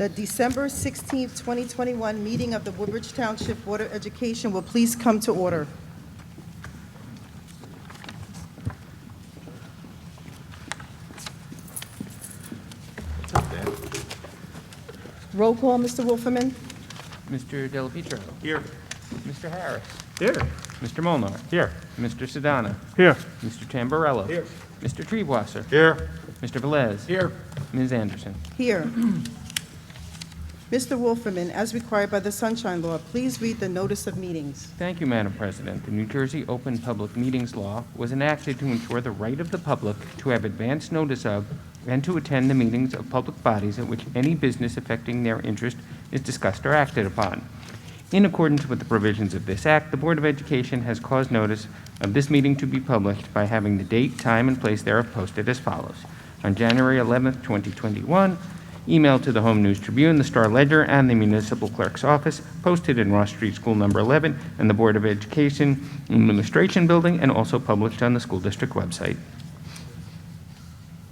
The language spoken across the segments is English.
The December 16th, 2021 meeting of the Woodbridge Township Board of Education will please come to order. Roll call, Mr. Wolferman. Mr. Della Pietro. Here. Mr. Harris. Here. Mr. Molnar. Here. Mr. Sedana. Here. Mr. Tamburello. Here. Mr. Treebwasser. Here. Mr. Velez. Here. Ms. Anderson. Here. Mr. Wolferman, as required by the Sunshine Law, please read the notice of meetings. Thank you, Madam President. The New Jersey Open Public Meetings Law was enacted to ensure the right of the public to have advance notice of and to attend the meetings of public bodies at which any business affecting their interest is discussed or acted upon. In accordance with the provisions of this Act, the Board of Education has caused notice of this meeting to be published by having the date, time, and place thereof posted as follows. On January 11th, 2021, emailed to the Home News Tribune, the Star Ledger, and the Municipal Clerk's Office, posted in Ross Street School Number 11 and the Board of Education Administration Building, and also published on the school district website.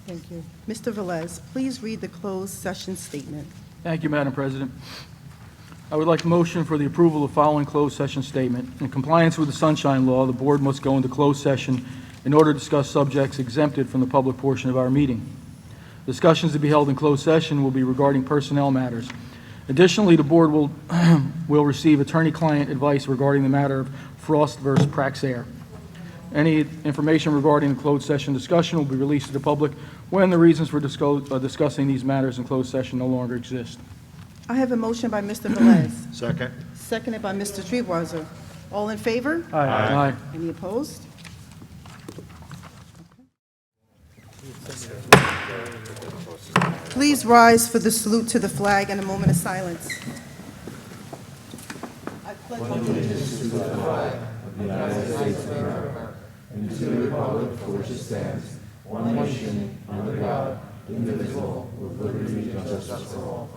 Thank you. Mr. Velez, please read the closed session statement. Thank you, Madam President. I would like a motion for the approval of following closed session statement. In compliance with the Sunshine Law, the board must go into closed session in order to discuss subjects exempted from the public portion of our meeting. Discussions to be held in closed session will be regarding personnel matters. Additionally, the board will receive attorney-client advice regarding the matter of Frost versus Praxair. Any information regarding the closed session discussion will be released to the public when the reasons for discussing these matters in closed session no longer exist. I have a motion by Mr. Velez, Second. seconded by Mr. Treebwasser. All in favor? Aye. Any opposed? Please rise for the salute to the flag and a moment of silence. I pledge allegiance to the flag of the United States of America and to the republic for which it stands, one nation, under God, indivisible, with liberty and justice for all.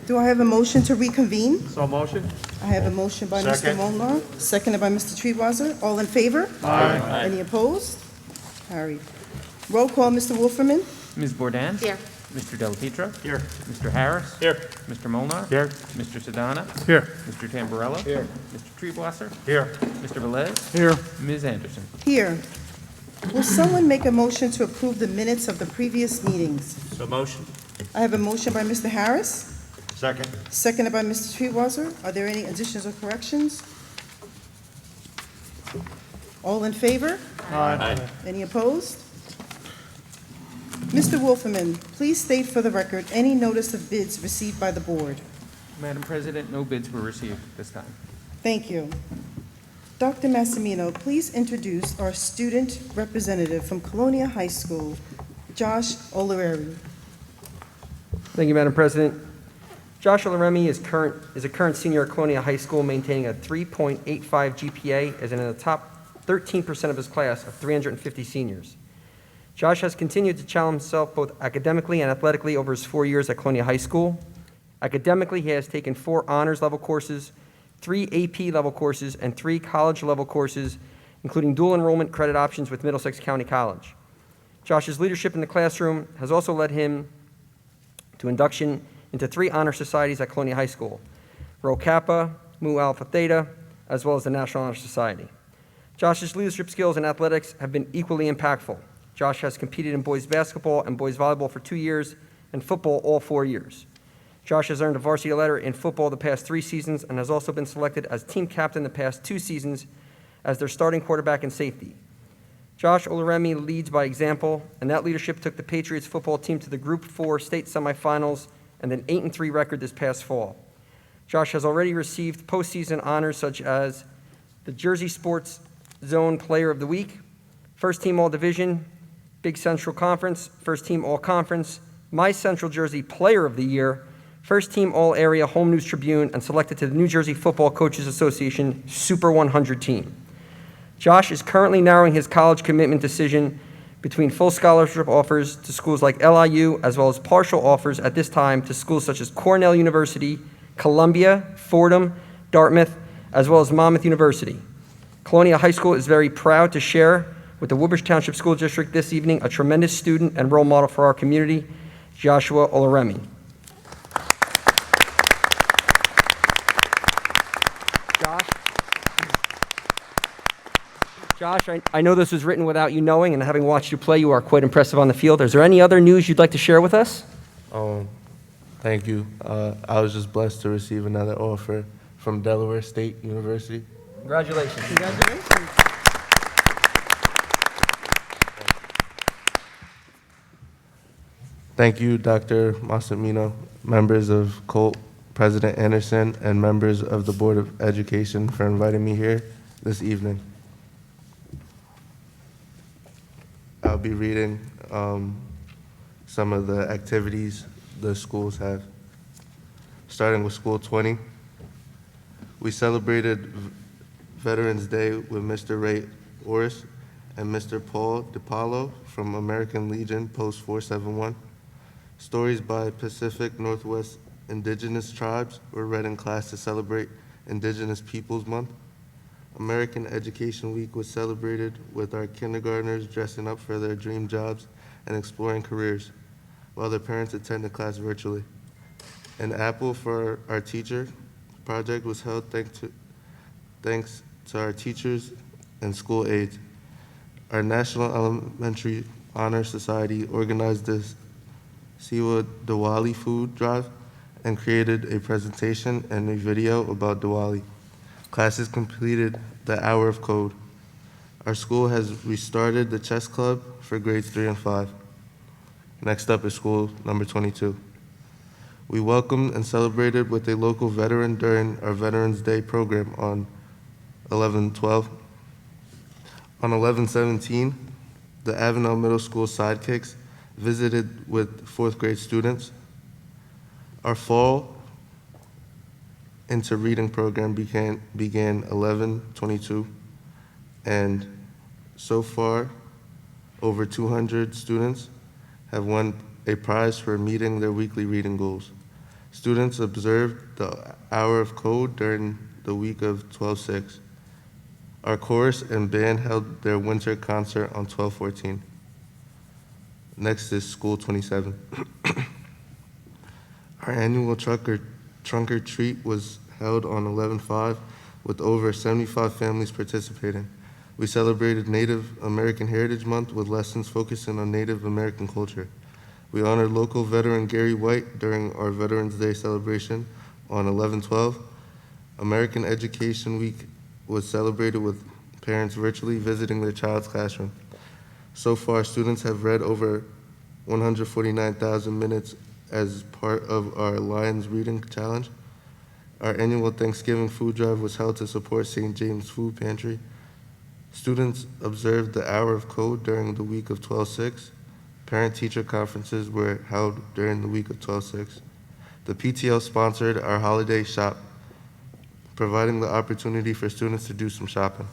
Do I have a motion to reconvene? So motion? I have a motion by Mr. Second. Molnar, seconded by Mr. Treebwasser. All in favor? Aye. Any opposed? Carried. Roll call, Mr. Wolferman. Ms. Bourdain? Here. Mr. Della Pietro? Here. Mr. Harris? Here. Mr. Molnar? Here. Mr. Sedana? Here. Mr. Tamburello? Here. Mr. Treebwasser? Here. Mr. Velez? Here. Ms. Anderson. Here. Will someone make a motion to approve the minutes of the previous meetings? So motion? I have a motion by Mr. Harris, Second. seconded by Mr. Treebwasser. Are there any additions or corrections? All in favor? Aye. Any opposed? Mr. Wolferman, please state for the record any notice of bids received by the board. Madam President, no bids were received this time. Thank you. Dr. Massimino, please introduce our student representative from Colonial High School, Josh Olereri. Thank you, Madam President. Josh Oleremi is a current senior at Colonial High School, maintaining a 3.85 GPA as in the top 13% of his class of 350 seniors. Josh has continued to challenge himself both academically and athletically over his 4 years at Colonial High School. Academically, he has taken 4 honors level courses, 3 AP level courses, and 3 college level courses, including dual enrollment credit options with Middlesex County College. Josh's leadership in the classroom has also led him to induction into 3 honor societies at Colonial High School, Rho Kappa, Mu Alpha Theta, as well as the National Honor Society. Josh's leadership skills in athletics have been equally impactful. Josh has competed in boys basketball and boys volleyball for 2 years and football all 4 years. Josh has earned a varsity letter in football the past 3 seasons and has also been selected as team captain the past 2 seasons as their starting quarterback and safety. Josh Oleremi leads by example, and that leadership took the Patriots football team to the Group 4 state semifinals and an 8-3 record this past fall. Josh has already received postseason honors such as the Jersey Sports Zone Player of the Week, First Team All-Division, Big Central Conference, First Team All-Conference, My Central Jersey Player of the Year, First Team All-Area Home News Tribune, and selected to the New Jersey Football Coaches Association Super 100 team. Josh is currently narrowing his college commitment decision between full scholarship offers to schools like LIU, as well as partial offers at this time to schools such as Cornell University, Columbia, Fordham, Dartmouth, as well as Monmouth University. Colonial High School is very proud to share with the Woodbridge Township School District this evening a tremendous student and role model for our community, Joshua Olaremi. Josh, I know this was written without you knowing, and having watched you play, you are quite impressive on the field. Is there any other news you'd like to share with us? Thank you. I was just blessed to receive another offer from Delaware State University. Congratulations. Thank you, Dr. Massimino, members of Colt, President Anderson, and members of the Board of Education for inviting me here this evening. I'll be reading some of the activities the schools have. Starting with School 20, we celebrated Veterans Day with Mr. Ray Orris and Mr. Paul DiPaolo from American Legion Post 471. Stories by Pacific Northwest Indigenous tribes were read in class to celebrate Indigenous Peoples Month. American Education Week was celebrated with our kindergartners dressing up for their dream jobs and exploring careers, while their parents attended class virtually. An apple for our teacher project was held thanks to our teachers and school aides. Our National Elementary Honor Society organized this Siwa Diwali food drive and created a presentation and a video about Diwali. Classes completed the hour of code. Our school has restarted the chess club for grades 3 and 5. Next up is school number 22. We welcomed and celebrated with a local veteran during our Veterans Day program on 11/12. On 11/17, the Avanilla Middle School Sidekicks visited with 4th grade students. Our fall into reading program began 11/22, and so far over 200 students have won a prize for meeting their weekly reading goals. Students observed the hour of code during the week of 12/6. Our chorus and band held their winter concert on 12/14. Next is School 27. Our annual trunk or treat was held on 11/5 with over 75 families participating. We celebrated Native American Heritage Month with lessons focusing on Native American culture. We honored local veteran Gary White during our Veterans Day celebration on 11/12. American Education Week was celebrated with parents virtually visiting their child's classroom. So far, students have read over 149,000 minutes as part of our Lions Reading Challenge. Our annual Thanksgiving food drive was held to support St. James Food Pantry. Students observed the hour of code during the week of 12/6. Parent-teacher conferences were held during the week of 12/6. The PTO sponsored our holiday shop, providing the opportunity for students to do some shopping.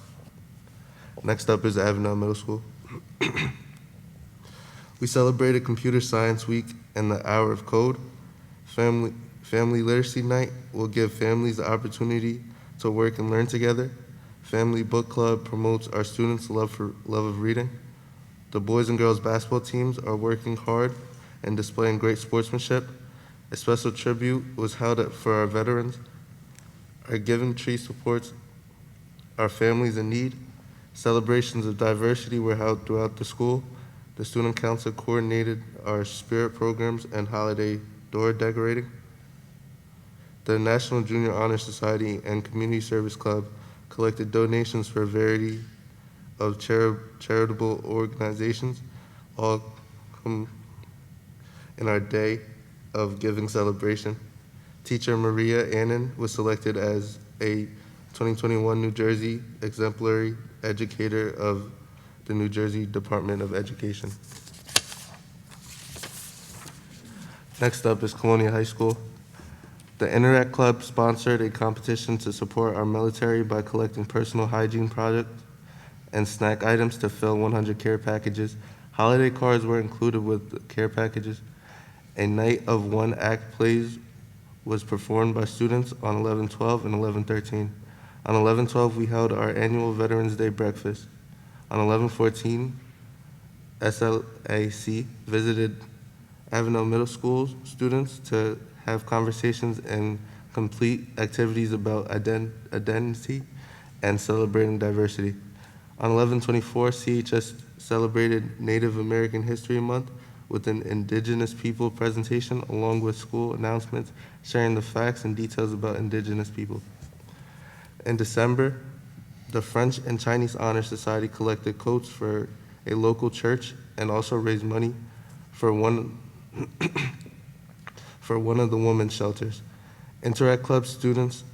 Next up is Avanilla Middle School. We celebrated Computer Science Week and the Hour of Code. Family Literacy Night will give families the opportunity to work and learn together. Family Book Club promotes our students' love of reading. The boys and girls basketball teams are working hard and displaying great sportsmanship. A special tribute was held for our veterans. Our Giving Tree supports our families in need. Celebrations of diversity were held throughout the school. The Student Council coordinated our spirit programs and holiday door decorating. The National Junior Honor Society and Community Service Club collected donations for a variety of charitable organizations, all come in our day of giving celebration. Teacher Maria Annan was selected as a 2021 New Jersey Exemplary Educator of the New Jersey Department of Education. Next up is Colonial High School. The Interact Club sponsored a competition to support our military by collecting personal hygiene products and snack items to fill 100 care packages. Holiday cards were included with the care packages. A night of one act plays was performed by students on 11/12 and 11/13. On 11/12, we held our annual Veterans Day breakfast. On 11/14, SLAC visited Avanilla Middle School students to have conversations and complete activities about identity and celebrating diversity. On 11/24, CHS celebrated Native American History Month with an Indigenous people presentation along with school announcements sharing the facts and details about Indigenous people. In December, the French and Chinese Honor Society collected coats for a local church and also raised money for one of the women's shelters. Interact Club students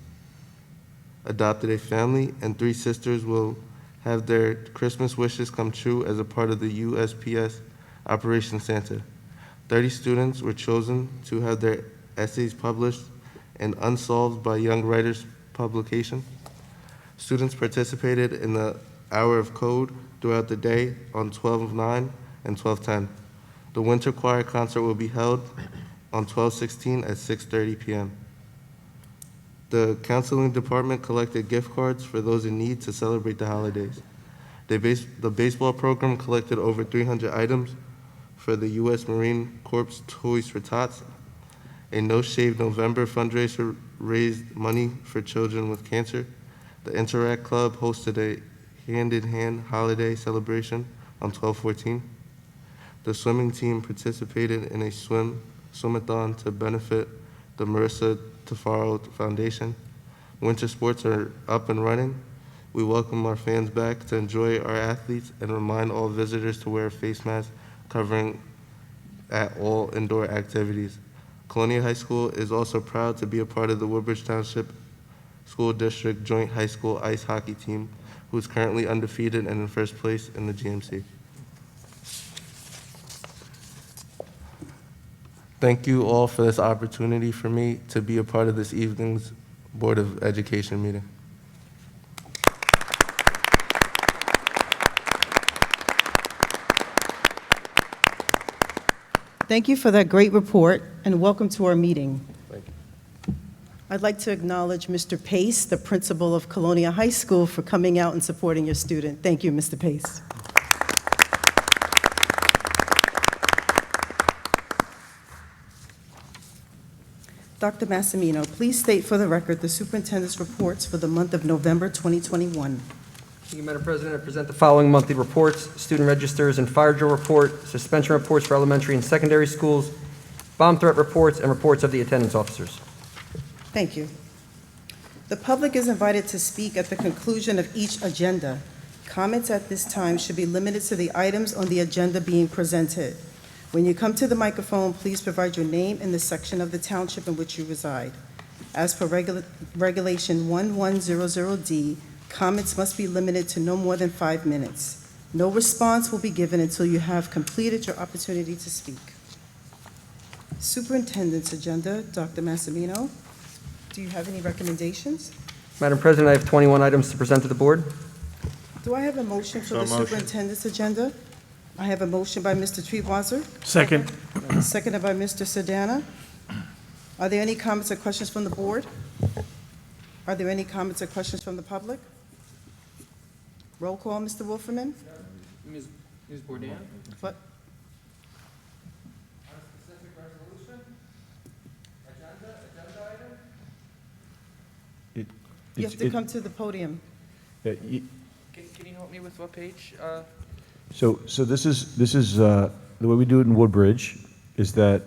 adopted a family, and 3 sisters will have their Christmas wishes come true as a part of the USPS Operation Santa. 30 students were chosen to have their essays published in Unsolved by Young Writers publication. Students participated in the Hour of Code throughout the day on 12/9 and 12/10. The Winter Choir concert will be held on 12/16 at 6:30 p.m. The counseling department collected gift cards for those in need to celebrate the holidays. The baseball program collected over 300 items for the U.S. Marine Corps Toys for Tots. A No Shave November fundraiser raised money for children with cancer. The Interact Club hosted a hand-in-hand holiday celebration on 12/14. The swimming team participated in a swimathon to benefit the Marissa Tafaro Foundation. Winter sports are up and running. We welcome our fans back to enjoy our athletes and remind all visitors to wear a face mask covering at all indoor activities. Colonial High School is also proud to be a part of the Woodbridge Township School District Joint High School Ice Hockey Team, who is currently undefeated and in first place in the GMC. Thank you all for this opportunity for me to be a part of this evening's Board of Education meeting. Thank you for that great report, and welcome to our meeting. Thank you. I'd like to acknowledge Mr. Pace, the principal of Colonial High School, for coming out and supporting your student. Thank you, Mr. Pace. Dr. Massimino, please state for the record the superintendent's reports for the month of November 2021. Thank you, Madam President. I present the following monthly reports: student registers and fire drill report, suspension reports for elementary and secondary schools, bomb threat reports, and reports of the attendance officers. Thank you. The public is invited to speak at the conclusion of each agenda. Comments at this time should be limited to the items on the agenda being presented. When you come to the microphone, please provide your name and the section of the township in which you reside. As per Regulation 1100D, comments must be limited to no more than 5 minutes. No response will be given until you have completed your opportunity to speak. Superintendent's agenda, Dr. Massimino, do you have any recommendations? Madam President, I have 21 items to present to the board. Do I have a motion for So the motion. superintendent's agenda? I have a motion by Mr. Treebwasser, Second. seconded by Mr. Sedana. Are there any comments or questions from the board? Are there any comments or questions from the public? Roll call, Mr. Wolferman? Ms. Bourdain? What? You have to come to the podium. Can you help me with what page? So this is the way we do it in Woodbridge is that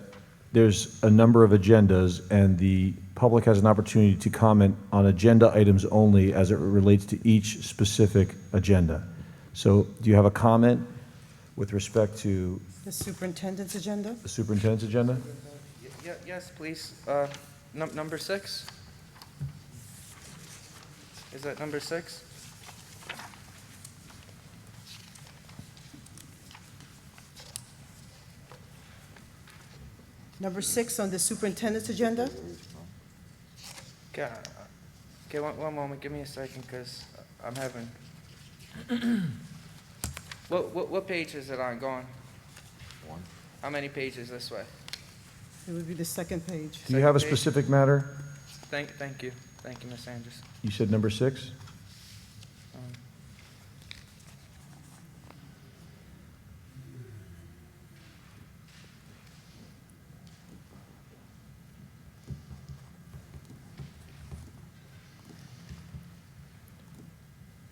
there's a number of agendas, and the public has an opportunity to comment on agenda items only as it relates to each specific agenda. So do you have a comment with respect to The superintendent's agenda? the superintendent's agenda? Yes, please. Number 6? Is that number 6? Number 6 on the superintendent's agenda? Okay, one moment. Give me a second, because I'm having... What page is it on? Go on. 1. How many pages this way? It would be the second page. Do you have a Second page. specific matter? Thank you, Ms. Anderson. You said number 6?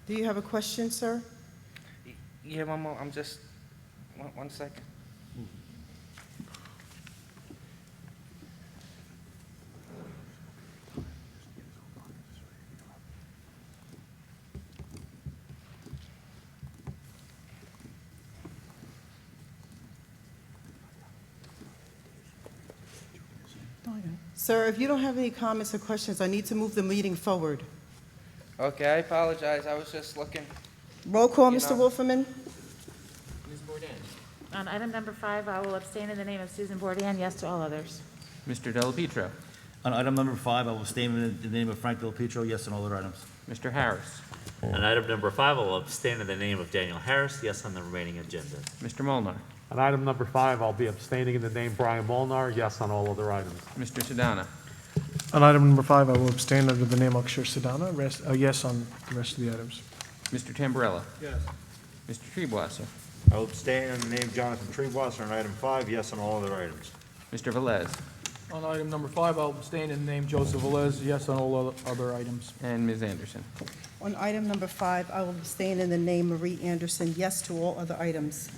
Do you have a question, sir? Yeah, one more, I'm just, one second. Sir, if you don't have any comments or questions, I need to move the meeting forward. Okay, I apologize, I was just looking. Roll call, You Mr. know- Wolferman? Ms. Bourdain. On item number 5, I will abstain in the name of Susan Bourdain, yes to all others. Mr. Delapietro. On item number 5, I will abstain in the name of Frank Del Pietro, yes on all other items. Mr. Harris. On item number 5, I will abstain in the name of Daniel Harris, yes on the remaining agenda. Mr. Molnar. On item number 5, I'll be abstaining in the name Brian Molnar, yes on all other items. Mr. Sedana. On item number 5, I will abstain under the name Akshar Siddhana, yes on the rest of the items. Mr. Tamburello. Yes. Mr. Treebwasser. I will abstain in the name Jonathan Treebwasser on item 5, yes on all other items. Mr. Velez. On item number 5, I'll abstain in the name Joseph Velez, yes on all other items. And Ms. Anderson. On item number 5, I will abstain in the name Marie Anderson, yes to all other items.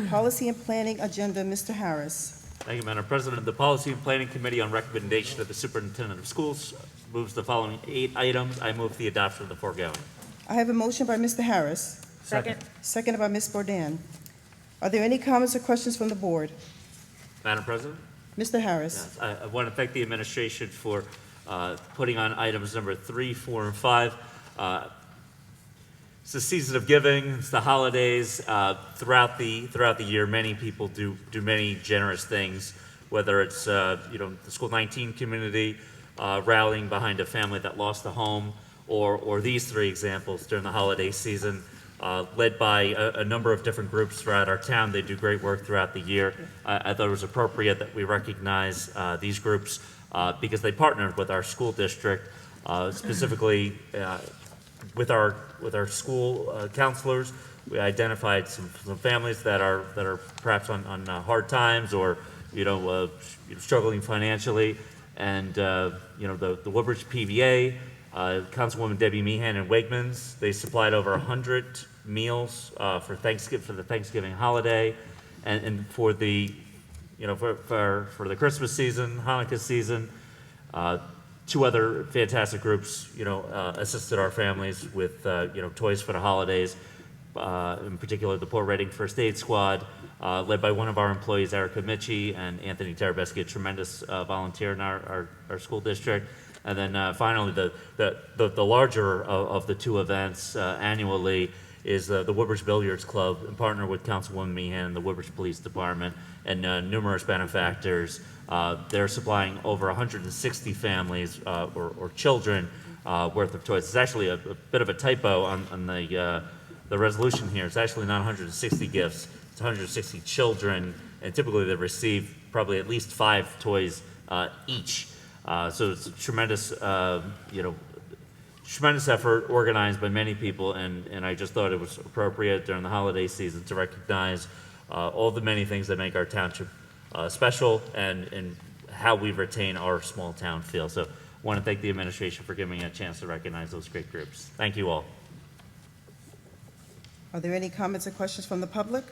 Policy and Planning Agenda, Mr. Harris. Thank you, Madam President. The Policy and Planning Committee, on recommendation of the Superintendent of Schools, moves the following 8 items. I move the adoption of the foregoing. I have a motion by Mr. Harris, Second. seconded by Ms. Bourdain. Are there any comments or questions from the board? Madam President? Mr. Harris? Yes, I want to thank the administration for putting on items number 3, 4, and 5. It's the season of giving. It's the holidays. Throughout the year, many people do many generous things. Whether it's the School 19 community rallying behind a family that lost a home, or these 3 examples during the holiday season, led by a number of different groups throughout our town. They do great work throughout the year. I thought it was appropriate that we recognize these groups because they partnered with our school district, specifically with our school counselors. We identified some families that are perhaps on hard times or struggling financially, and the Woodbridge PVA, Councilwoman Debbie Meehan and Wegmans, they supplied over 100 meals for the Thanksgiving holiday, and for the for the Christmas season, Hanukkah season. 2 other fantastic groups, assisted our families with, toys for the holidays. In particular, the Port Reading First Aid Squad, led by one of our employees, Erica Michi, and Anthony Tarabeski, a tremendous volunteer in our school district. And then finally, the larger of the 2 events annually is the Woodbridge Billiards Club, in partner with Councilwoman Meehan, the Woodbridge Police Department, and numerous benefactors. They're supplying over 160 families or children worth of toys. It's actually a bit of a typo on the resolution here. It's actually not 160 gifts. It's 160 children, and typically they receive probably at least 5 toys each. So it's a tremendous, tremendous effort organized by many people, and I just thought it was appropriate during the holiday season to recognize all the many things that make our township special and how we retain our small town feel. So I want to thank the administration for giving me a chance to recognize those great groups. Thank you all. Are there any comments or questions from the public?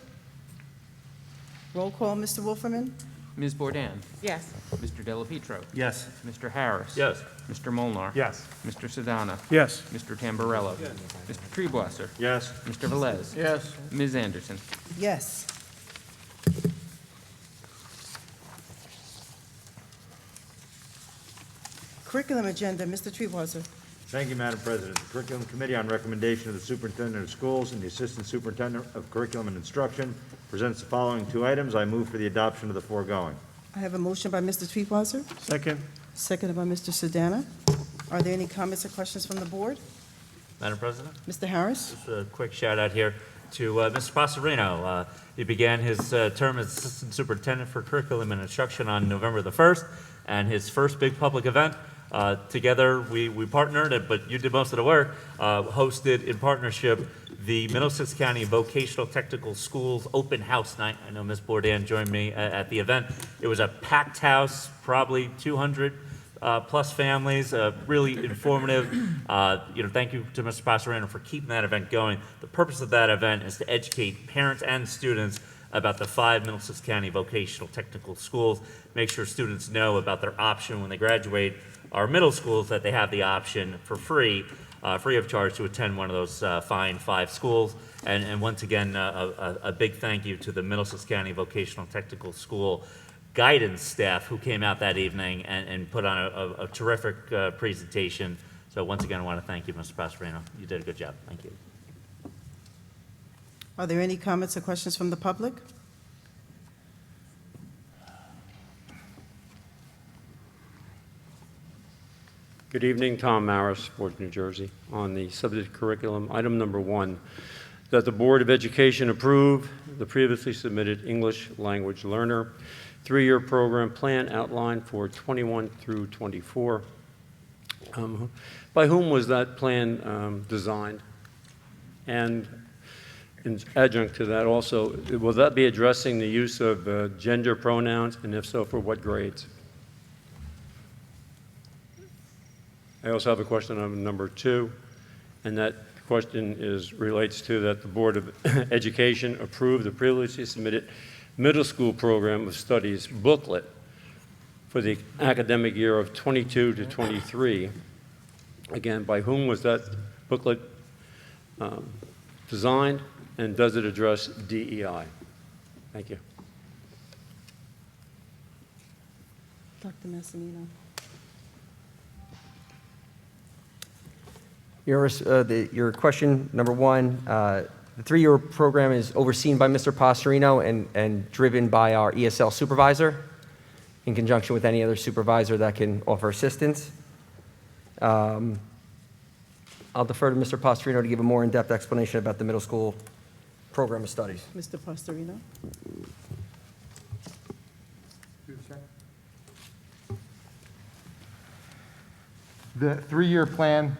Roll call, Mr. Wolferman? Ms. Bourdain. Yes. Mr. Delapietro. Yes. Mr. Harris. Yes. Mr. Molnar. Yes. Mr. Sedana. Yes. Mr. Tamburello. Mr. Treebwasser. Yes. Mr. Velez. Yes. Ms. Anderson. Yes. Curriculum agenda, Mr. Treebwasser. Thank you, Madam President. The Curriculum Committee, on recommendation of the Superintendent of Schools and the Assistant Superintendent of Curriculum and Instruction, presents the following 2 items. I move for the adoption of the foregoing. I have a motion by Mr. Treebwasser, Second. seconded by Mr. Sedana. Are there any comments or questions from the board? Madam President? Mr. Harris? Just a quick shout out here to Mr. Passerino. He began his term as Assistant Superintendent for Curriculum and Instruction on November the 1st, and his first big public event, together we partnered, but you did most of the work, hosted in partnership the Middlesex County Vocational Technical Schools Open House Night. I know Ms. Bourdain joined me at the event. It was a packed house, probably 200 plus families, really informative. Thank you to Mr. Passerino for keeping that event going. The purpose of that event is to educate parents and students about the 5 Middlesex County Vocational Technical Schools, make sure students know about their option when they graduate our middle schools, that they have the option for free of charge to attend one of those fine 5 schools. And once again, a big thank you to the Middlesex County Vocational Technical School guidance staff who came out that evening and put on a terrific presentation. So once again, I want to thank you, Mr. Passerino. You did a good job. Thank you. Are there any comments or questions from the public? Good evening, Tom Maris, Board of New Jersey. On the subject curriculum, item number 1, that the Board of Education approve the previously submitted English language learner 3-year program plan outlined for 21 through 24. By whom was that plan designed? And in adjunct to that also, will that be addressing the use of gender pronouns, and if so, for what grades? I also have a question on number 2, and that question relates to that the Board of Education approved the previously submitted middle school program of studies booklet for the academic year of 22 to 23. Again, by whom was that booklet designed, and does it address DEI? Thank you. Dr. Massimino. Your question, number 1, the 3-year program is overseen by Mr. Passerino and driven by our ESL supervisor in conjunction with any other supervisor that can offer assistance. I'll defer to Mr. Passerino to give a more in-depth explanation about the middle school program of studies. Mr. Pastorino? The 3-year plan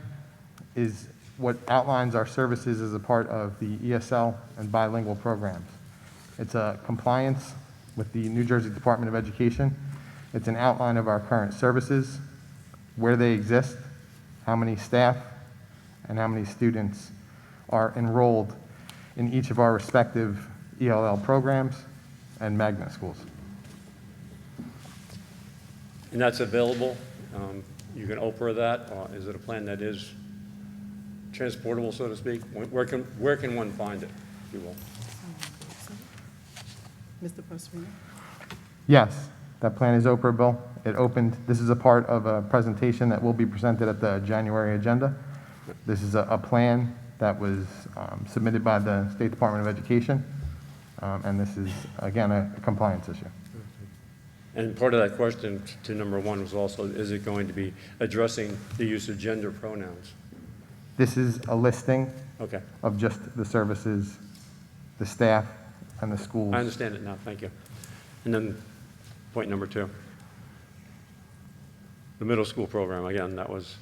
is what outlines our services as a part of the ESL and bilingual programs. It's a compliance with the New Jersey Department of Education. It's an outline of our current services, where they exist, how many staff, and how many students are enrolled in each of our respective ELL programs and magnet schools. And that's available? You can Oprah that? Is it a plan that is transportable, so to speak? Where can one find it, if you will? Mr. Pastorino? Yes, that plan is operable. It opened, this is a part of a presentation that will be presented at the January agenda. This is a plan that was submitted by the State Department of Education, and this is, again, a compliance issue. And part of that question to number 1 was also, is it going to be addressing the use of gender pronouns? This is a listing Okay. of just the services, the staff, and the schools. I understand it now, thank you. And then point number 2. The middle school program, again, that was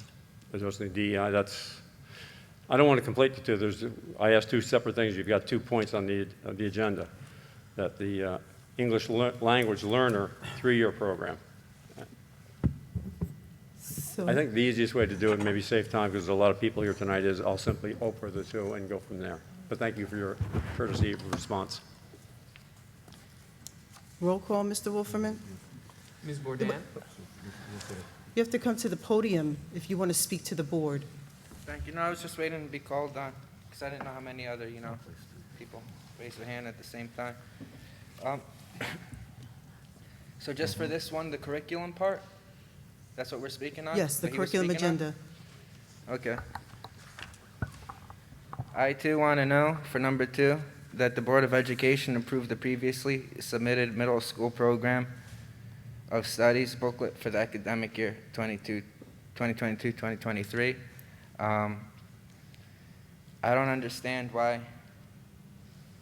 addressing the DEI. I don't want to conflate the two. I asked 2 separate things. You've got 2 points on the agenda, that the English language learner 3-year program. So, I think the easiest way to do it, maybe save time because there's a lot of people here tonight, is I'll simply Oprah the 2 and go from there. But thank you for your courtesy of response. roll call, Mr. Wolferman? Ms. Bourdain? You have to come to the podium if you want to speak to the board. Thank you. No, I was just waiting to be called on because I didn't know how many other, people raised their hand at the same time. So just for this one, the curriculum part, that's what we're speaking on? Yes, the What he was curriculum speaking on? agenda. Okay. I too want to know, for number 2, that the Board of Education approved the previously submitted middle school program of studies booklet for the academic year 2022-2023. I don't understand why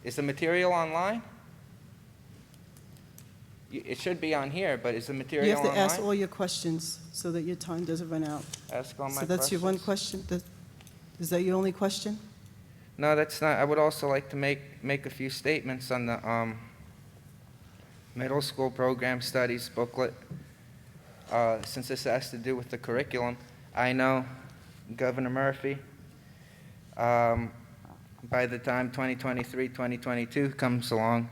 Is the material online? It should be on here, but is the material You online? have to ask all your questions so that your time doesn't run out. Ask all my So that's your one questions? question? Is that your only question? No, that's not. I would also like to make a few statements on the middle school program studies booklet. Since this has to do with the curriculum, I know Governor Murphy, by the time 2023, 2022 comes along,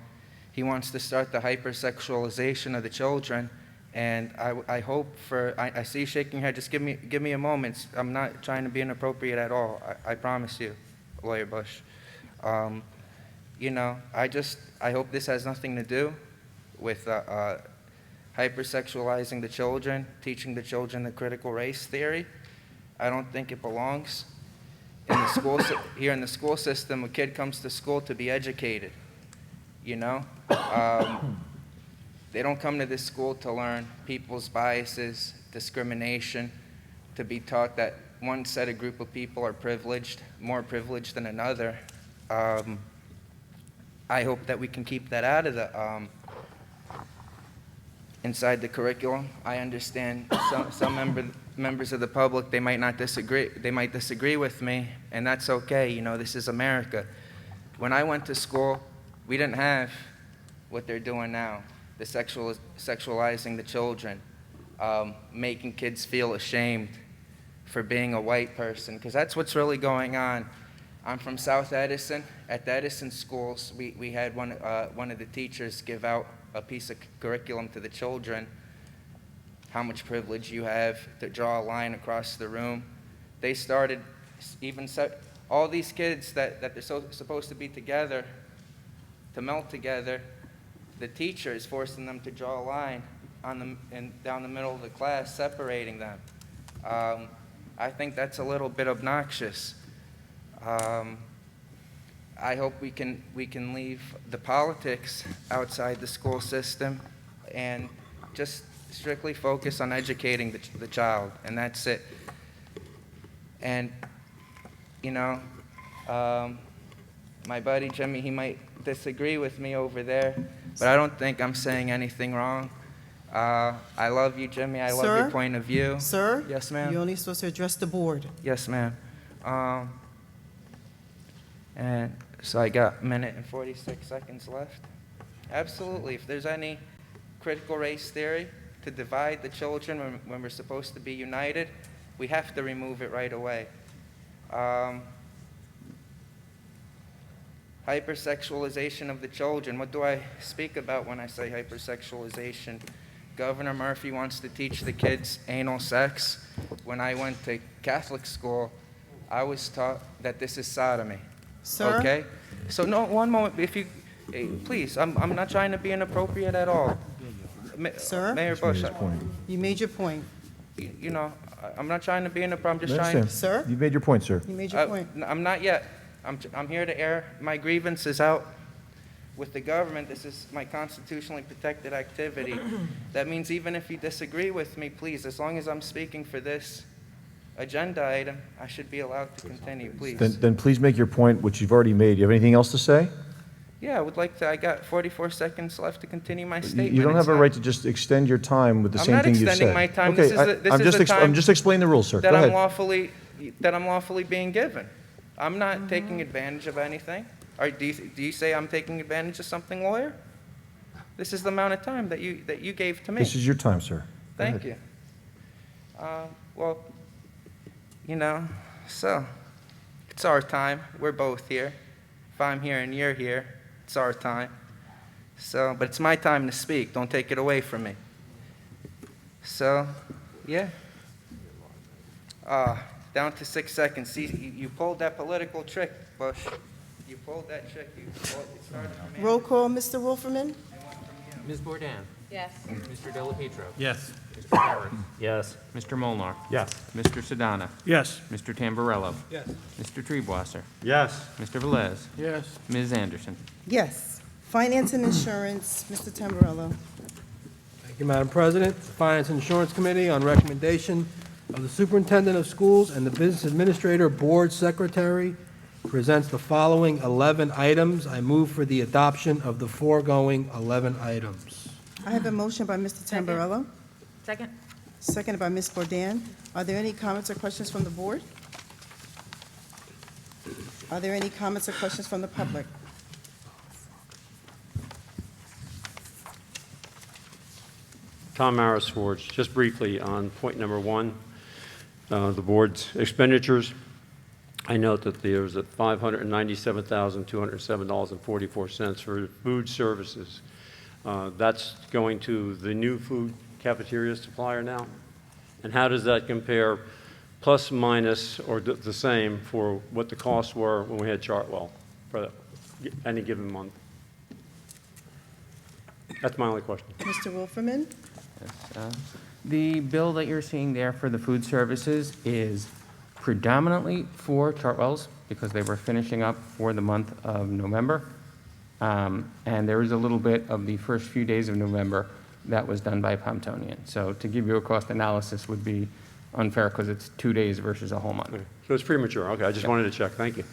he wants to start the hypersexualization of the children. And I hope I see you shaking your head. Just give me a moment. I'm not trying to be inappropriate at all. I promise you, Lawyer Bush. You know, I hope this has nothing to do with hypersexualizing the children, teaching the children the critical race theory. I don't think it belongs in the school. Here in the school system, a kid comes to school to be educated. You know. They don't come to this school to learn people's biases, discrimination, to be taught that one set of group of people are privileged, more privileged than another. I hope that we can keep that out of the inside the curriculum. I understand some members of the public, they might not disagree. They might disagree with me, and that's okay. You know, this is America. When I went to school, we didn't have what they're doing now. The sexualizing the children, making kids feel ashamed for being a white person, because that's what's really going on. I'm from South Edison. At the Edison schools, we had one of the teachers give out a piece of curriculum to the children, how much privilege you have to draw a line across the room. They started all these kids that they're supposed to be together, to melt together. The teacher is forcing them to draw a line down the middle of the class, separating them. I think that's a little bit obnoxious. I hope we can leave the politics outside the school system and just strictly focus on educating the child, and that's it. And, you know, my buddy Jimmy, he might disagree with me over there, but I don't think I'm saying anything wrong. I love you, Jimmy. I love your point of view. Sir? Yes, ma'am? You're only supposed to address the board. Yes, ma'am. And so I got a minute and 46 seconds left. Absolutely. If there's any critical race theory to divide the children when we're supposed to be united, we have to remove it right away. Hypersexualization of the children. What do I speak about when I say hypersexualization? Governor Murphy wants to teach the kids anal sex. When I went to Catholic school, I was taught that this is sodomy. Sir? Okay? So no, one moment, if you, please, I'm not trying to be inappropriate at all. Sir? Mayor Bush, You made your point. you know, I'm not trying to be inappropriate, I'm just I trying. understand. Sir? You made your point, sir. You made your point. I'm not yet. I'm here to air my grievances out with the government. This is my constitutionally protected activity. That means even if you disagree with me, please, as long as I'm speaking for this agenda item, I should be allowed to continue, please. Then please make your point, which you've already made. You have anything else to say? Yeah, I would like to. I got 44 seconds left to continue my statement. You don't have It's a not- right to just extend your time with the I'm same not thing you've said. extending my time. Okay, This is the I'm time just explaining the rules, sir. that Go I'm ahead. lawfully being given. I'm not taking advantage of anything. Or do you say I'm taking advantage of something, lawyer? This is the amount of time that you gave to me. This is your time, sir. Go Thank ahead. you. Well, you know, so it's our time. We're both here. If I'm here and you're here, it's our time. So, but it's my time to speak. Don't take it away from me. So, yeah. Down to 6 seconds. See, you pulled that political trick, Bush. You pulled that trick. It started from me. Roll call, Mr. Wolferman? Ms. Bourdain? Yes. Mr. Delapetro? Yes. Mr. Harris? Yes. Mr. Molnar. Yes. Mr. Sedana? Yes. Mr. Tamburello? Yes. Mr. Treebwasser? Yes. Mr. Velez? Yes. Ms. Anderson? Yes. Finance and Insurance, Mr. Tamburello. Thank you, Madam President. The Finance and Insurance Committee, on recommendation of the Superintendent of Schools and the Business Administrator Board Secretary, presents the following 11 items. I move for the adoption of the foregoing 11 items. I have a motion by Mr. Tamburello, Second? seconded by Ms. Bourdain. Are there any comments or questions from the board? Are there any comments or questions from the public? Tom Maris Forge, just briefly on point number 1, the board's expenditures. I note that there was at $597,207.44 for food services. That's going to the new food cafeteria supplier now? And how does that compare, plus, minus, or the same for what the costs were when we had Chartwell for any given month? That's my only question. Mr. Wilferman? Yes, the bill that you're seeing there for the food services is predominantly for Chartwells because they were finishing up for the month of November. And there is a little bit of the first few days of November that was done by Pomptonian. So to give you a cost analysis would be unfair because it's 2 days versus a whole month. Okay. So it's premature. Okay, I just wanted to check. Thank you.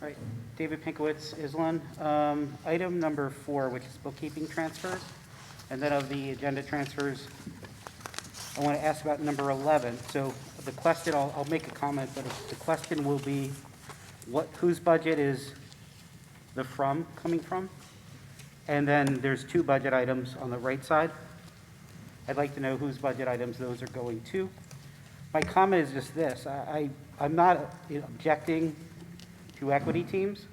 Right, David Pinkowitz, Island. Item number 4, which is bookkeeping transfers, and then of the agenda transfers, I want to ask about number 11. So the question, I'll make a comment, but the question will be, whose budget is the from coming from? And then there's 2 budget items on the right side. I'd like to know whose budget items those are going to. My comment is just this. I'm not objecting to equity teams.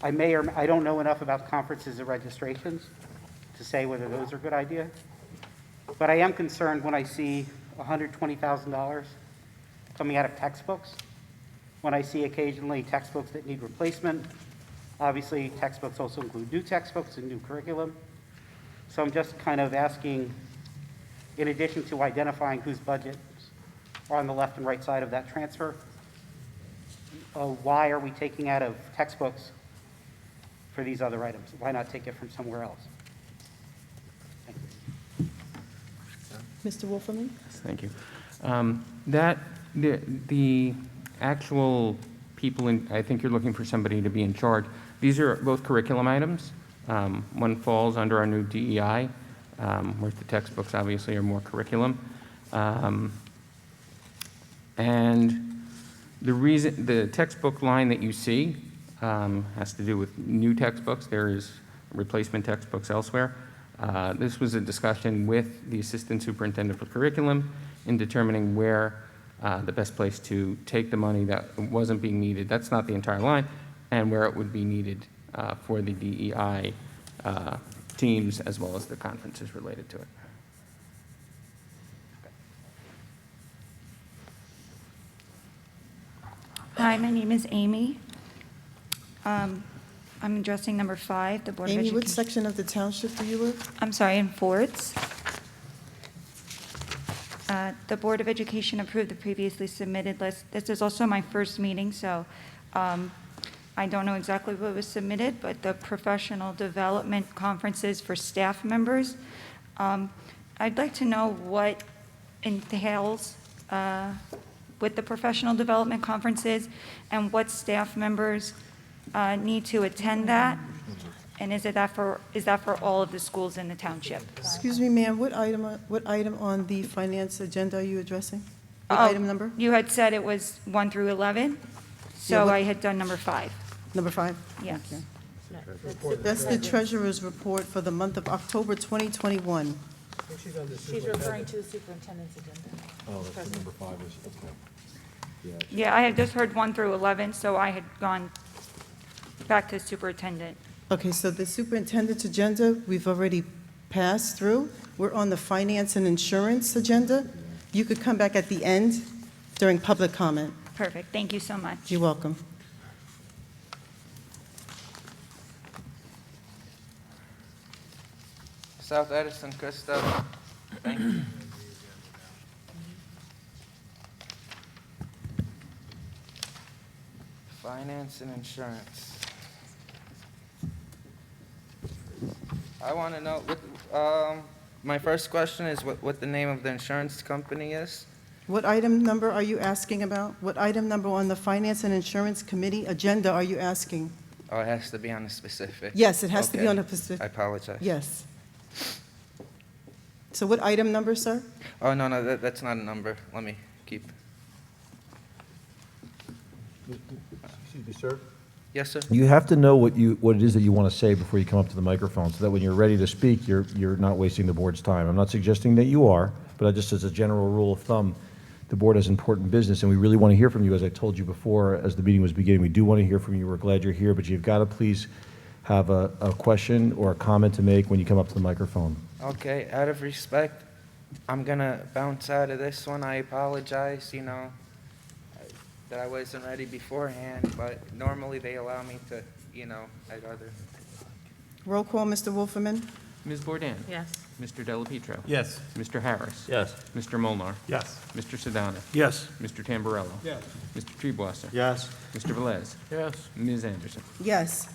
I don't know enough about conferences and registrations to say whether those are a good idea. But I am concerned when I see $120,000 coming out of textbooks, when I see occasionally textbooks that need replacement. Obviously, textbooks also include new textbooks and new curriculum. So I'm just kind of asking, in addition to identifying whose budgets are on the left and right side of that transfer, why are we taking out of textbooks for these other items? Why not take it from somewhere else? Mr. Wolferman? Thank you. The actual people I think you're looking for somebody to be in charge. These are both curriculum items. One falls under our new DEI, where the textbooks obviously are more curriculum. And the textbook line that you see has to do with new textbooks. There is replacement textbooks elsewhere. This was a discussion with the Assistant Superintendent for Curriculum in determining where the best place to take the money that wasn't being needed, that's not the entire line, and where it would be needed for the DEI teams as well as the conferences related to it. Hi, my name is Amy. I'm addressing number 5, the Board of Amy, Education. which section of the township do you live? I'm sorry, in Fords. The Board of Education approved the previously submitted list. This is also my first meeting, so I don't know exactly what was submitted, but the professional development conferences for staff members. I'd like to know what entails with the professional development conferences and what staff members need to attend that, and is that for all of the schools in the township? Excuse me, ma'am, what item on the finance agenda are you addressing? What item number? You had said it was 1 through 11, so I had done number 5. Number 5? Yes. That's the treasurer's report for the month of October 2021. She's referring to the superintendent's agenda. Oh, that's number 5 is, okay. Yeah, I had just heard 1 through 11, so I had gone back to superintendent. Okay, so the superintendent's agenda, we've already passed through. We're on the finance and insurance agenda. You could come back at the end during public comment. Perfect, thank you so much. You're welcome. South Edison, Christo. Thank you. Finance and insurance. I want to know, My first question is what the name of the insurance company is? What item number are you asking about? What item number on the Finance and Insurance Committee agenda are you asking? Oh, it has to be on a specific. Yes, it has to be Okay. on a specific. I apologize. Yes. So what item number, sir? Oh, no, that's not a number. Let me keep. Excuse me, sir? Yes, sir? You have to know what it is that you want to say before you come up to the microphone, so that when you're ready to speak, you're not wasting the board's time. I'm not suggesting that you are, but just as a general rule of thumb, the board has important business, and we really want to hear from you. As I told you before, as the meeting was beginning, we do want to hear from you. We're glad you're here, but you've got to please have a question or a comment to make when you come up to the microphone. Okay, out of respect, I'm gonna bounce out of this one. I apologize, that I wasn't ready beforehand, but normally they allow me to, I'd rather. Roll call, Mr. Wolferman? Ms. Bourdain? Yes. Mr. Delapietro? Yes. Mr. Harris? Yes. Mr. Molnar. Yes. Mr. Sedana? Yes. Mr. Tamburello? Yes. Mr. Treebwasser? Yes. Mr. Velez? Yes. Ms. Anderson? Yes.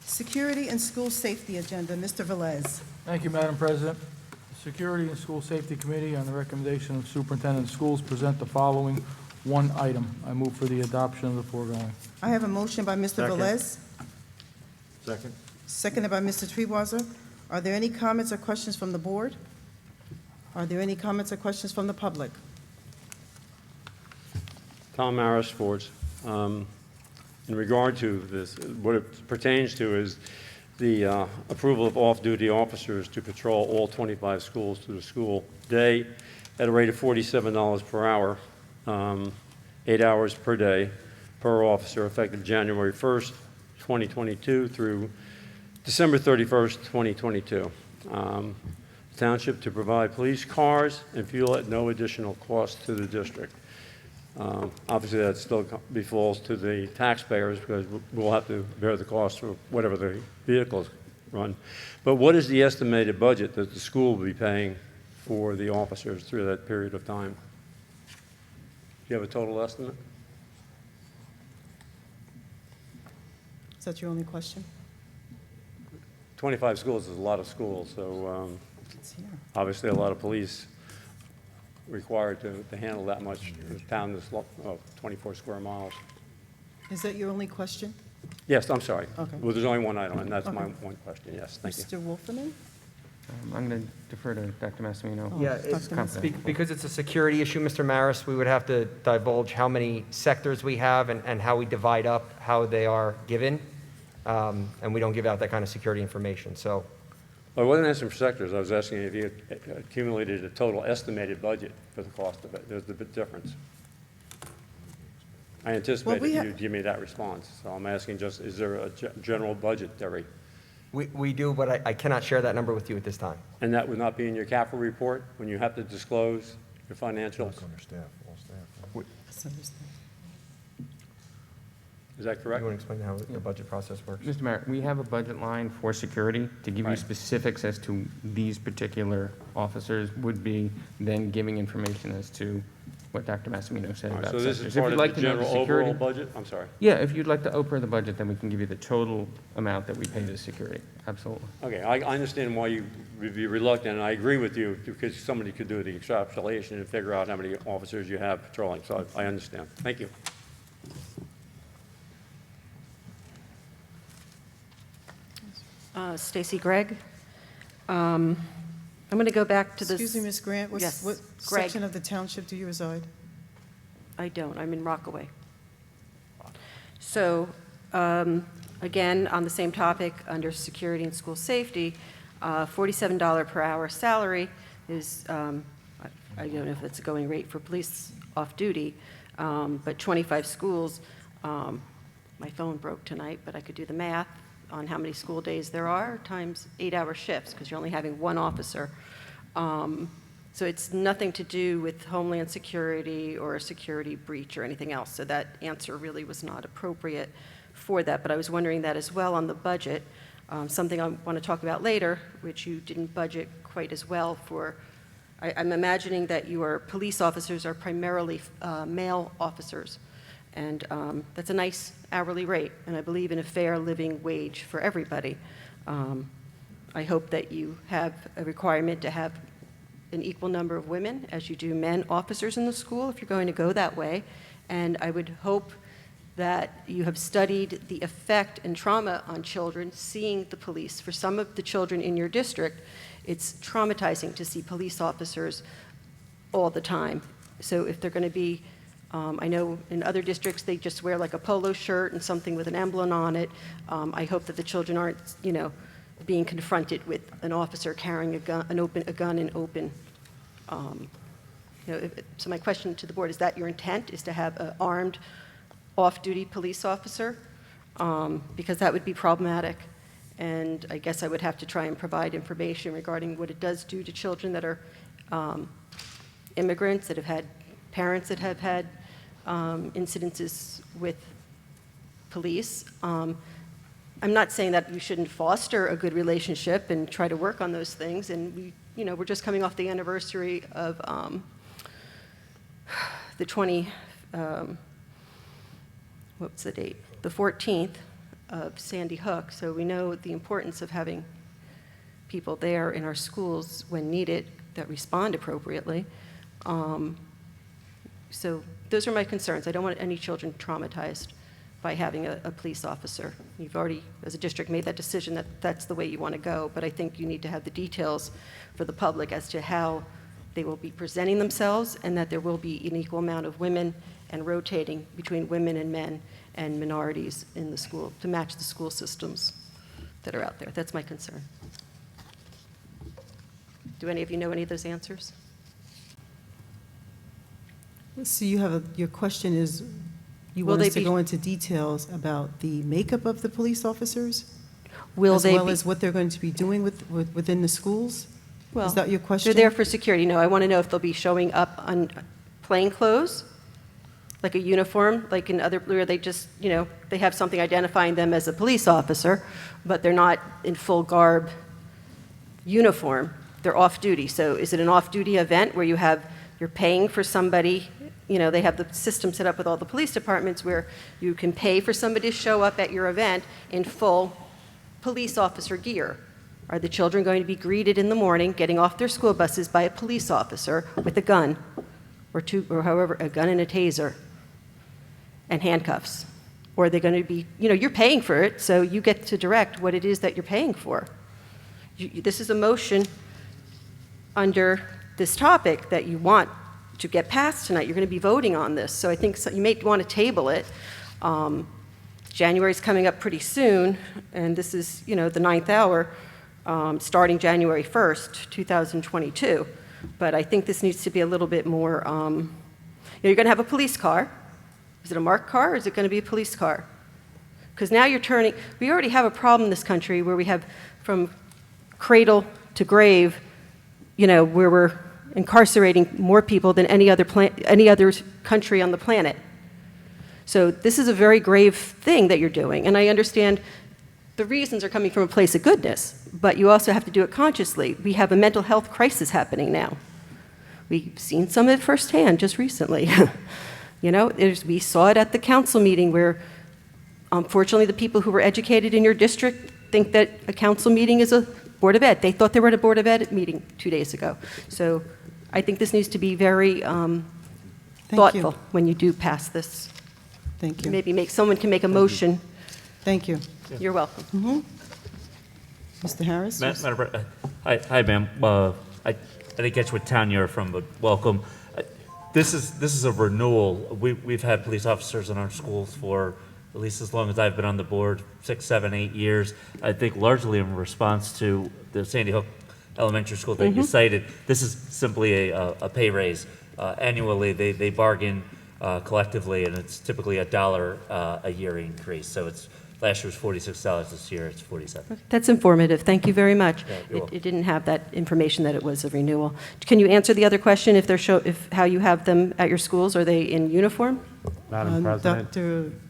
Security and School Safety Agenda, Mr. Velez. Thank you, Madam President. The Security and School Safety Committee, on the recommendation of Superintendent of Schools, present the following one item. I move for the adoption of the foregoing. I have a motion by Mr. Second. Velez, Second. seconded by Mr. Treebwasser. Are there any comments or questions from the board? Are there any comments or questions from the public? Tom Maris, Sports. In regard to this, what it pertains to is the approval of off-duty officers to patrol all 25 schools through the school day at a rate of $47 per hour, 8 hours per day per officer, effective January 1st, 2022 through December 31st, 2022. Township to provide police cars and fuel at no additional cost to the district. Obviously, that still befalls to the taxpayers because we'll have to bear the cost for whatever the vehicles run. But what is the estimated budget that the school will be paying for the officers through that period of time? Do you have a total estimate? Is that your only question? 25 schools is a lot of schools, so It's here. obviously a lot of police required to handle that much. The town is 24 square miles. Is that your only question? Yes, I'm sorry. Okay. Well, there's only one item, and that's my Okay. one question. Yes, thank you. Mr. Wolferman? I'm going to defer to Dr. Massimino. Yeah, It's confidential. because it's a security issue, Mr. Maris, we would have to divulge how many sectors we have and how we divide up how they are given. And we don't give out that kind of security information, so. I wasn't asking for sectors. I was asking if you accumulated a total estimated budget for the cost of it. There's a bit difference. I anticipated we you'd give me that response, so I'm asking just, is there a general budgetary? We do, but I cannot share that number with you at this time. And that would not be in your capital report when you have to disclose your financials? Is that correct? You want to explain how the budget process works? Mr. Mayor, we have a budget line for security to give you Right. specifics as to these particular officers would be then giving information as to what Dr. Massimino said All right, about so this sectors. is If part you'd of like the to know general security- overall budget? I'm sorry. Yeah, if you'd like to Oprah the budget, then we can give you the total amount that we pay to security. Absolutely. Okay, I understand why you would be reluctant, and I agree with you, because somebody could do the extrapolation and figure out how many officers you have patrolling, so I understand. Thank you. Stacy Gregg. I'm going to go back to this. Excuse me, Ms. Grant, Yes, what Greg. section of the township do you reside? I don't, I'm in Rockaway. So, again, on the same topic, under security and school safety, $47 per hour salary is, I don't know if it's a going rate for police off-duty, but 25 schools, my phone broke tonight, but I could do the math on how many school days there are times 8-hour shifts, because you're only having one officer. So it's nothing to do with Homeland Security or a security breach or anything else. So that answer really was not appropriate for that. But I was wondering that as well on the budget, something I want to talk about later, which you didn't budget quite as well for. I'm imagining that your police officers are primarily male officers. And that's a nice hourly rate. And I believe in a fair living wage for everybody. I hope that you have a requirement to have an equal number of women as you do men officers in the school, if you're going to go that way. And I would hope that you have studied the effect and trauma on children seeing the police. For some of the children in your district, it's traumatizing to see police officers all the time. So if they're going to be, I know in other districts, they just wear like a polo shirt and something with an emblem on it. I hope that the children aren't, being confronted with an officer carrying a gun in open. So my question to the board, is that your intent, is to have an armed off-duty police officer? Because that would be problematic. And I guess I would have to try and provide information regarding what it does do to children that are immigrants, that have had parents that have had incidences with police. I'm not saying that you shouldn't foster a good relationship and try to work on those things. And we're just coming off the anniversary of the 14th of Sandy Hook. So we know the importance of having people there in our schools when needed that respond appropriately. So those are my concerns. I don't want any children traumatized by having a police officer. You've already, as a district, made that decision that that's the way you want to go, but I think you need to have the details for the public as to how they will be presenting themselves, and that there will be an equal amount of women and rotating between women and men and minorities in the school to match the school systems that are out there. That's my concern. Do any of you know any of those answers? So your question is, you Will want us they to be- go into details about the makeup of the police officers? Will as they well be- as what they're going to be doing within the schools? Well, Is that your question? They're there for security. No, I want to know if they'll be showing up on plain clothes, like a uniform, like in other, where they just, they have something identifying them as a police officer, but they're not in full garb uniform. They're off-duty. So is it an off-duty event where you're paying for somebody? They have the system set up with all the police departments where you can pay for somebody to show up at your event in full police officer gear. Are the children going to be greeted in the morning, getting off their school buses by a police officer with a gun, or however, a gun and a taser, and handcuffs? Or are they going to be, you're paying for it, so you get to direct what it is that you're paying for. This is a motion under this topic that you want to get passed tonight. You're going to be voting on this, so I think you may want to table it. January's coming up pretty soon, and this is, the 9th hour, starting January 1st, 2022. But I think this needs to be a little bit more, you're going to have a police car. Is it a marked car, or is it going to be a police car? Because now we already have a problem in this country where we have from cradle to grave, where we're incarcerating more people than any other country on the planet. So this is a very grave thing that you're doing, and I understand the reasons are coming from a place of goodness, but you also have to do it consciously. We have a mental health crisis happening now. We've seen some of it firsthand just recently. We saw it at the council meeting where, unfortunately, the people who were educated in your district think that a council meeting is a Board of Ed. They thought they were at a Board of Ed meeting 2 days ago. So I think this needs to be very thoughtful when you do pass this. Thank you. Maybe someone can make a motion. Thank you. You're welcome. Mr. Harris? Madam President, hi, ma'am. I didn't catch what town you're from, but welcome. This is a renewal. We've had police officers in our schools for at least as long as I've been on the board, 6, 7, 8 years. I think largely in response to the Sandy Hook Elementary School that you cited. This is simply a pay raise. Annually, they bargain collectively, and it's typically $1 a year increase. So last year was $46. This year it's $47. That's informative. Thank you very much. Yeah, you're welcome. It didn't have that information that it was a renewal. Can you answer the other question, how you have them at your schools? Are they in uniform? Madam President,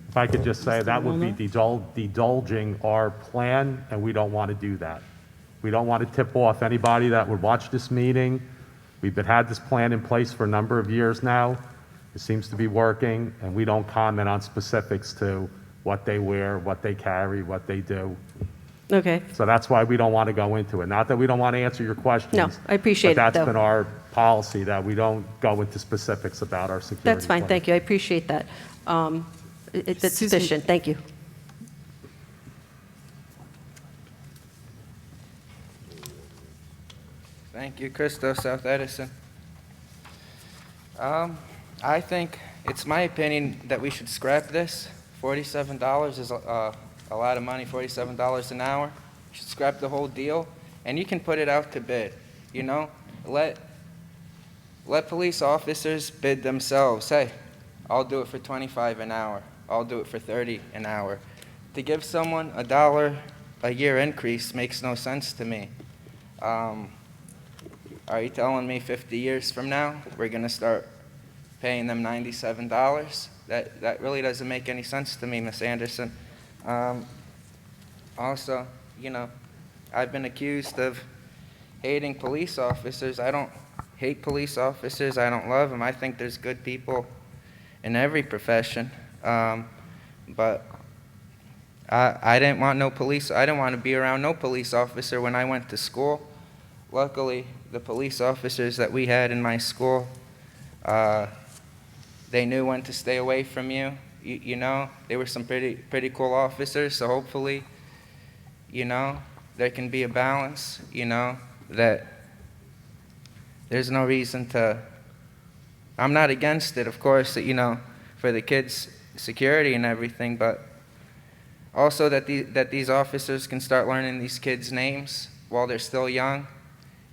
if I could just say, that would be divulging our plan, and we don't want to do that. We don't want to tip off anybody that would watch this meeting. We've had this plan in place for a number of years now. It seems to be working, and we don't comment on specifics to what they wear, what they carry, what they do. Okay. So that's why we don't want to go into it. Not that we don't want to answer your questions. No, I appreciate it, But that's though. been our policy, that we don't go into specifics about our security. That's fine, plan. thank you, I appreciate that. It's sufficient, thank you. Thank you, Christo, South Edison. I think, it's my opinion that we should scrap this. $47 is a lot of money, $47 an hour. You should scrap the whole deal, and you can put it out to bid, you know? Let police officers bid themselves. Hey, I'll do it for $25 an hour. I'll do it for $30 an hour. To give someone $1 a year increase makes no sense to me. Are you telling me 50 years from now, we're going to start paying them $97? That really doesn't make any sense to me, Ms. Anderson. Also, you know, I've been accused of hating police officers. I don't hate police officers. I don't love them. I think there's good people in every profession. But I didn't want no police. I didn't want to be around no police officer when I went to school. Luckily, the police officers that we had in my school, they knew when to stay away from you. You know, they were some pretty cool officers. So hopefully, you know, there can be a balance. You know, that there's no reason to. I'm not against it, of course. You know, for the kids' security and everything, but also that these officers can start learning these kids' names while they're still young.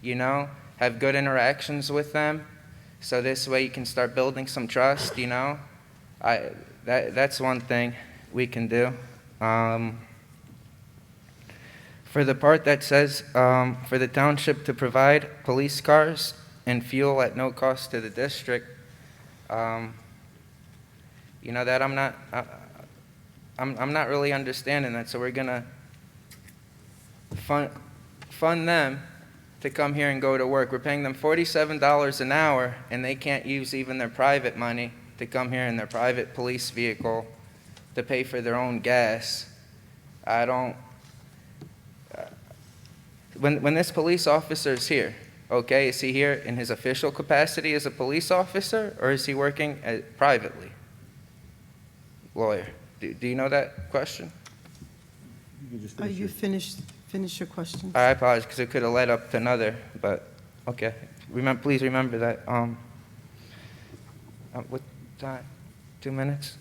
You know, have good interactions with them, so this way you can start building some trust. You know, that's one thing we can do. For the part that says for the township to provide police cars and fuel at no cost to the district, you know, that I'm not really understanding that. So we're gonna fund them to come here and go to work. We're paying them $47 an hour, and they can't use even their private money to come here in their private police vehicle to pay for their own gas. I don't. When this police officer is here, okay, is he here in his official capacity as a police officer, or is he working privately? Lawyer, do you know that question? You finish your question. I apologize, because it could have led up to another, but, okay. Please remember that. What time? 2 minutes?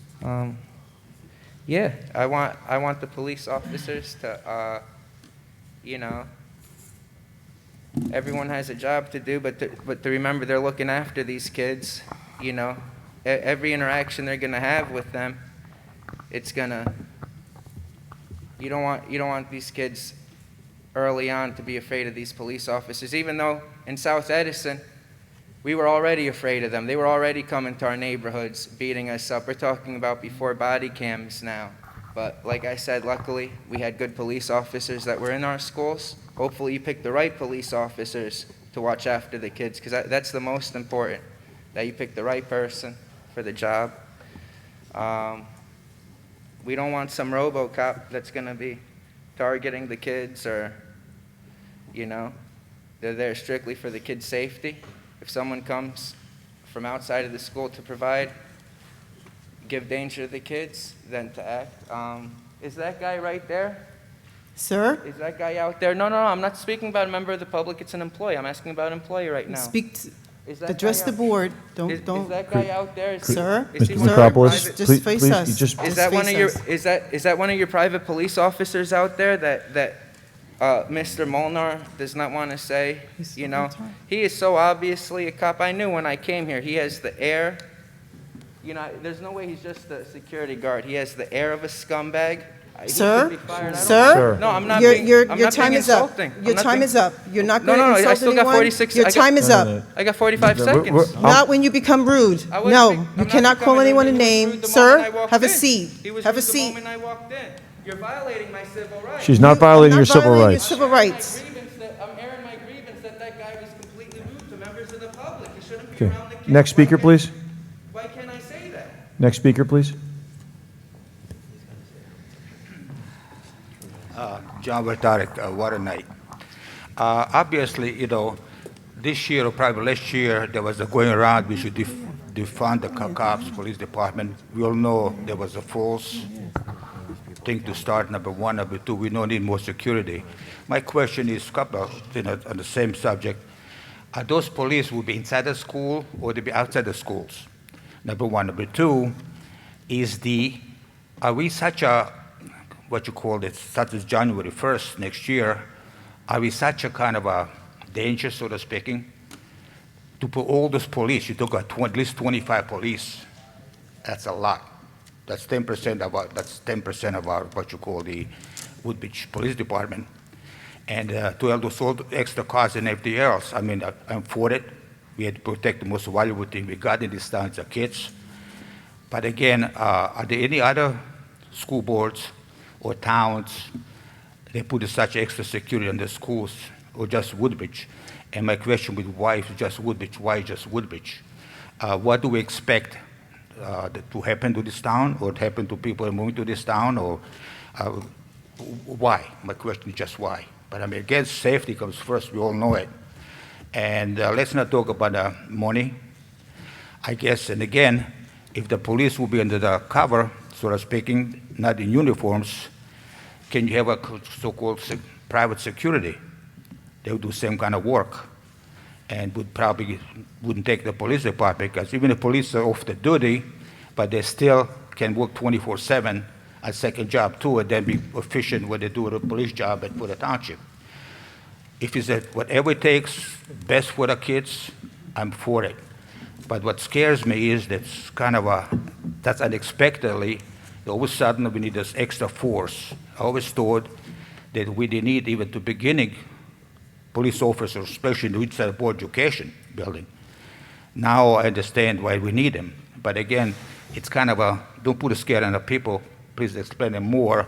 Yeah, I want the police officers to, you know, everyone has a job to do, but to remember they're looking after these kids, you know. Every interaction they're going to have with them, it's going to, you don't want these kids early on to be afraid of these police officers, even though in South Edison, we were already afraid of them. They were already coming to our neighborhoods, beating us up. We're talking about before body cams now. But like I said, luckily, we had good police officers that were in our schools. Hopefully you pick the right police officers to watch after the kids, because that's the most important, that you pick the right person for the job. We don't want some RoboCop that's going to be targeting the kids, or, you know, they're there strictly for the kids' safety. If someone comes from outside of the school to give danger to the kids, then to act. Is that guy right there? Sir? Is that guy out there? No, I'm not speaking about a member of the public. It's an employee. I'm asking about an employee right now. Address the board. Don't. Is that guy out there? Sir? Is he Mr. one of your Metropolis, private- Just face please, us. Is that one of your private police officers out there that Mr. Molnar does not want to say? You know, he is so obviously a cop. I knew when I came here. He has the air. You know, there's no way he's just a security guard. He has the air of a scumbag. He Sir? should be fired. Sir? No, I'm not Your being. your time is up. Your time is up. You're not going to insult I still got anyone. 46. Your time is up. I got 45 seconds. Not when you become rude. No, you cannot call anyone a name. Sir, have a seat. Have a seat. The moment I walked in. You're violating my civil rights. She's not violating your civil violating your rights. civil rights. I'm airing my grievance that guy was completely rude to members of the public. He shouldn't be Okay. around the kids. Next speaker, please. Why can't I say that? Next speaker, please. John Vertarek, Water Night. Obviously, this year or probably last year, there was a going around, we should defund the cops, police department. We all know there was a false thing to start, number one. Number two, we don't need more security. My question is, couple, on the same subject. Are those police will be inside the school or they be outside the schools? Number one. Number two, are we such a, what you call it, such as January 1st next year, are we such a kind of a danger, so to speaking, to put all those police? You took at least 25 police. That's a lot. That's 10% of our what you call the Woodbridge Police Department. And to have those all extra cars and everything else, I mean, I'm for it. We had to protect the most valuable thing we got in this town, the kids. But again, are there any other school boards or towns they put such extra security in the schools, or just Woodbridge? And my question with why is just Woodbridge? Why just Woodbridge? What do we expect to happen to this town, or to happen to people moving to this town, or why? My question is just why. But I mean, again, safety comes first. We all know it. And let's not talk about money, I guess. And again, if the police will be under the cover, so to speaking, not in uniforms, can you have a so-called private security? They would do the same kind of work and wouldn't take the police department, because even the police are off the duty, but they still can work 24/7, a second job too, and then be efficient when they do the police job for the township. If it's whatever it takes, best for the kids, I'm for it. But what scares me is that's unexpectedly, all of a sudden we need this extra force. I always thought that we didn't need even the beginning police officers, especially in the inside board education building. Now I understand why we need them. But again, it's kind of don't put a scare on the people. Please explain them more.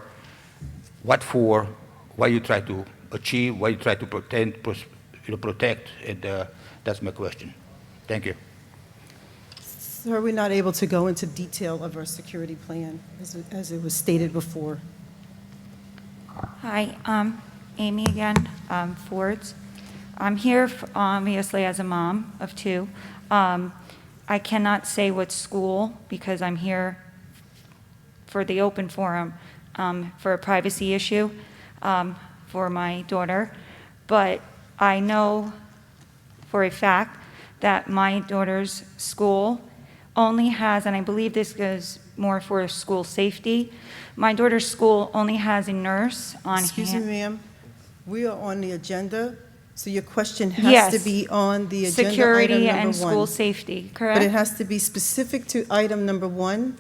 What for? Why you try to achieve? Why you try to protect? And that's my question. Thank you. So are we not able to go into detail of our security plan as it was stated before? Hi, Amy again, Fords. I'm here obviously as a mom of two. I cannot say what school because I'm here for the open forum for a privacy issue for my daughter. But I know for a fact that my daughter's school only has, and I believe this goes more for school safety, my daughter's school only has a nurse on hand. Excuse me, ma'am. We are on the agenda, so your question has to be on the agenda, security item number and one. school safety, correct? But it has to be specific to item number one,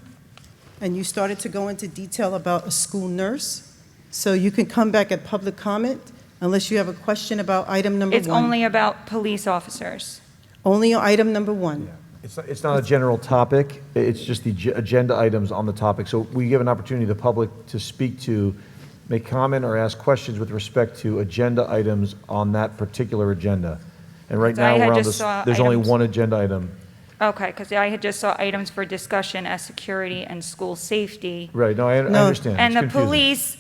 and you started to go into detail about a school nurse. So you can come back at public comment unless you have a question about item number one. It's only about police officers. Only on item number one. It's not a general topic, it's just the agenda items on the topic. So we give an opportunity to the public to speak to, make comment or ask questions with respect to agenda items on that particular agenda. And right now, we're on this, there's only one agenda item. Okay, because I had just saw items for discussion as security and school safety. Right, no, I understand. And It's the confusing. police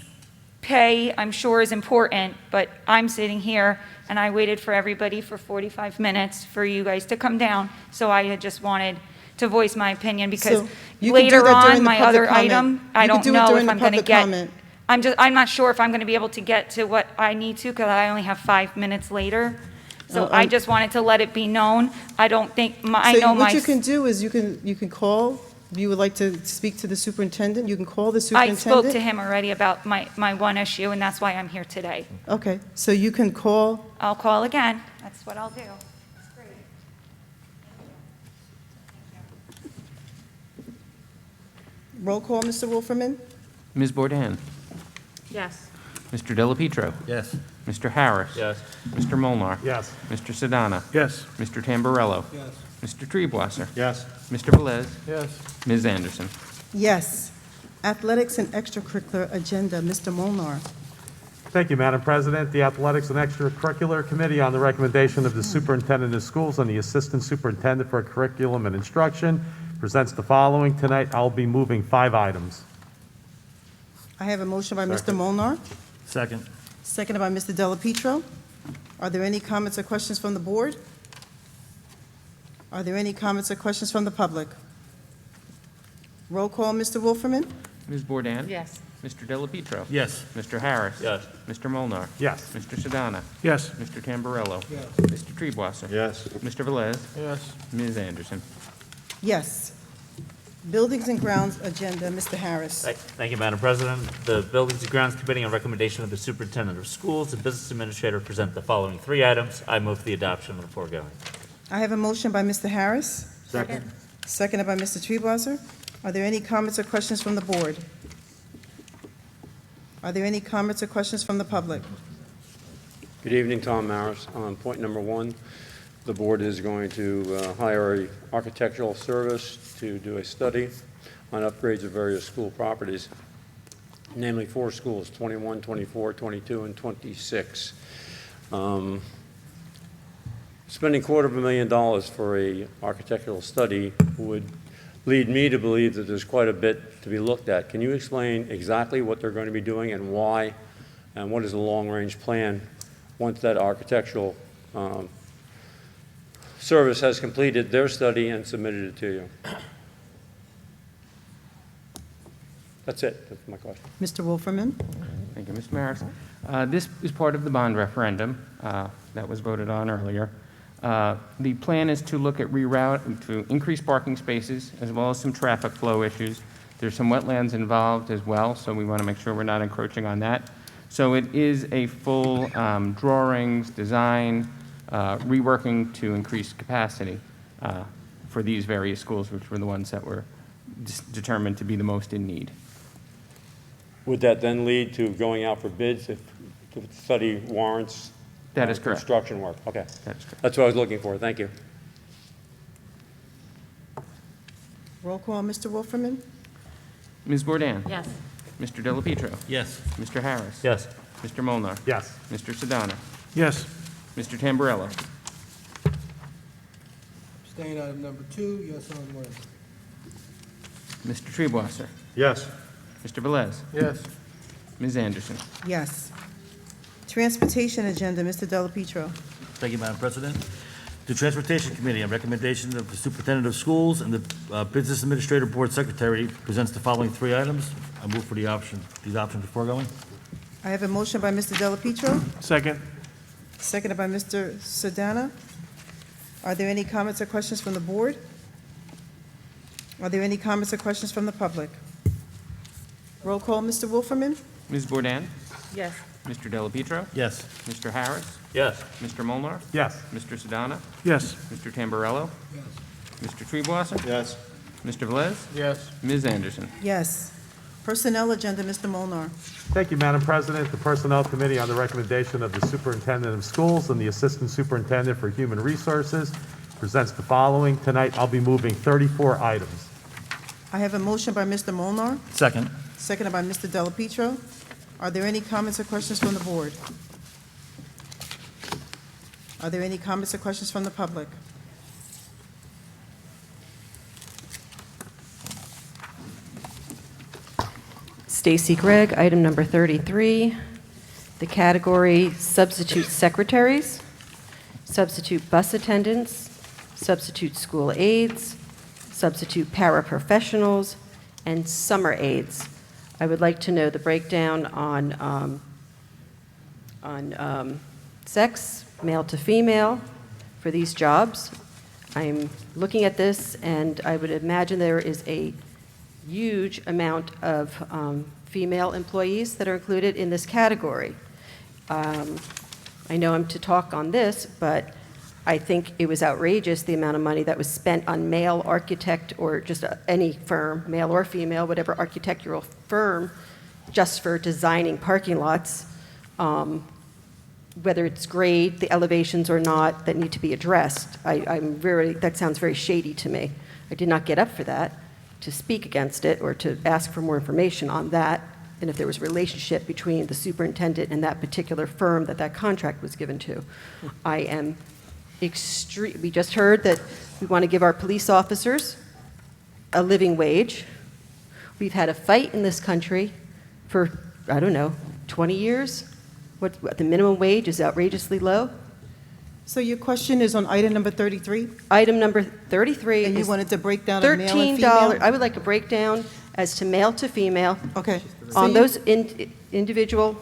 pay, I'm sure, is important, but I'm sitting here and I waited for everybody for 45 minutes for you guys to come down. So I had just wanted to voice my opinion because So you can do later that during on, the my public other comment. item, I You can don't do it know during if the I'm going to public get. comment. I'm not sure if I'm going to be able to get to what I need to because I only have 5 minutes later. So I just wanted to let it be known. I don't think, I know my. What you can do is you can call, if you would like to speak to the superintendent, you can call the I superintendent. spoke to him already about my one issue, and that's why I'm here today. Okay, so you can call. I'll call again. That's what I'll do. Roll call, Mr. Wolferman? Ms. Bourdain? Yes. Mr. Delapetro? Yes. Mr. Harris? Yes. Mr. Molnar? Yes. Mr. Sedana? Yes. Mr. Tamburello? Yes. Mr. Treebwasser? Yes. Mr. Velez? Yes. Ms. Anderson? Yes. Athletics and extracurricular agenda, Mr. Molnar. Thank you, Madam President. The Athletics and Extracurricular Committee, on the recommendation of the Superintendent of Schools and the Assistant Superintendent for Curriculum and Instruction, presents the following. Tonight, I'll be moving 5 items. I have a motion by Mr. Molnar, Second. seconded by Mr. Delapietro. Are there any comments or questions from the board? Are there any comments or questions from the public? Roll call, Mr. Wolferman? Ms. Bourdain? Yes. Mr. Delapietro? Yes. Mr. Harris? Yes. Mr. Molnar. Yes. Mr. Sedana? Yes. Mr. Tamburello? Yes. Mr. Treebwasser? Yes. Mr. Velez? Yes. Ms. Anderson? Yes. Buildings and Grounds agenda, Mr. Harris. Thank you, Madam President. The Buildings and Grounds Committee, on recommendation of the Superintendent of Schools and Business Administrator, present the following 3 items. I move for the adoption of the foregoing. I have a motion by Mr. Harris, Second. seconded by Mr. Treebwasser. Are there any comments or questions from the board? Are there any comments or questions from the public? Good evening, Tom Maris. On point number 1, the board is going to hire an architectural service to do a study on upgrades of various school properties, namely 4 schools, 21, 24, 22, and 26. Spending $250,000 for a architectural study would lead me to believe that there's quite a bit to be looked at. Can you explain exactly what they're going to be doing and why, and what is the long-range plan once that architectural service has completed their study and submitted it to you? That's it. That's my question. Mr. Wolferman? Thank you, Mr. Maris. This is part of the bond referendum that was voted on earlier. The plan is to look at to increase parking spaces as well as some traffic flow issues. There's some wetlands involved as well, so we want to make sure we're not encroaching on that. So it is a full drawings, design, reworking to increase capacity for these various schools, which were the ones that were determined to be the most in need. Would that then lead to going out for bids if the study warrants That is correct. construction work? Okay. That is correct. That's what I was looking for. Thank you. Roll call, Mr. Wolferman? Ms. Bourdain? Yes. Mr. Delapietro? Yes. Mr. Harris? Yes. Mr. Molnar. Yes. Mr. Sedana? Yes. Mr. Tamburello? Abstain item number 2, yes on 1. Mr. Treebwasser? Yes. Mr. Velez? Yes. Ms. Anderson? Yes. Transportation agenda, Mr. Delapietro. Thank you, Madam President. The Transportation Committee, on recommendation of the Superintendent of Schools and the Business Administrator Board Secretary, presents the following 3 items. I move for the adoption of the foregoing. I have a motion by Mr. Delapietro, Second. seconded by Mr. Sedana. Are there any comments or questions from the board? Are there any comments or questions from the public? Roll call, Mr. Wolferman? Ms. Bourdain? Yes. Mr. Delapietro? Yes. Mr. Harris? Yes. Mr. Molnar. Yes. Mr. Sedana? Yes. Mr. Tamburello? Yes. Mr. Treebwasser? Yes. Mr. Velez? Yes. Ms. Anderson? Yes. Personnel agenda, Mr. Molnar. Thank you, Madam President. The Personnel Committee, on the recommendation of the Superintendent of Schools and the Assistant Superintendent for Human Resources, presents the following. Tonight, I'll be moving 34 items. I have a motion by Mr. Molnar, Second. seconded by Mr. Delapietro. Are there any comments or questions from the board? Are there any comments or questions from the public? Stacy Gregg, item number 33. The category substitute secretaries, substitute bus attendants, substitute school aides, substitute paraprofessionals, and summer aides. I would like to know the breakdown on sex, male to female, for these jobs. I'm looking at this, and I would imagine there is a huge amount of female employees that are included in this category. I know I'm to talk on this, but I think it was outrageous, the amount of money that was spent on male architect or just any firm, male or female, whatever architectural firm, just for designing parking lots, whether it's grade, the elevations or not, that need to be addressed. That sounds very shady to me. I did not get up for that, to speak against it or to ask for more information on that, and if there was a relationship between the superintendent and that particular firm that contract was given to. I am we just heard that we want to give our police officers a living wage. We've had a fight in this country for, I don't know, 20 years What the minimum wage is outrageously low. So your question is on item number 33? Item number 33 And you is wanted to break down of male and $13. female? I would like a breakdown as to male to female Okay. So on you- those individual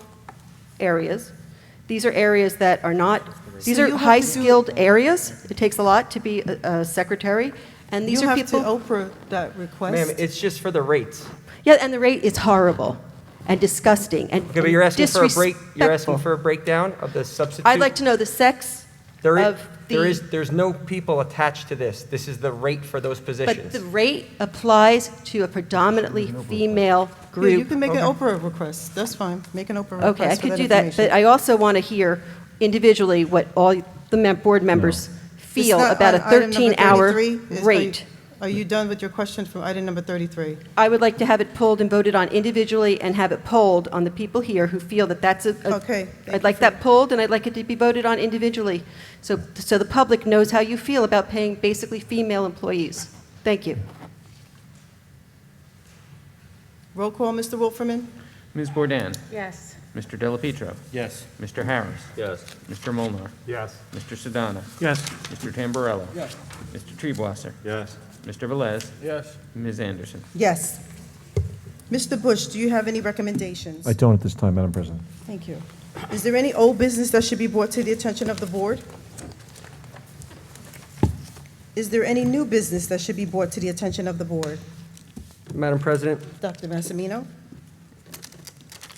areas. These are areas that are not, these So are you have to do- high-skilled areas. It takes a lot to be a secretary, and these You are have to people. Oprah that request. Ma'am, it's just for the rates. Yeah, and the rate is horrible and disgusting and Okay, but you're asking for a break, you're asking disrespectful. for a breakdown of the substitute? I'd like to know the sex There is, of the, there's no people attached to this. This is the rate for those but positions. the rate applies to a predominantly female Yeah, group. you can make an Oprah request. That's fine. Make an Oprah request. Okay, I for could do that, information. but I also want to hear individually what all the board members feel It's not about a on item number 13-hour 33. rate. Are you done with your question from item number 33? I would like to have it pulled and voted on individually and have it polled on the people here who feel that that's Okay. I'd like that pulled, and I'd like it to be voted on individually, so the public knows how you feel about paying basically female employees. Thank you. Roll call, Mr. Wolferman? Ms. Bourdain? Yes. Mr. Delapietro? Yes. Mr. Harris? Yes. Mr. Molnar, Yes. Mr. Sedana? Yes. Mr. Tamburello? Yes. Mr. Treebwasser? Yes. Mr. Velez? Yes. Ms. Anderson? Yes. Mr. Bush, do you have any recommendations? I don't at this time, Madam President. Thank you. Is there any old business that should be brought to the attention of the board? Is there any new business that should be brought to the attention of the board? Madam President, Dr. Massimino?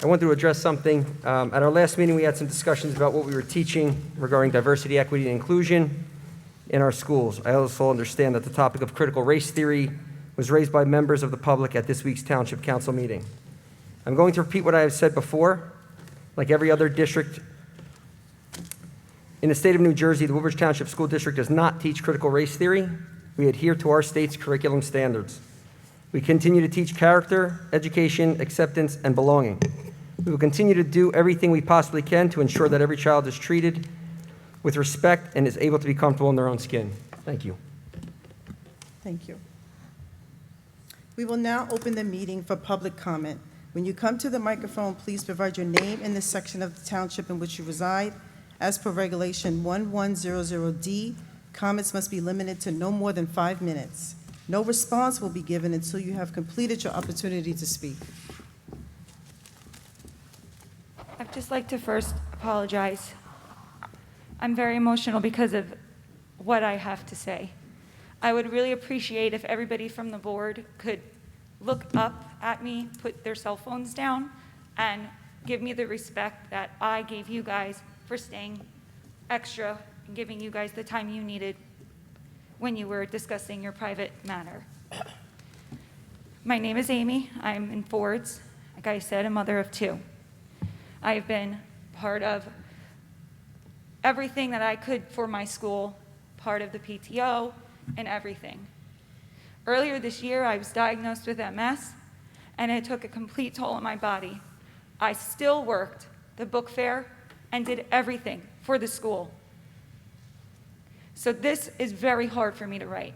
I want to address something. At our last meeting, we had some discussions about what we were teaching regarding diversity, equity, and inclusion in our schools. I also understand that the topic of critical race theory was raised by members of the public at this week's Township Council meeting. I'm going to repeat what I have said before. Like every other district in the state of New Jersey, the Woodbridge Township School District does not teach critical race theory. We adhere to our state's curriculum standards. We continue to teach character, education, acceptance, and belonging. We will continue to do everything we possibly can to ensure that every child is treated with respect and is able to be comfortable in their own skin. Thank you. Thank you. We will now open the meeting for public comment. When you come to the microphone, please provide your name and the section of the township in which you reside. As per Regulation 1100D, comments must be limited to no more than 5 minutes. No response will be given until you have completed your opportunity to speak. I'd just like to first apologize. I'm very emotional because of what I have to say. I would really appreciate if everybody from the board could look up at me, put their cell phones down, and give me the respect that I gave you guys for staying extra and giving you guys the time you needed when you were discussing your private matter. My name is Amy. I'm in Fords. Like I said, a mother of 2. I've been part of everything that I could for my school, part of the PTO, and everything. Earlier this year, I was diagnosed with MS, and it took a complete toll on my body. I still worked the book fair and did everything for the school. So this is very hard for me to write.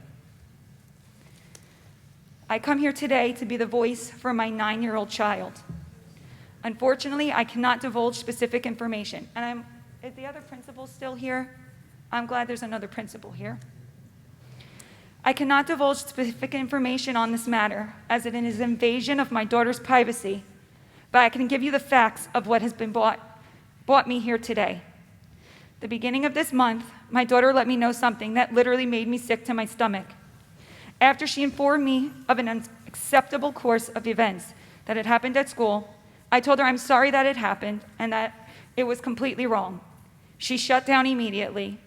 I come here today to be the voice for my 9-year-old child. Unfortunately, I cannot divulge specific information. And is the other principal still here? I'm glad there's another principal here. I cannot divulge specific information on this matter, as it is an invasion of my daughter's privacy, but I can give you the facts of what has been brought me here today. The beginning of this month, my daughter let me know something that literally made me sick to my stomach. After she informed me of an unacceptable course of events that had happened at school, I told her I'm sorry that it happened and that it was completely wrong. She shut down immediately,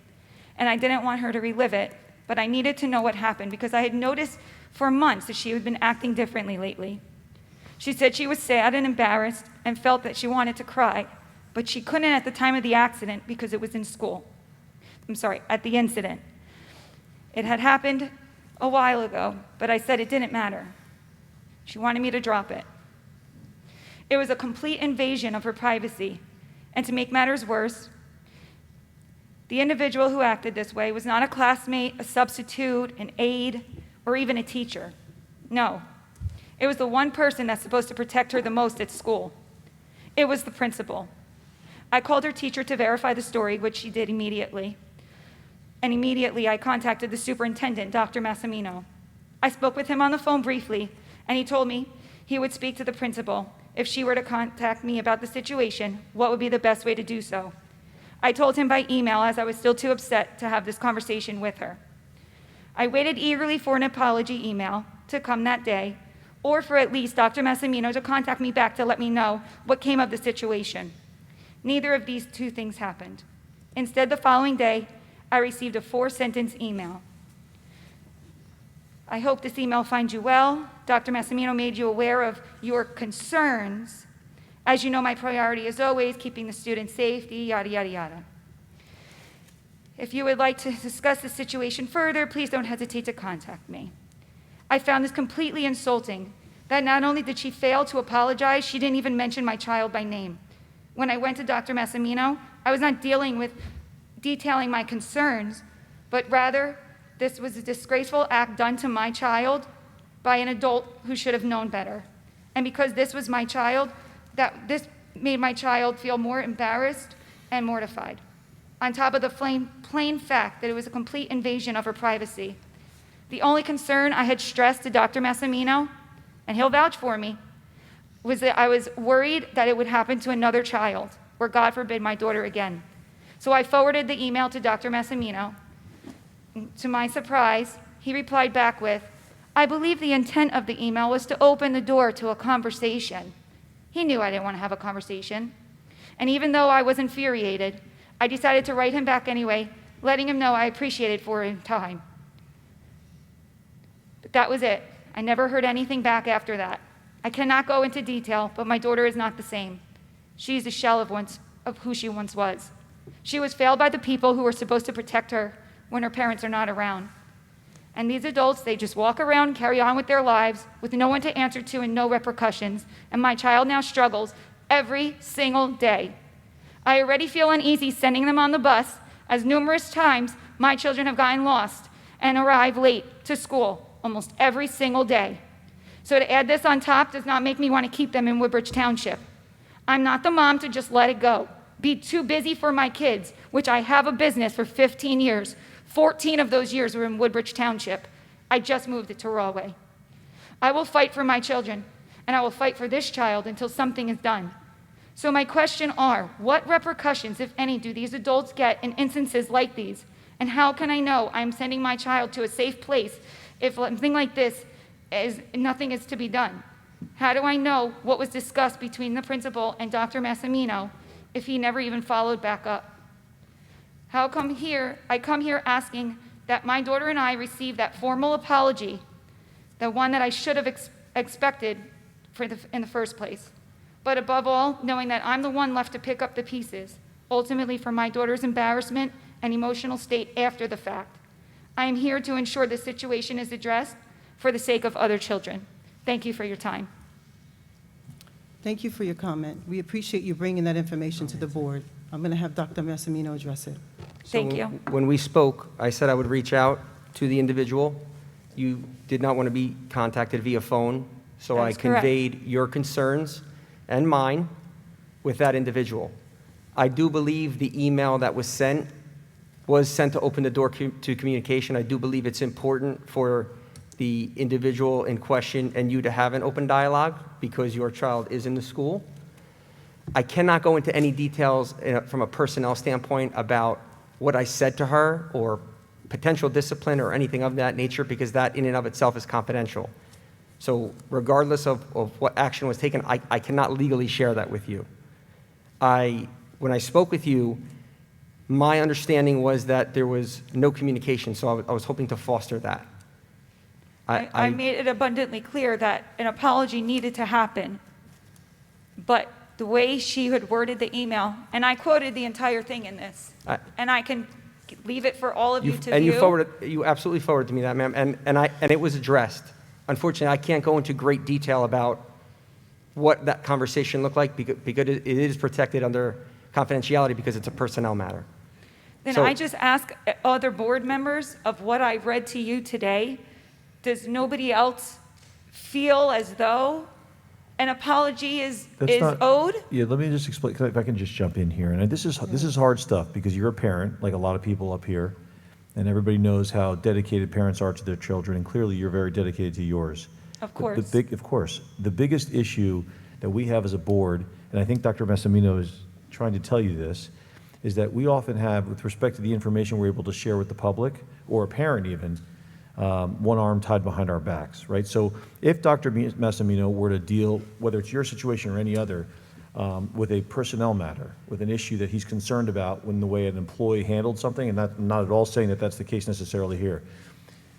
and I didn't want her to relive it, but I needed to know what happened because I had noticed for months that she had been acting differently lately. She said she was sad and embarrassed and felt that she wanted to cry, but she couldn't at the time of the accident because it was in school. At the incident. It had happened a while ago, but I said it didn't matter. She wanted me to drop it. It was a complete invasion of her privacy, and to make matters worse, the individual who acted this way was not a classmate, a substitute, an aide, or even a teacher. No, it was the one person that's supposed to protect her the most at school. It was the principal. I called her teacher to verify the story, which she did immediately. And immediately I contacted the superintendent, Dr. Massimino. I spoke with him on the phone briefly, and he told me he would speak to the principal. If she were to contact me about the situation, what would be the best way to do so? I told him by email, as I was still too upset to have this conversation with her. I waited eagerly for an apology email to come that day, or for at least Dr. Massimino to contact me back to let me know what came of the situation. Neither of these two things happened. Instead, the following day, I received a 4-sentence email. I hope this email finds you well. Dr. Massimino made you aware of your concerns. As you know, my priority is always keeping the students' safety, yada, yada, yada. If you would like to discuss the situation further, please don't hesitate to contact me. I found this completely insulting, that not only did she fail to apologize, she didn't even mention my child by name. When I went to Dr. Massimino, I was not dealing with detailing my concerns, but rather this was a disgraceful act done to my child by an adult who should have known better. And because this was my child, this made my child feel more embarrassed and mortified. On top of the plain fact that it was a complete invasion of her privacy. The only concern I had stressed to Dr. Massimino, and he'll vouch for me, was that I was worried that it would happen to another child, or God forbid, my daughter again. So I forwarded the email to Dr. Massimino. To my surprise, he replied back with, I believe the intent of the email was to open the door to a conversation. He knew I didn't want to have a conversation. And even though I was infuriated, I decided to write him back anyway, letting him know I appreciated for his time. But that was it. I never heard anything back after that. I cannot go into detail, but my daughter is not the same. She's a shell of who she once was. She was failed by the people who were supposed to protect her when her parents are not around. And these adults, they just walk around and carry on with their lives with no one to answer to and no repercussions. And my child now struggles every single day. I already feel uneasy sending them on the bus, as numerous times my children have gotten lost and arrive late to school almost every single day. So to add this on top does not make me want to keep them in Woodbridge Township. I'm not the mom to just let it go, be too busy for my kids, which I have a business for 15 years. 14 of those years were in Woodbridge Township. I just moved it to Rahway. I will fight for my children, and I will fight for this child until something is done. So my question are, what repercussions, if any, do these adults get in instances like these? And how can I know I'm sending my child to a safe place if something like this nothing is to be done? How do I know what was discussed between the principal and Dr. Massimino if he never even followed back up? I come here asking that my daughter and I receive that formal apology, the one that I should have expected in the first place. But above all, knowing that I'm the one left to pick up the pieces, ultimately for my daughter's embarrassment and emotional state after the fact. I am here to ensure this situation is addressed for the sake of other children. Thank you for your time. Thank you for your comment. We appreciate you bringing that information to the board. I'm going to have Dr. Massimino address it. Thank you. When we spoke, I said I would reach out to the individual. You did not want to be contacted via phone, so I That's correct. conveyed your concerns and mine with that individual. I do believe the email that was sent to open the door to communication. I do believe it's important for the individual in question and you to have an open dialogue because your child is in the school. I cannot go into any details from a personnel standpoint about what I said to her or potential discipline or anything of that nature because that in and of itself is confidential. So regardless of what action was taken, I cannot legally share that with you. When I spoke with you, my understanding was that there was no communication, so I was hoping to foster that. I made it abundantly clear that an apology needed to happen, but the way she had worded the email, and I quoted the entire thing in this, and I can leave it for all of you to and view. You absolutely forwarded to me that, ma'am, and it was addressed. Unfortunately, I can't go into great detail about what that conversation looked like because it is protected under confidentiality because it's a personnel matter. Then So- I just ask other board members of what I read to you today, does nobody else feel as though an apology is That's not- owed? Yeah, let me just explain, if I can just jump in here. And this is hard stuff, because you're a parent, like a lot of people up here, and everybody knows how dedicated parents are to their children, and clearly you're very dedicated to yours. Of course. Of course. The biggest issue that we have as a board, and I think Dr. Massimino is trying to tell you this, is that we often have, with respect to the information we're able to share with the public, or a parent even, one arm tied behind our backs, right? So if Dr. Massimino were to deal, whether it's your situation or any other, with a personnel matter, with an issue that he's concerned about when the way an employee handled something, and not at all saying that that's the case necessarily here,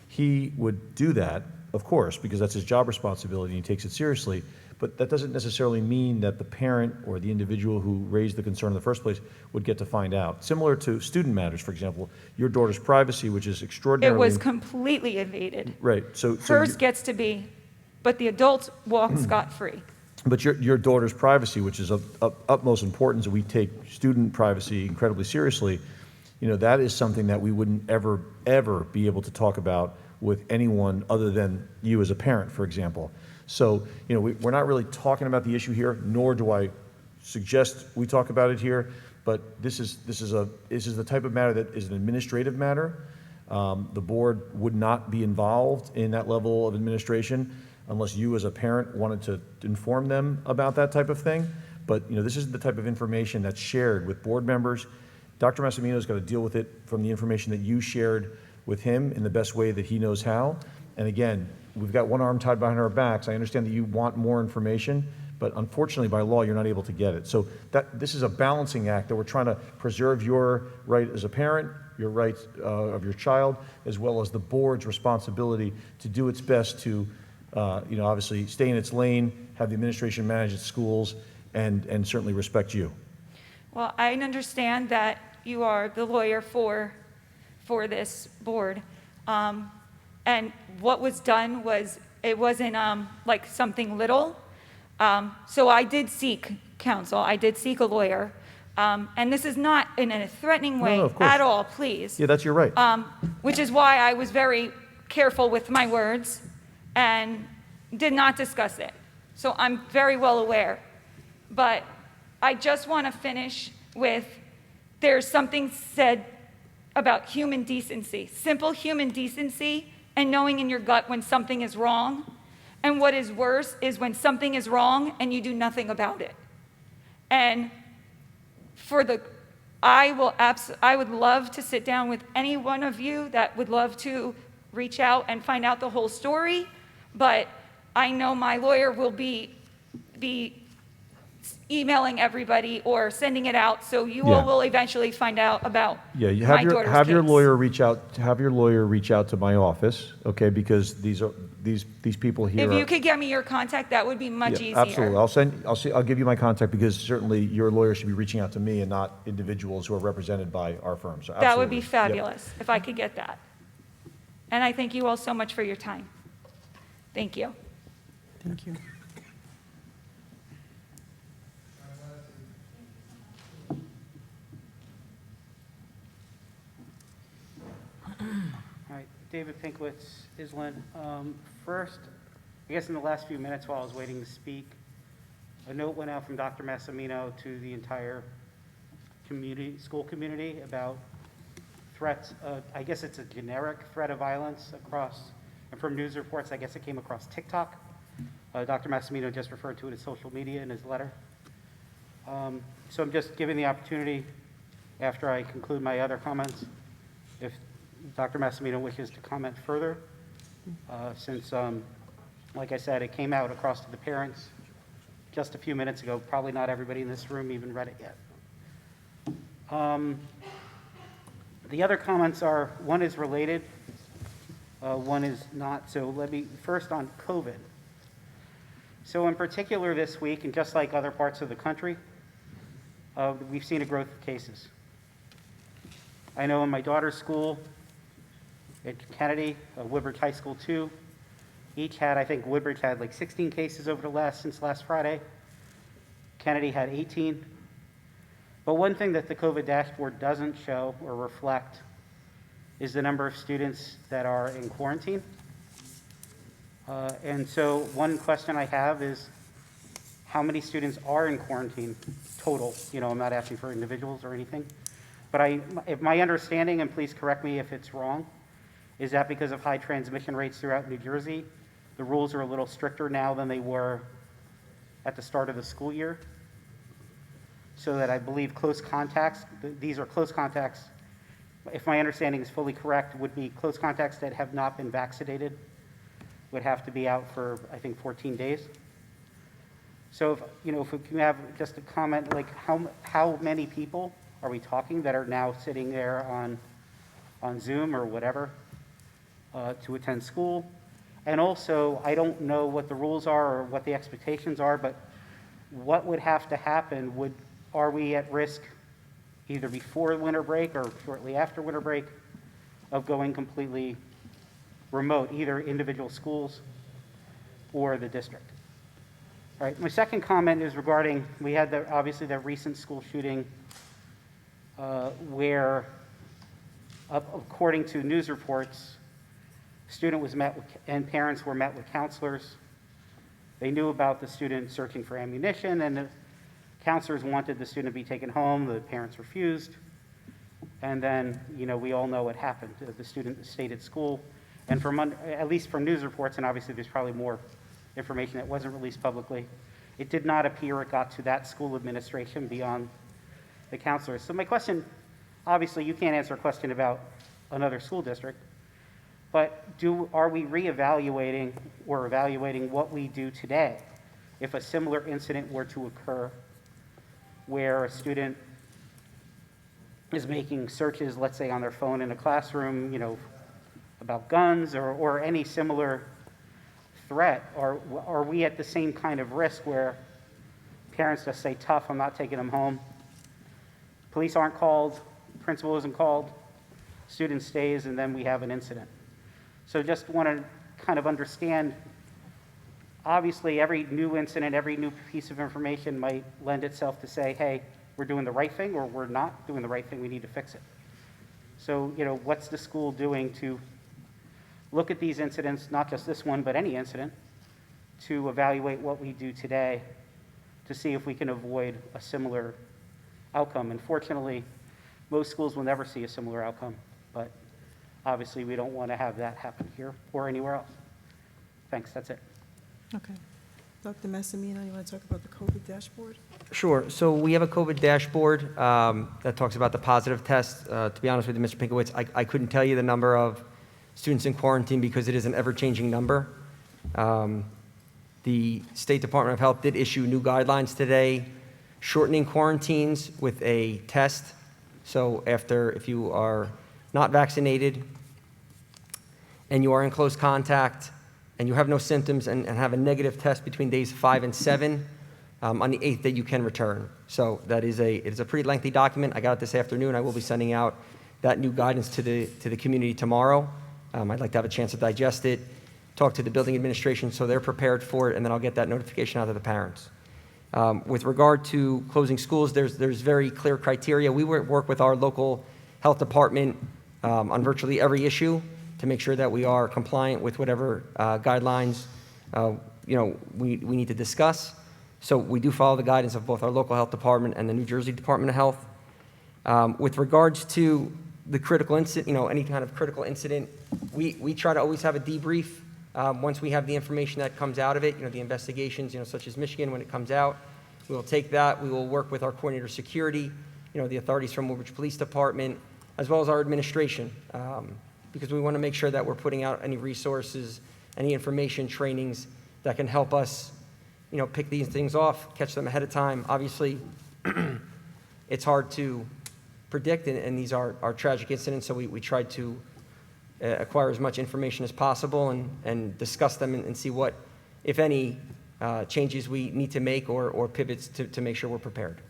he would do that, of course, because that's his job responsibility and he takes it seriously, but that doesn't necessarily mean that the parent or the individual who raised the concern in the first place would get to find out. Similar to student matters, for example, your daughter's privacy, which is It extraordinarily... was completely evaded. Right, so Hers gets to be, but the adults walk scot-free. But your daughter's privacy, which is of utmost importance, and we take student privacy incredibly seriously, that is something that we wouldn't ever be able to talk about with anyone other than you as a parent, for example. So, we're not really talking about the issue here, nor do I suggest we talk about it here, but this is the type of matter that is an administrative matter. The board would not be involved in that level of administration unless you as a parent wanted to inform them about that type of thing. But, this is the type of information that's shared with board members. Dr. Massimino's got to deal with it from the information that you shared with him in the best way that he knows how. And again, we've got one arm tied behind our backs. I understand that you want more information, but unfortunately by law, you're not able to get it. So this is a balancing act that we're trying to preserve your right as a parent, your rights of your child, as well as the board's responsibility to do its best to, obviously stay in its lane, have the administration manage its schools, and certainly respect you. Well, I understand that you are the lawyer for this board. And what was done it wasn't like something little. So I did seek counsel. I did seek a lawyer. And this is not in a threatening way No, of course. at all, please. Yeah, that's your right. Which is why I was very careful with my words and did not discuss it. So I'm very well aware. But I just want to finish with, there's something said about human decency, simple human decency, and knowing in your gut when something is wrong. And what is worse is when something is wrong and you do nothing about it. And I would love to sit down with any one of you that would love to reach out and find out the whole story, but I know my lawyer will be emailing everybody or sending it out, so you all will eventually find out about Yeah, you my daughter's have your case. lawyer reach out to my office, okay? Because these people here. If you could get me your contact, that would be much easier. Absolutely. I'll give you my contact, because certainly your lawyer should be reaching out to me and not individuals who are represented by our firm. So That would be absolutely. Yep. fabulous if I could get that. And I thank you all so much for your time. Thank you. Thank you. All right, David Pinkwitz, Island. First, I guess in the last few minutes while I was waiting to speak, a note went out from Dr. Massimino to the entire school community about threats. I guess it's a generic threat of violence across, and from news reports, I guess it came across TikTok. Dr. Massimino just referred to it as social media in his letter. So I'm just giving the opportunity, after I conclude my other comments, if Dr. Massimino wishes to comment further, since, like I said, it came out across to the parents just a few minutes ago. Probably not everybody in this room even read it yet. The other comments are, one is related, one is not. So let me, first on COVID. So in particular this week, and just like other parts of the country, we've seen a growth of cases. I know in my daughter's school, at Kennedy, Woodbridge High School 2, each had, I think Woodbridge had like 16 cases since last Friday. Kennedy had 18. But one thing that the COVID dashboard doesn't show or reflect is the number of students that are in quarantine. And so one question I have is, how many students are in quarantine total. I'm not asking for individuals or anything. But if my understanding, and please correct me if it's wrong, is that because of high transmission rates throughout New Jersey, the rules are a little stricter now than they were at the start of the school year. So that I believe close contacts, these are close contacts, if my understanding is fully correct, would be close contacts that have not been vaccinated, would have to be out for, I think, 14 days. So if we can have just a comment, like how many people are we talking that are now sitting there on Zoom or whatever to attend school? And also, I don't know what the rules are or what the expectations are, but what would have to happen? Are we at risk either before winter break or shortly after winter break of going completely remote, either individual schools or the district? All right, my second comment is regarding, we had obviously the recent school shooting where, according to news reports, student was met with, and parents were met with counselors. They knew about the student searching for ammunition, and the counselors wanted the student to be taken home. The parents refused. And then, we all know what happened. The student stayed at school. And at least from news reports, and obviously there's probably more information that wasn't released publicly, it did not appear it got to that school administration beyond the counselors. So my question, obviously you can't answer a question about another school district, but are we reevaluating or evaluating what we do today if a similar incident were to occur where a student is making searches, let's say on their phone in a classroom, about guns or any similar threat? Are we at the same kind of risk where parents just say, tough, I'm not taking them home? Police aren't called, principal isn't called, student stays, and then we have an incident. So just want to kind of understand, obviously every new incident, every new piece of information might lend itself to say, hey, we're doing the right thing or we're not doing the right thing, we need to fix it. So, what's the school doing to look at these incidents, not just this one, but any incident, to evaluate what we do today to see if we can avoid a similar outcome? Unfortunately, most schools will never see a similar outcome, but obviously we don't want to have that happen here or anywhere else. Thanks, that's it. Okay. Dr. Massimino, you want to talk about the COVID dashboard? Sure. So we have a COVID dashboard that talks about the positive tests. To be honest with you, Mr. Pinkowitz, I couldn't tell you the number of students in quarantine because it is an ever-changing number. The State Department of Health did issue new guidelines today, shortening quarantines with a test. So if you are not vaccinated and you are in close contact and you have no symptoms and have a negative test between days 5 and 7, on the 8th day you can return. So it is a pretty lengthy document. I got it this afternoon. I will be sending out that new guidance to the community tomorrow. I'd like to have a chance to digest it, talk to the building administration so they're prepared for it, and then I'll get that notification out to the parents. With regard to closing schools, there's very clear criteria. We work with our local health department on virtually every issue to make sure that we are compliant with whatever guidelines we need to discuss. So we do follow the guidance of both our local health department and the New Jersey Department of Health. With regards to the critical incident, any kind of critical incident, we try to always have a debrief once we have the information that comes out of it, the investigations, such as Michigan, when it comes out. We will take that. We will work with our coordinator of security, the authorities from Woodbridge Police Department, as well as our administration, because we want to make sure that we're putting out any resources, any information, trainings that can help us, pick these things off, catch them ahead of time. Obviously, it's hard to predict, and these are tragic incidents, so we try to acquire as much information as possible and discuss them and see what, if any, changes we need to make or pivots to make sure we're prepared.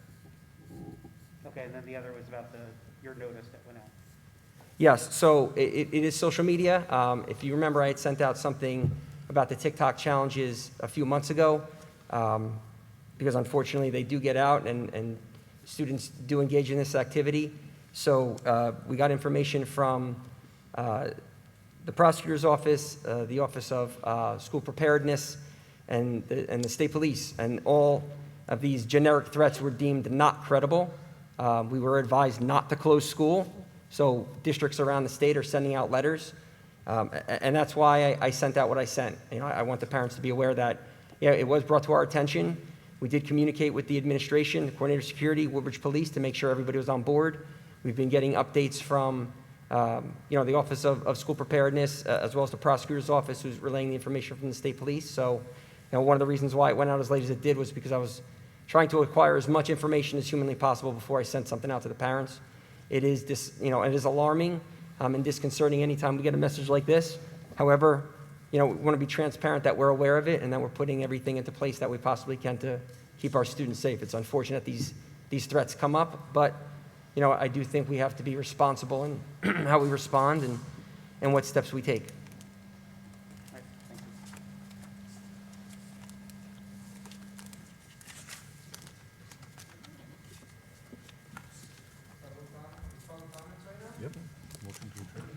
Okay, and then the other was about your notice that went out. Yes, so it is social media. If you remember, I had sent out something about the TikTok challenges a few months ago, because unfortunately they do get out and students do engage in this activity. So we got information from the prosecutor's office, the Office of School Preparedness, and the state police, and all of these generic threats were deemed not credible. We were advised not to close school, so districts around the state are sending out letters, and that's why I sent out what I sent. I want the parents to be aware that it was brought to our attention. We did communicate with the administration, the coordinator of security, Woodbridge Police, to make sure everybody was on board. We've been getting updates from the Office of School Preparedness, as well as the prosecutor's office, who's relaying the information from the state police. So, one of the reasons why it went out as late as it did was because I was trying to acquire as much information as humanly possible before I sent something out to the parents. It is it is alarming and disconcerting anytime we get a message like this. However, we want to be transparent that we're aware of it and that we're putting everything into place that we possibly can to keep our students safe. It's unfortunate these threats come up, but I do think we have to be responsible in how we respond and what steps we take. Yep. Motion to adjourn.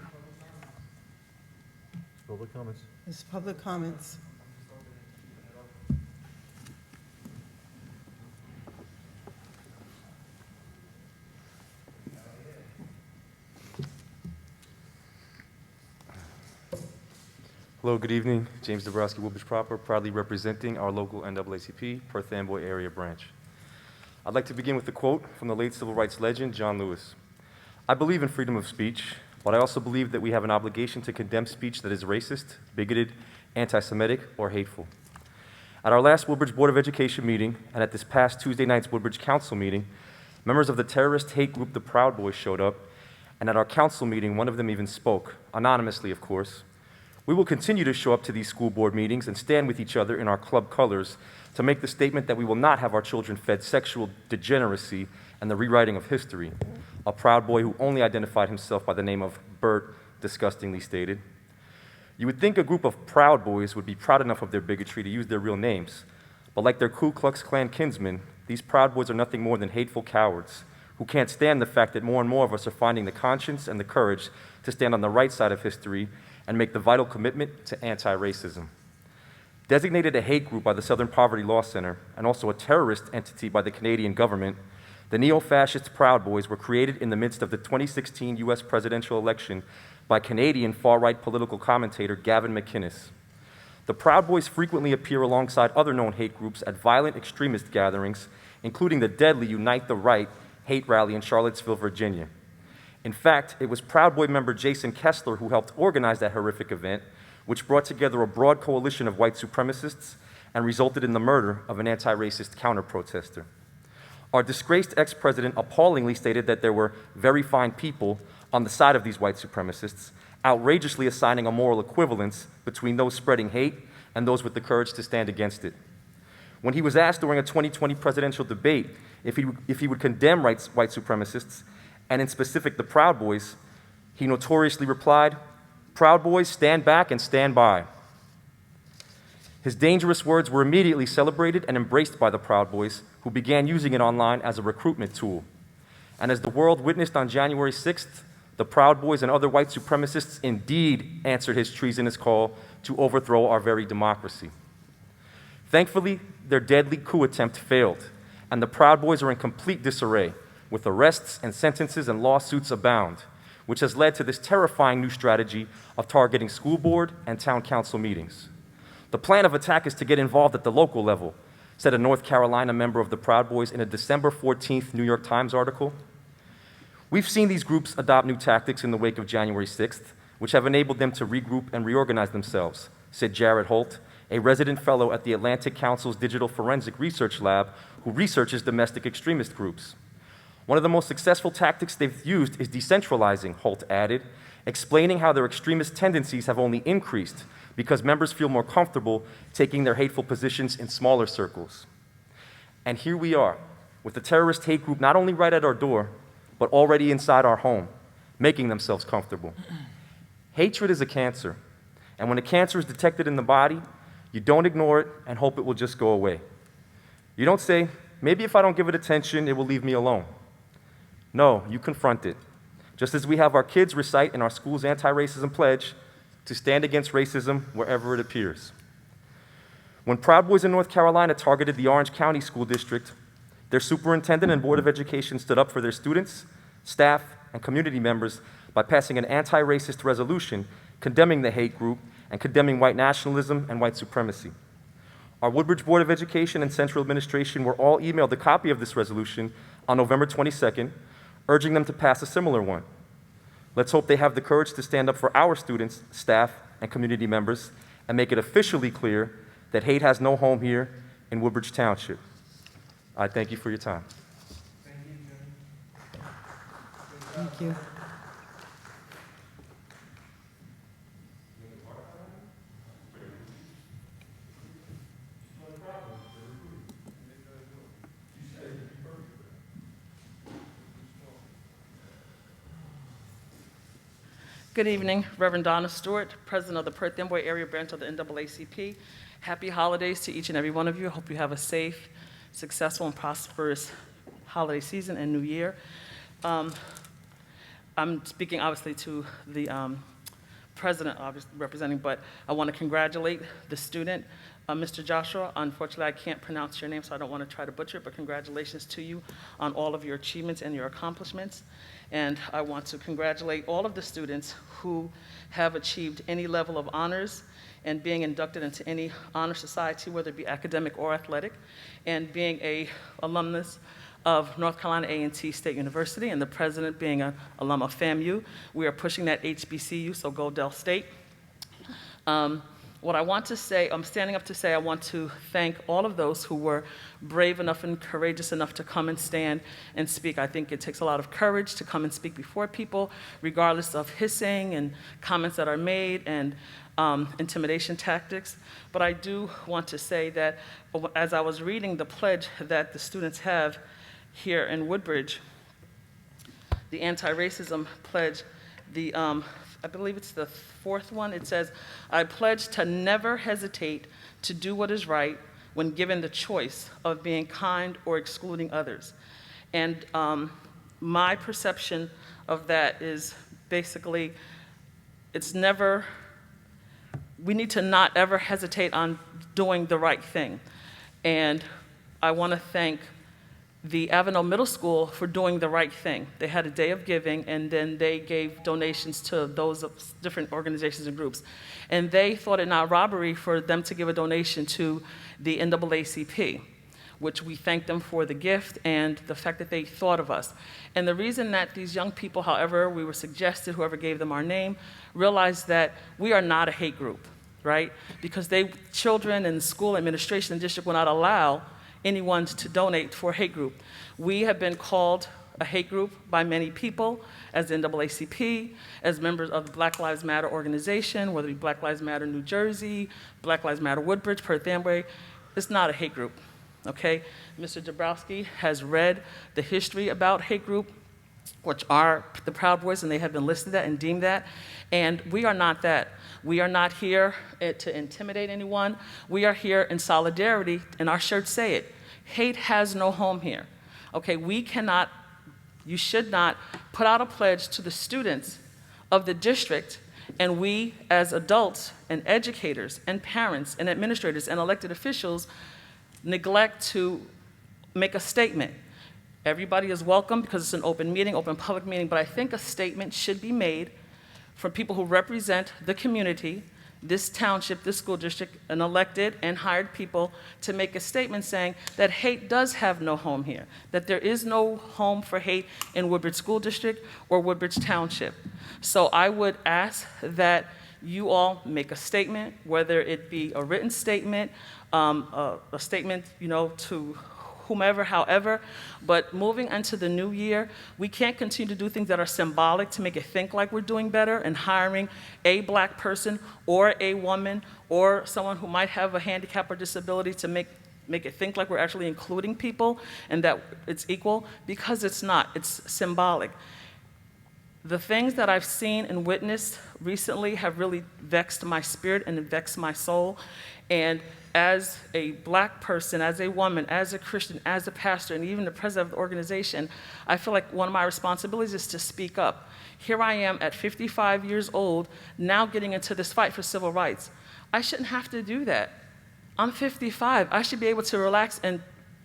Public comments. There's public comments. Hello, good evening. James Dabrowski, Woodbridge proper, proudly representing our local NAACP, Perth Amboy area branch. I'd like to begin with a quote from the late civil rights legend, John Lewis. I believe in freedom of speech, but I also believe that we have an obligation to condemn speech that is racist, bigoted, anti-Semitic, or hateful. At our last Woodbridge Board of Education meeting, and at this past Tuesday night's Woodbridge Council meeting, members of the terrorist hate group the Proud Boys showed up, and at our council meeting, one of them even spoke, anonymously of course. We will continue to show up to these school board meetings and stand with each other in our club colors to make the statement that we will not have our children fed sexual degeneracy and the rewriting of history. A Proud Boy who only identified himself by the name of Bert disgustingly stated. You would think a group of Proud Boys would be proud enough of their bigotry to use their real names, but like their Ku Klux Klan kinsmen, these Proud Boys are nothing more than hateful cowards who can't stand the fact that more and more of us are finding the conscience and the courage to stand on the right side of history and make the vital commitment to anti-racism. Designated a hate group by the Southern Poverty Law Center and also a terrorist entity by the Canadian government, the neo-fascist Proud Boys were created in the midst of the 2016 U.S. presidential election by Canadian far-right political commentator Gavin McInnes. The Proud Boys frequently appear alongside other known hate groups at violent extremist gatherings, including the deadly Unite the Right hate rally in Charlottesville, Virginia. In fact, it was Proud Boy member Jason Kessler who helped organize that horrific event, which brought together a broad coalition of white supremacists and resulted in the murder of an anti-racist counter-protester. Our disgraced ex-president appallingly stated that there were very fine people on the side of these white supremacists, outrageously assigning a moral equivalence between those spreading hate and those with the courage to stand against it. When he was asked during a 2020 presidential debate if he would condemn white supremacists, and in specific the Proud Boys, he notoriously replied, "Proud Boys, stand back and stand by." His dangerous words were immediately celebrated and embraced by the Proud Boys, who began using it online as a recruitment tool. And as the world witnessed on January 6th, the Proud Boys and other white supremacists indeed answered his treasonous call to overthrow our very democracy. Thankfully, their deadly coup attempt failed, and the Proud Boys are in complete disarray, with arrests and sentences and lawsuits abound, which has led to this terrifying new strategy of targeting school board and town council meetings. The plan of attack is to get involved at the local level, said a North Carolina member of the Proud Boys in a December 14th New York Times article. We've seen these groups adopt new tactics in the wake of January 6th, which have enabled them to regroup and reorganize themselves, said Jared Holt, a resident fellow at the Atlantic Council's Digital Forensic Research Lab who researches domestic extremist groups. One of the most successful tactics they've used is decentralizing, Holt added, explaining how their extremist tendencies have only increased because members feel more comfortable taking their hateful positions in smaller circles. And here we are, with the terrorist hate group not only right at our door, but already inside our home, making themselves comfortable. Hatred is a cancer, and when a cancer is detected in the body, you don't ignore it and hope it will just go away. You don't say, maybe if I don't give it attention, it will leave me alone. No, you confront it. Just as we have our kids recite in our school's anti-racism pledge to stand against racism wherever it appears. When Proud Boys in North Carolina targeted the Orange County School District, their superintendent and Board of Education stood up for their students, staff, and community members by passing an anti-racist resolution condemning the hate group and condemning white nationalism and white supremacy. Our Woodbridge Board of Education and Central Administration were all emailed a copy of this resolution on November 22nd, urging them to pass a similar one. Let's hope they have the courage to stand up for our students, staff, and community members and make it officially clear that hate has no home here in Woodbridge Township. I thank you for your time. Thank you. Good evening, Reverend Donna Stewart, President of the Perth Amboy Area Branch of the NAACP. Happy holidays to each and every one of you. I hope you have a safe, successful, and prosperous holiday season and new year. I'm speaking obviously to the president, obviously representing, but I want to congratulate the student, Mr. Joshua. Unfortunately, I can't pronounce your name, so I don't want to try to butcher it, but congratulations to you on all of your achievements and your accomplishments. And I want to congratulate all of the students who have achieved any level of honors and being inducted into any honor society, whether it be academic or athletic, and being an alumnus of North Carolina A&T State University, and the president being an alum of FAMU. We are pushing that HBCU, so go Del State. What I want to say, I'm standing up to say I want to thank all of those who were brave enough and courageous enough to come and stand and speak. I think it takes a lot of courage to come and speak before people, regardless of hissing and comments that are made and intimidation tactics. But I do want to say that as I was reading the pledge that the students have here in Woodbridge, the anti-racism pledge, I believe it's the fourth one. It says, I pledge to never hesitate to do what is right when given the choice of being kind or excluding others. And my perception of that is basically, we need to not ever hesitate on doing the right thing. And I want to thank the Avanilla Middle School for doing the right thing. They had a day of giving, and then they gave donations to those of different organizations and groups. And they thought it not robbery for them to give a donation to the NAACP, which we thank them for the gift and the fact that they thought of us. And the reason that these young people, however we were suggested, whoever gave them our name, realized that we are not a hate group, right? Because children and school administration and district will not allow anyone to donate for a hate group. We have been called a hate group by many people, as the NAACP, as members of the Black Lives Matter organization, whether it be Black Lives Matter New Jersey, Black Lives Matter Woodbridge, Perth Amboy. It's not a hate group, okay? Mr. Dabrowski has read the history about hate group, which are the Proud Boys, and they have been listed that and deemed that, and we are not that. We are not here to intimidate anyone. We are here in solidarity, and our shirts say it. Hate has no home here. Okay, you should not put out a pledge to the students of the district, and we as adults and educators and parents and administrators and elected officials neglect to make a statement. Everybody is welcome because it's an open meeting, open public meeting, but I think a statement should be made from people who represent the community, this township, this school district, and elected and hired people to make a statement saying that hate does have no home here, that there is no home for hate in Woodbridge School District or Woodbridge Township. So I would ask that you all make a statement, whether it be a written statement, a statement, to whomever, however, but moving into the new year, we can't continue to do things that are symbolic to make it think like we're doing better and hiring a black person or a woman or someone who might have a handicap or disability to make it think like we're actually including people and that it's equal, because it's not, it's symbolic. The things that I've seen and witnessed recently have really vexed my spirit and vexed my soul, and as a black person, as a woman, as a Christian, as a pastor, and even the president of the organization, I feel like one of my responsibilities is to speak up. Here I am at 55 years old, now getting into this fight for civil rights. I shouldn't have to do that. I'm 55. I should be able to relax and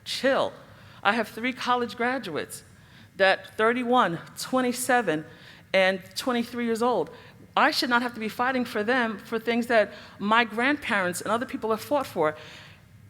chill. I have 3 college graduates that 31, 27, and 23 years old. I should not have to be fighting for them for things that my grandparents and other people have fought for.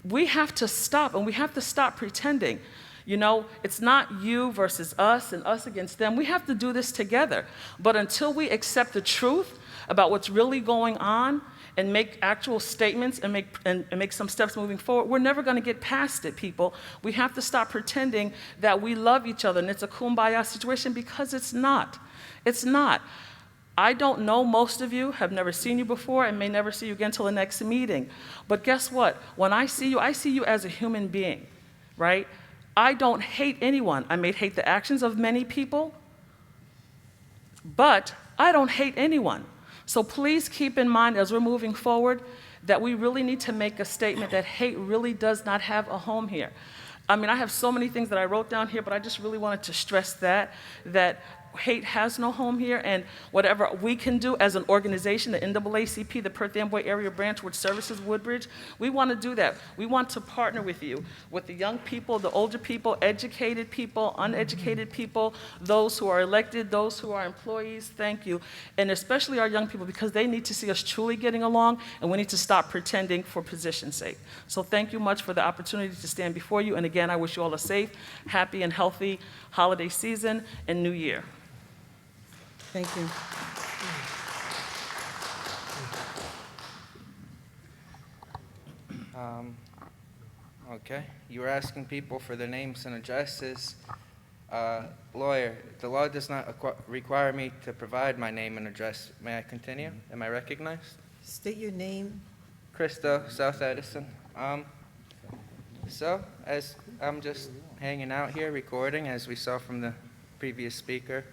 We have to stop, and we have to stop pretending. You know, it's not you versus us and us against them. We have to do this together. But until we accept the truth about what's really going on and make actual statements and make some steps moving forward, we're never going to get past it, people. We have to stop pretending that we love each other and it's a kumbaya situation, because it's not. It's not. I don't know most of you, have never seen you before, and may never see you again until the next meeting. But guess what? When I see you as a human being, right? I don't hate anyone. I may hate the actions of many people, but I don't hate anyone. So please keep in mind as we're moving forward that we really need to make a statement that hate really does not have a home here. I mean, I have so many things that I wrote down here, but I just really wanted to stress that hate has no home here, and whatever we can do as an organization, the NAACP, the Perth Amboy Area Branch, which services Woodbridge, we want to do that. We want to partner with you, with the young people, the older people, educated people, uneducated people, those who are elected, those who are employees, thank you, and especially our young people, because they need to see us truly getting along, and we need to stop pretending for position's sake. So thank you much for the opportunity to stand before you, and again, I wish you all a safe, happy, and healthy holiday season and New Year. Thank you. Okay, you were asking people for their names and addresses. Lawyer, the law does not require me to provide my name and address. May I continue? Am I recognized? State your name. Christo, South Edison. So, as I'm just hanging out here recording, as we saw from the previous speaker,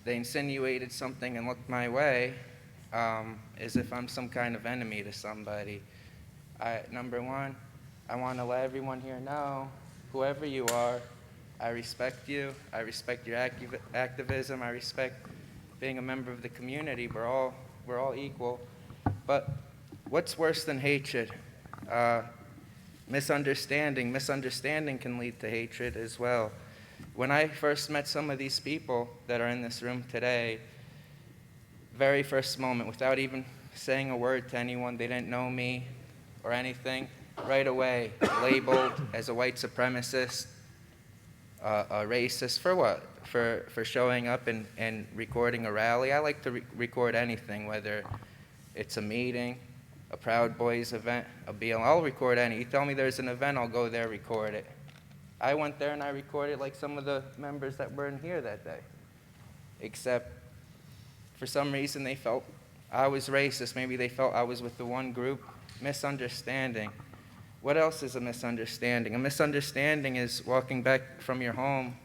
they insinuated something and looked my way, as if I'm some kind of enemy to somebody. Number one, I want to let everyone here know, whoever you are, I respect you. I respect your activism. I respect being a member of the community. We're all equal. But what's worse than hatred? Misunderstanding. Misunderstanding can lead to hatred as well. When I first met some of these people that are in this room today, very first moment, without even saying a word to anyone, they didn't know me or anything, right away labeled as a white supremacist, a racist, for what? For showing up and recording a rally. I like to record anything, whether it's a meeting, a Proud Boys event, a BL. I'll record any. You tell me there's an event, I'll go there, record it. I went there and I recorded like some of the members that were in here that day. Except for some reason they felt I was racist. Maybe they felt I was with the one group. Misunderstanding. What else is a misunderstanding? A misunderstanding is walking back from your home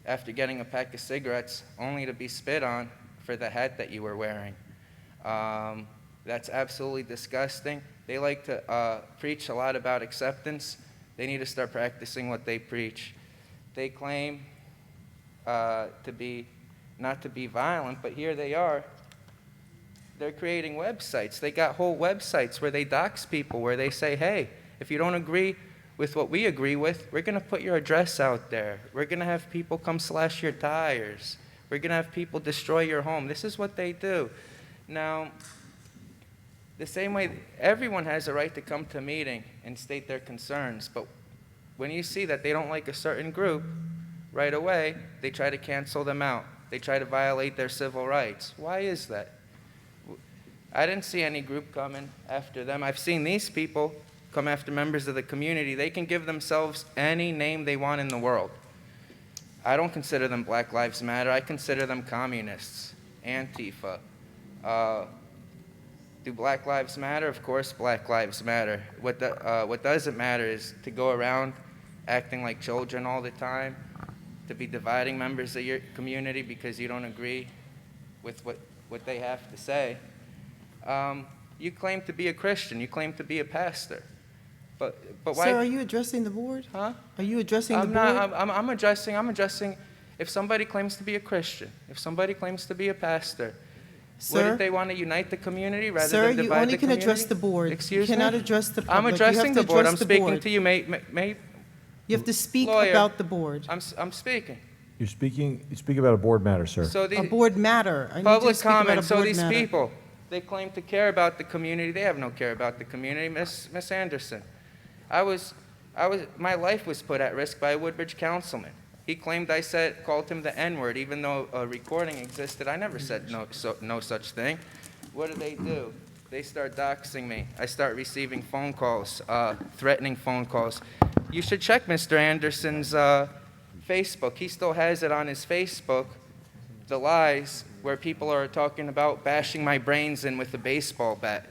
after getting a pack of cigarettes only to be spit on for the hat that you were wearing. That's absolutely disgusting. They like to preach a lot about acceptance. They need to start practicing what they preach. They claim not to be violent, but here they are. They're creating websites. They got whole websites where they dox people, where they say, hey, if you don't agree with what we agree with, we're going to put your address out there. We're going to have people come slash your tires. We're going to have people destroy your home. This is what they do. Now, the same way, everyone has a right to come to a meeting and state their concerns, but when you see that they don't like a certain group, right away, they try to cancel them out. They try to violate their civil rights. Why is that? I didn't see any group coming after them. I've seen these people come after members of the community. They can give themselves any name they want in the world. I don't consider them Black Lives Matter. I consider them communists, Antifa. Do Black Lives Matter? Of course Black Lives Matter. What doesn't matter is to go around acting like children all the time, to be dividing members of your community because you don't agree with what they have to say. You claim to be a Christian. You claim to be a pastor. But why? Sir, are you addressing the board? Huh? Are you addressing the board? I'm addressing if somebody claims to be a Christian, if somebody claims to be a pastor, Sir? Wouldn't they want to unite the community rather Sir, than divide the community? you only can address the board. Excuse You me? cannot address the public. I'm You have addressing to the board. address I'm the speaking board. to you, may, You have to speak Lawyer. about the board. I'm speaking. You speak about a board matter, sir. So the A board matter. I need you to public speak about a comment, so board these matter. people, they claim to care about the community. They have no care about the community. Miss Anderson, my life was put at risk by a Woodbridge councilman. He claimed I called him the N-word, even though a recording existed. I never said no such thing. What do? They start doxing me. I start receiving phone calls, threatening phone calls. You should check Mr. Anderson's Facebook. He still has it on his Facebook, the lies, where people are talking about bashing my brains in with a baseball bat.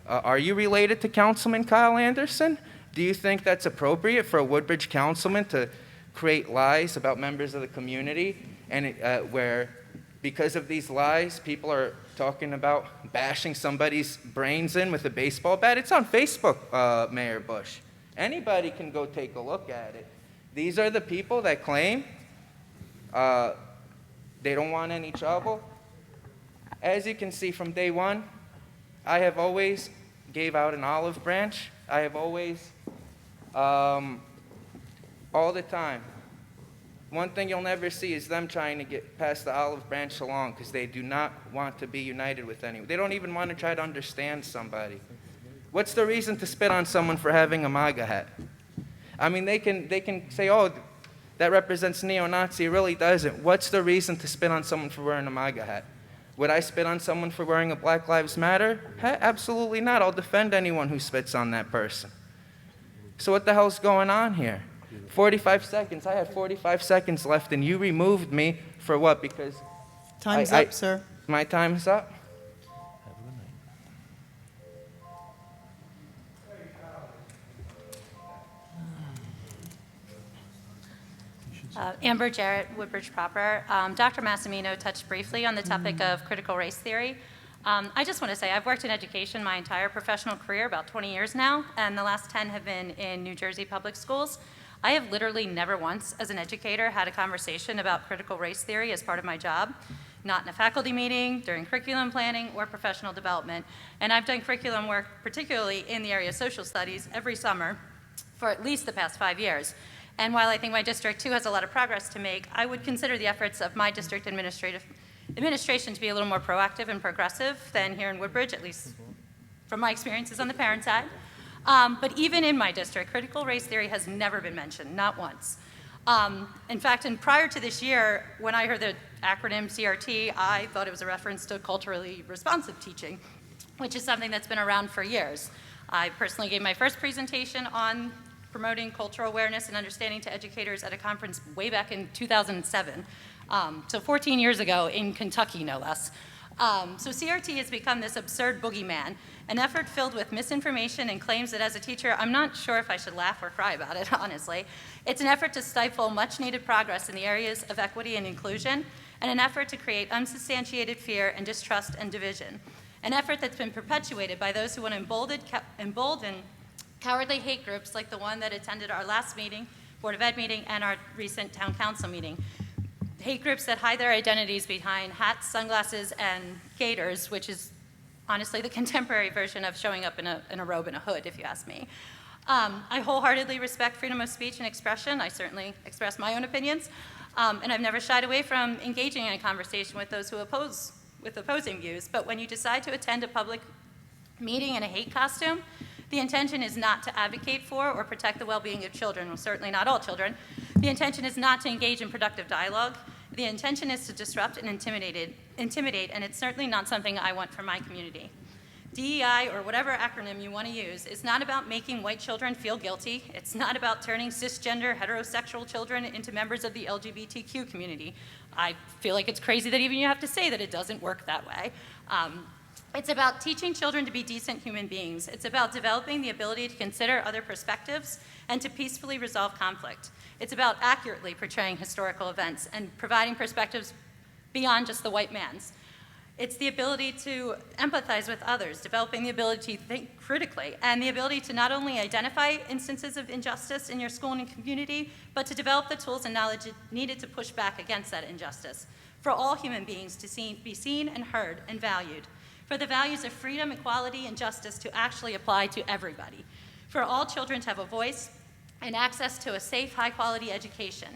Are you related to Councilman Kyle Anderson? Do you think that's appropriate for a Woodbridge councilman to create lies about members of the community, and where, because of these lies, people are talking about bashing somebody's brains in with a baseball bat? It's on Facebook, Mayor Bush. Anybody can go take a look at it. These are the people that claim they don't want any trouble. As you can see from day one, I have always gave out an olive branch. I have always, all the time. One thing you'll never see is them trying to get past the olive branch along, because they do not want to be united with anyone. They don't even want to try to understand somebody. What's the reason to spit on someone for having a MAGA hat? I mean, they can say, oh, that represents neo-Nazi. It really doesn't. What's the reason to spit on someone for wearing a MAGA hat? Would I spit on someone for wearing a Black Lives Matter hat? Absolutely not. I'll defend anyone who spits on that person. So what the hell's going on here? 45 seconds. I had 45 seconds left, and you removed me for what? Because Time's up, sir. My time's up? Amber Jarrett, Woodbridge proper. Dr. Massimino touched briefly on the topic of critical race theory. I just want to say I've worked in education my entire professional career, about 20 years now, and the last 10 have been in New Jersey public schools. I have literally never once, as an educator, had a conversation about critical race theory as part of my job, not in a faculty meeting, during curriculum planning, or professional development. And I've done curriculum work, particularly in the area of social studies, every summer for at least the past 5 years. And while I think my district, too, has a lot of progress to make, I would consider the efforts of my district administration to be a little more proactive and progressive than here in Woodbridge, at least from my experiences on the parent side. But even in my district, critical race theory has never been mentioned, not once. In fact, and prior to this year, when I heard the acronym CRT, I thought it was a reference to culturally responsive teaching, which is something that's been around for years. I personally gave my first presentation on promoting cultural awareness and understanding to educators at a conference way back in 2007, so 14 years ago in Kentucky, no less. So CRT has become this absurd boogeyman, an effort filled with misinformation and claims that as a teacher, I'm not sure if I should laugh or cry about it, honestly. It's an effort to stifle much-needed progress in the areas of equity and inclusion, and an effort to create unsubstantiated fear and distrust and division. An effort that's been perpetuated by those who want to embolden cowardly hate groups like the one that attended our last meeting, Board of Ed meeting, and our recent town council meeting. Hate groups that hide their identities behind hats, sunglasses, and gaiters, which is honestly the contemporary version of showing up in a robe and a hood, if you ask me. I wholeheartly respect freedom of speech and expression. I certainly express my own opinions, and I've never shied away from engaging in a conversation with those who oppose with opposing views. But when you decide to attend a public meeting in a hate costume, the intention is not to advocate for or protect the well-being of children, well, certainly not all children. The intention is not to engage in productive dialogue. The intention is to disrupt and intimidate, and it's certainly not something I want for my community. DEI, or whatever acronym you want to use, is not about making white children feel guilty. It's not about turning cisgender, heterosexual children into members of the LGBTQ community. I feel like it's crazy that even you have to say that it doesn't work that way. It's about teaching children to be decent human beings. It's about developing the ability to consider other perspectives and to peacefully resolve conflict. It's about accurately portraying historical events and providing perspectives beyond just the white man's. It's the ability to empathize with others, developing the ability to think critically, and the ability to not only identify instances of injustice in your school and community, but to develop the tools and knowledge needed to push back against that injustice. for all human beings to be seen and heard and valued, for the values of freedom, equality, and justice to actually apply to everybody, for all children to have a voice and access to a safe, high-quality education.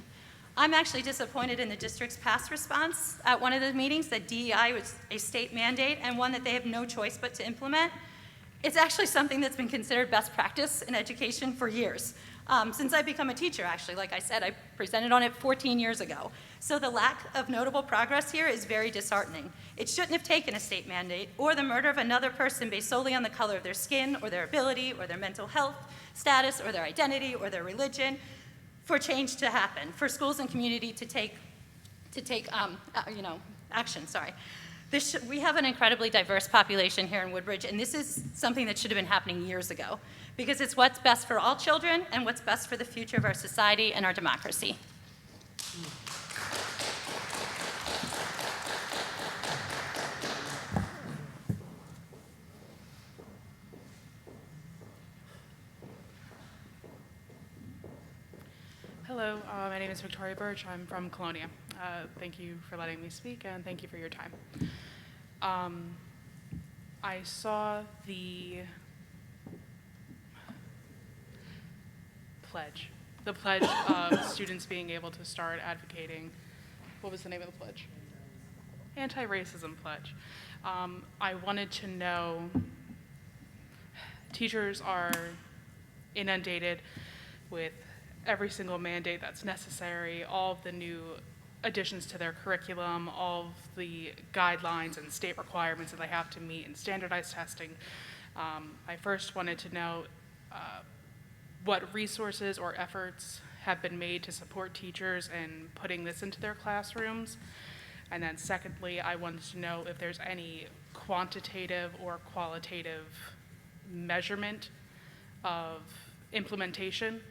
I'm actually disappointed in the district's past response at one of the meetings that DEI was a state mandate and one that they have no choice but to implement. It's actually something that's been considered best practice in education for years. Since I've become a teacher, actually, like I said, I presented on it 14 years ago. So the lack of notable progress here is very disheartening. It shouldn't have taken a state mandate or the murder of another person based solely on the color of their skin or their ability or their mental health status or their identity or their religion for change to happen, for schools and community to take action. We have an incredibly diverse population here in Woodbridge, and this is something that should have been happening years ago, because it's what's best for all children and what's best for the future of our society and our democracy. Hello, my name is Victoria Birch. I'm from Colonial. Thank you for letting me speak, and thank you for your time. I saw the pledge of students being able to start advocating. What was the name of the pledge? Anti-racism pledge. I wanted to know, teachers are inundated with every single mandate that's necessary, all of the new additions to their curriculum, all of the guidelines and state requirements that they have to meet in standardized testing. I first wanted to know what resources or efforts have been made to support teachers in putting this into their classrooms. And then secondly, I wanted to know if there's any quantitative or qualitative measurement of implementation,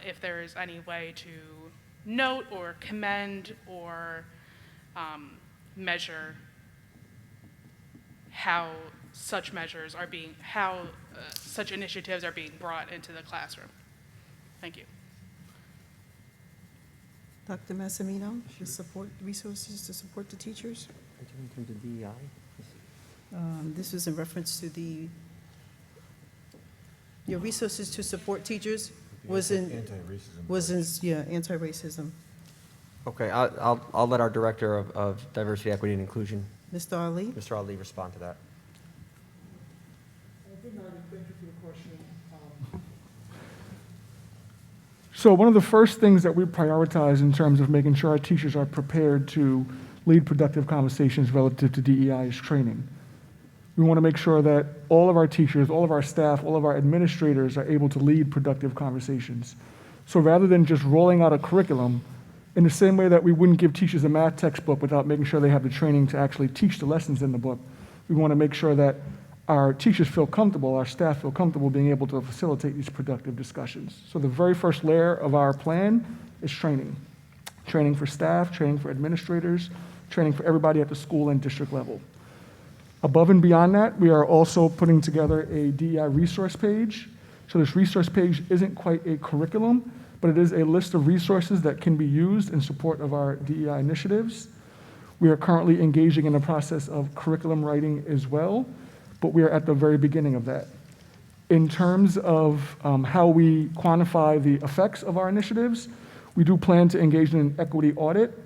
if there is any way to note or commend or measure how such measures are being, such initiatives are being brought into the classroom. Thank you. Dr. Massimino, the support resources to support the teachers? In terms of DEI? This was in reference to your resources to support teachers was in anti-racism. Okay, I'll let our Director of Diversity, Equity, and Inclusion, Mr. Ali? Mr. Ali, respond to that. Good night, and thank you for the question. So one of the first things that we prioritize in terms of making sure our teachers are prepared to lead productive conversations relative to DEI is training. We want to make sure that all of our teachers, all of our staff, all of our administrators are able to lead productive conversations. So rather than just rolling out a curriculum, in the same way that we wouldn't give teachers a math textbook without making sure they have the training to actually teach the lessons in the book, we want to make sure that our teachers feel comfortable, our staff feel comfortable being able to facilitate these productive discussions. So the very first layer of our plan is training. Training for staff, training for administrators, training for everybody at the school and district level. Above and beyond that, we are also putting together a DEI resource page. So this resource page isn't quite a curriculum, but it is a list of resources that can be used in support of our DEI initiatives. We are currently engaging in the process of curriculum writing as well, but we are at the very beginning of that. In terms of how we quantify the effects of our initiatives, we do plan to engage in an equity audit,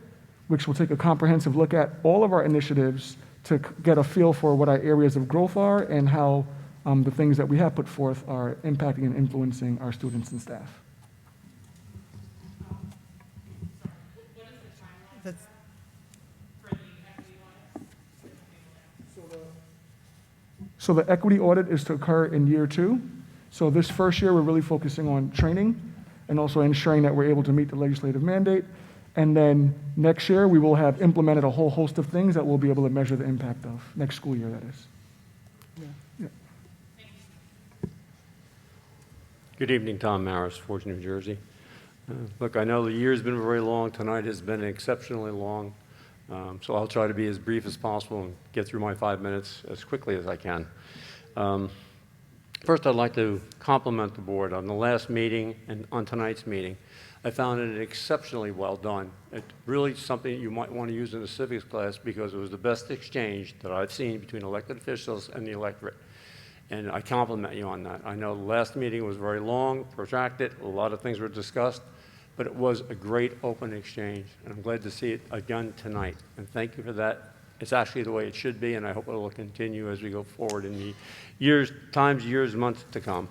which will take a comprehensive look at all of our initiatives to get a feel for what our areas of growth are and how the things that we have put forth are impacting and influencing our students and staff. So the equity audit is to occur in year 2. So this first year, we're really focusing on training and also ensuring that we're able to meet the legislative mandate. And then next year, we will have implemented a whole host of things that we'll be able to measure the impact of. Next school year, that is. Yeah. Good evening, Tom Maris, Forge, New Jersey. Look, I know the year's been very long. Tonight has been exceptionally long. So I'll try to be as brief as possible and get through my 5 minutes as quickly as I can. First, I'd like to compliment the board on the last meeting and on tonight's meeting. I found it exceptionally well done. It's really something you might want to use in a civics class because it was the best exchange that I've seen between elected officials and the electorate. And I compliment you on that. I know the last meeting was very long, protracted, a lot of things were discussed, but it was a great open exchange, and I'm glad to see it again tonight. And thank you for that. It's actually the way it should be, and I hope it will continue as we go forward in the years, months to come.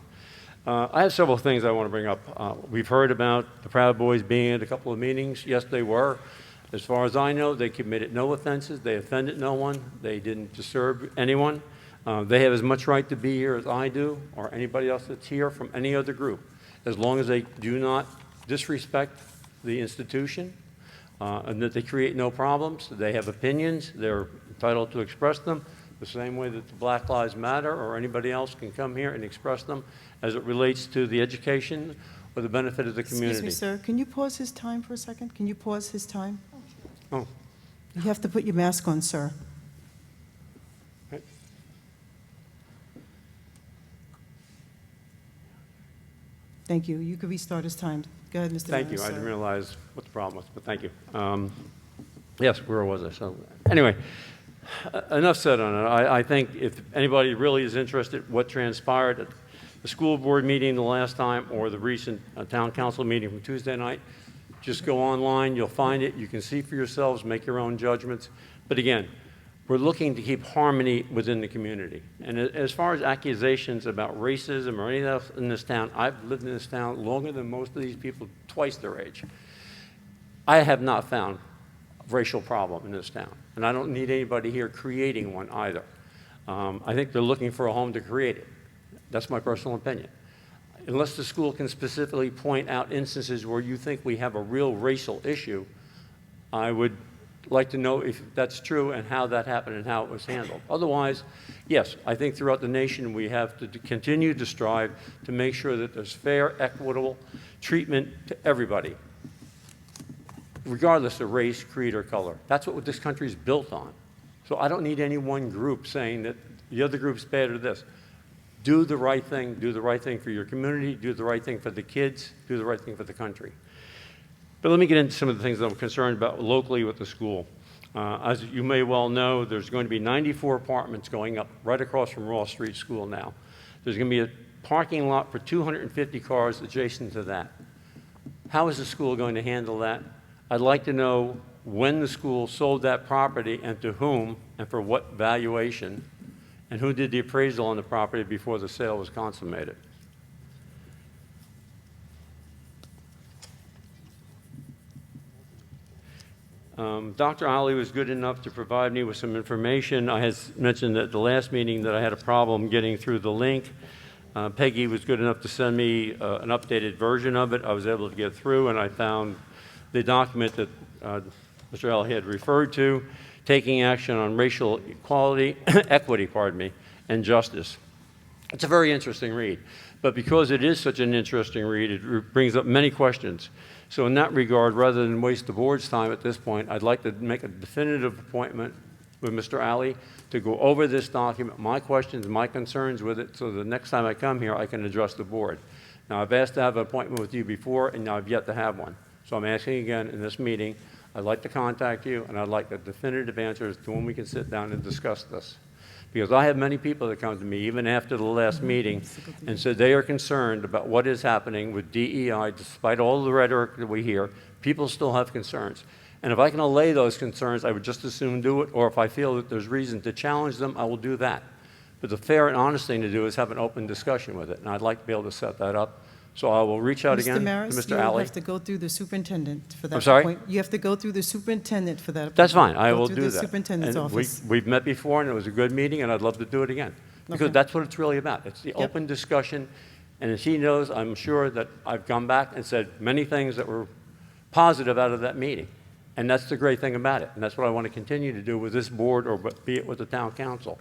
I have several things I want to bring up. We've heard about the Proud Boys being at a couple of meetings. Yes, they were. As far as I know, they committed no offenses. They offended no one. They didn't disturb anyone. They have as much right to be here as I do, or anybody else that's here from any other group, as long as they do not disrespect the institution, and that they create no problems. They have opinions. They're entitled to express them the same way that the Black Lives Matter or anybody else can come here and express them as it relates to the education or the benefit of the community. Excuse me, sir. Can you pause his time for a second? Can you pause his time? Oh. You have to put your mask on, sir. Okay. Thank you. You could restart his time. Go ahead, Mr. Thank you. Mayor, I sir. didn't realize what the problem was, but thank you. Yes, where was I? So anyway, enough said on it. I think if anybody really is interested what transpired at the school board meeting the last time or the recent town council meeting from Tuesday night, just go online. You'll find it. You can see for yourselves, make your own judgments. But again, we're looking to keep harmony within the community. And as far as accusations about racism or anything else in this town, I've lived in this town longer than most of these people, twice their age. I have not found a racial problem in this town. And I don't need anybody here creating one either. I think they're looking for a home to create it. That's my personal opinion. Unless the school can specifically point out instances where you think we have a real racial issue, I would like to know if that's true and how that happened and how it was handled. Otherwise, yes, I think throughout the nation we have to continue to strive to make sure that there's fair, equitable treatment to everybody, regardless of race, creed, or color. That's what this country is built on. So I don't need any one group saying that the other group's bad or this. Do the right thing for your community, do the right thing for the kids, do the right thing for the country. But let me get into some of the things that I'm concerned about locally with the school. As you may well know, there's going to be 94 apartments going up right across from Ross Street School now. There's going to be a parking lot for 250 cars adjacent to that. How is the school going to handle that? I'd like to know when the school sold that property and to whom and for what valuation, and who did the appraisal on the property before the sale was consummated. Dr. Ali was good enough to provide me with some information. I had mentioned at the last meeting that I had a problem getting through the link. Peggy was good enough to send me an updated version of it. I was able to get through, and I found the document that Mr. Ali had referred to, taking action on racial equality, equity, and justice. It's a very interesting read, but because it is such an interesting read, it brings up many questions. So in that regard, rather than waste the board's time at this point, I'd like to make a definitive appointment with Mr. Ali to go over this document, my questions, my concerns with it, so the next time I come here, I can address the board. Now, I've asked to have an appointment with you before, and now I've yet to have one. So I'm asking again in this meeting, I'd like to contact you, and I'd like a definitive answer as to when we can sit down and discuss this. Because I have many people that come to me, even after the last meeting, and said they are concerned about what is happening with DEI. Despite all the rhetoric that we hear, people still have concerns. And if I can allay those concerns, I would just as soon do it, or if I feel that there's reason to challenge them, I will do that. But the fair and honest thing to do is have an open discussion with it, and I'd like to be able to set that up. So I will reach out again to Mr. Ali. You have to go through the superintendent for that. I'm sorry? appoint- You have to go through the superintendent for that. That's fine. appointment. I Go will through do the that. superintendent's And office. we've met before, and it was a good meeting, and I'd love to do it again. Because Okay. that's what it's really about. It's the open discussion. And as he knows, I'm sure that I've come back and said many things that were positive out of that meeting. And that's the great thing about it. And that's what I want to continue to do with this board, or be it with the town council.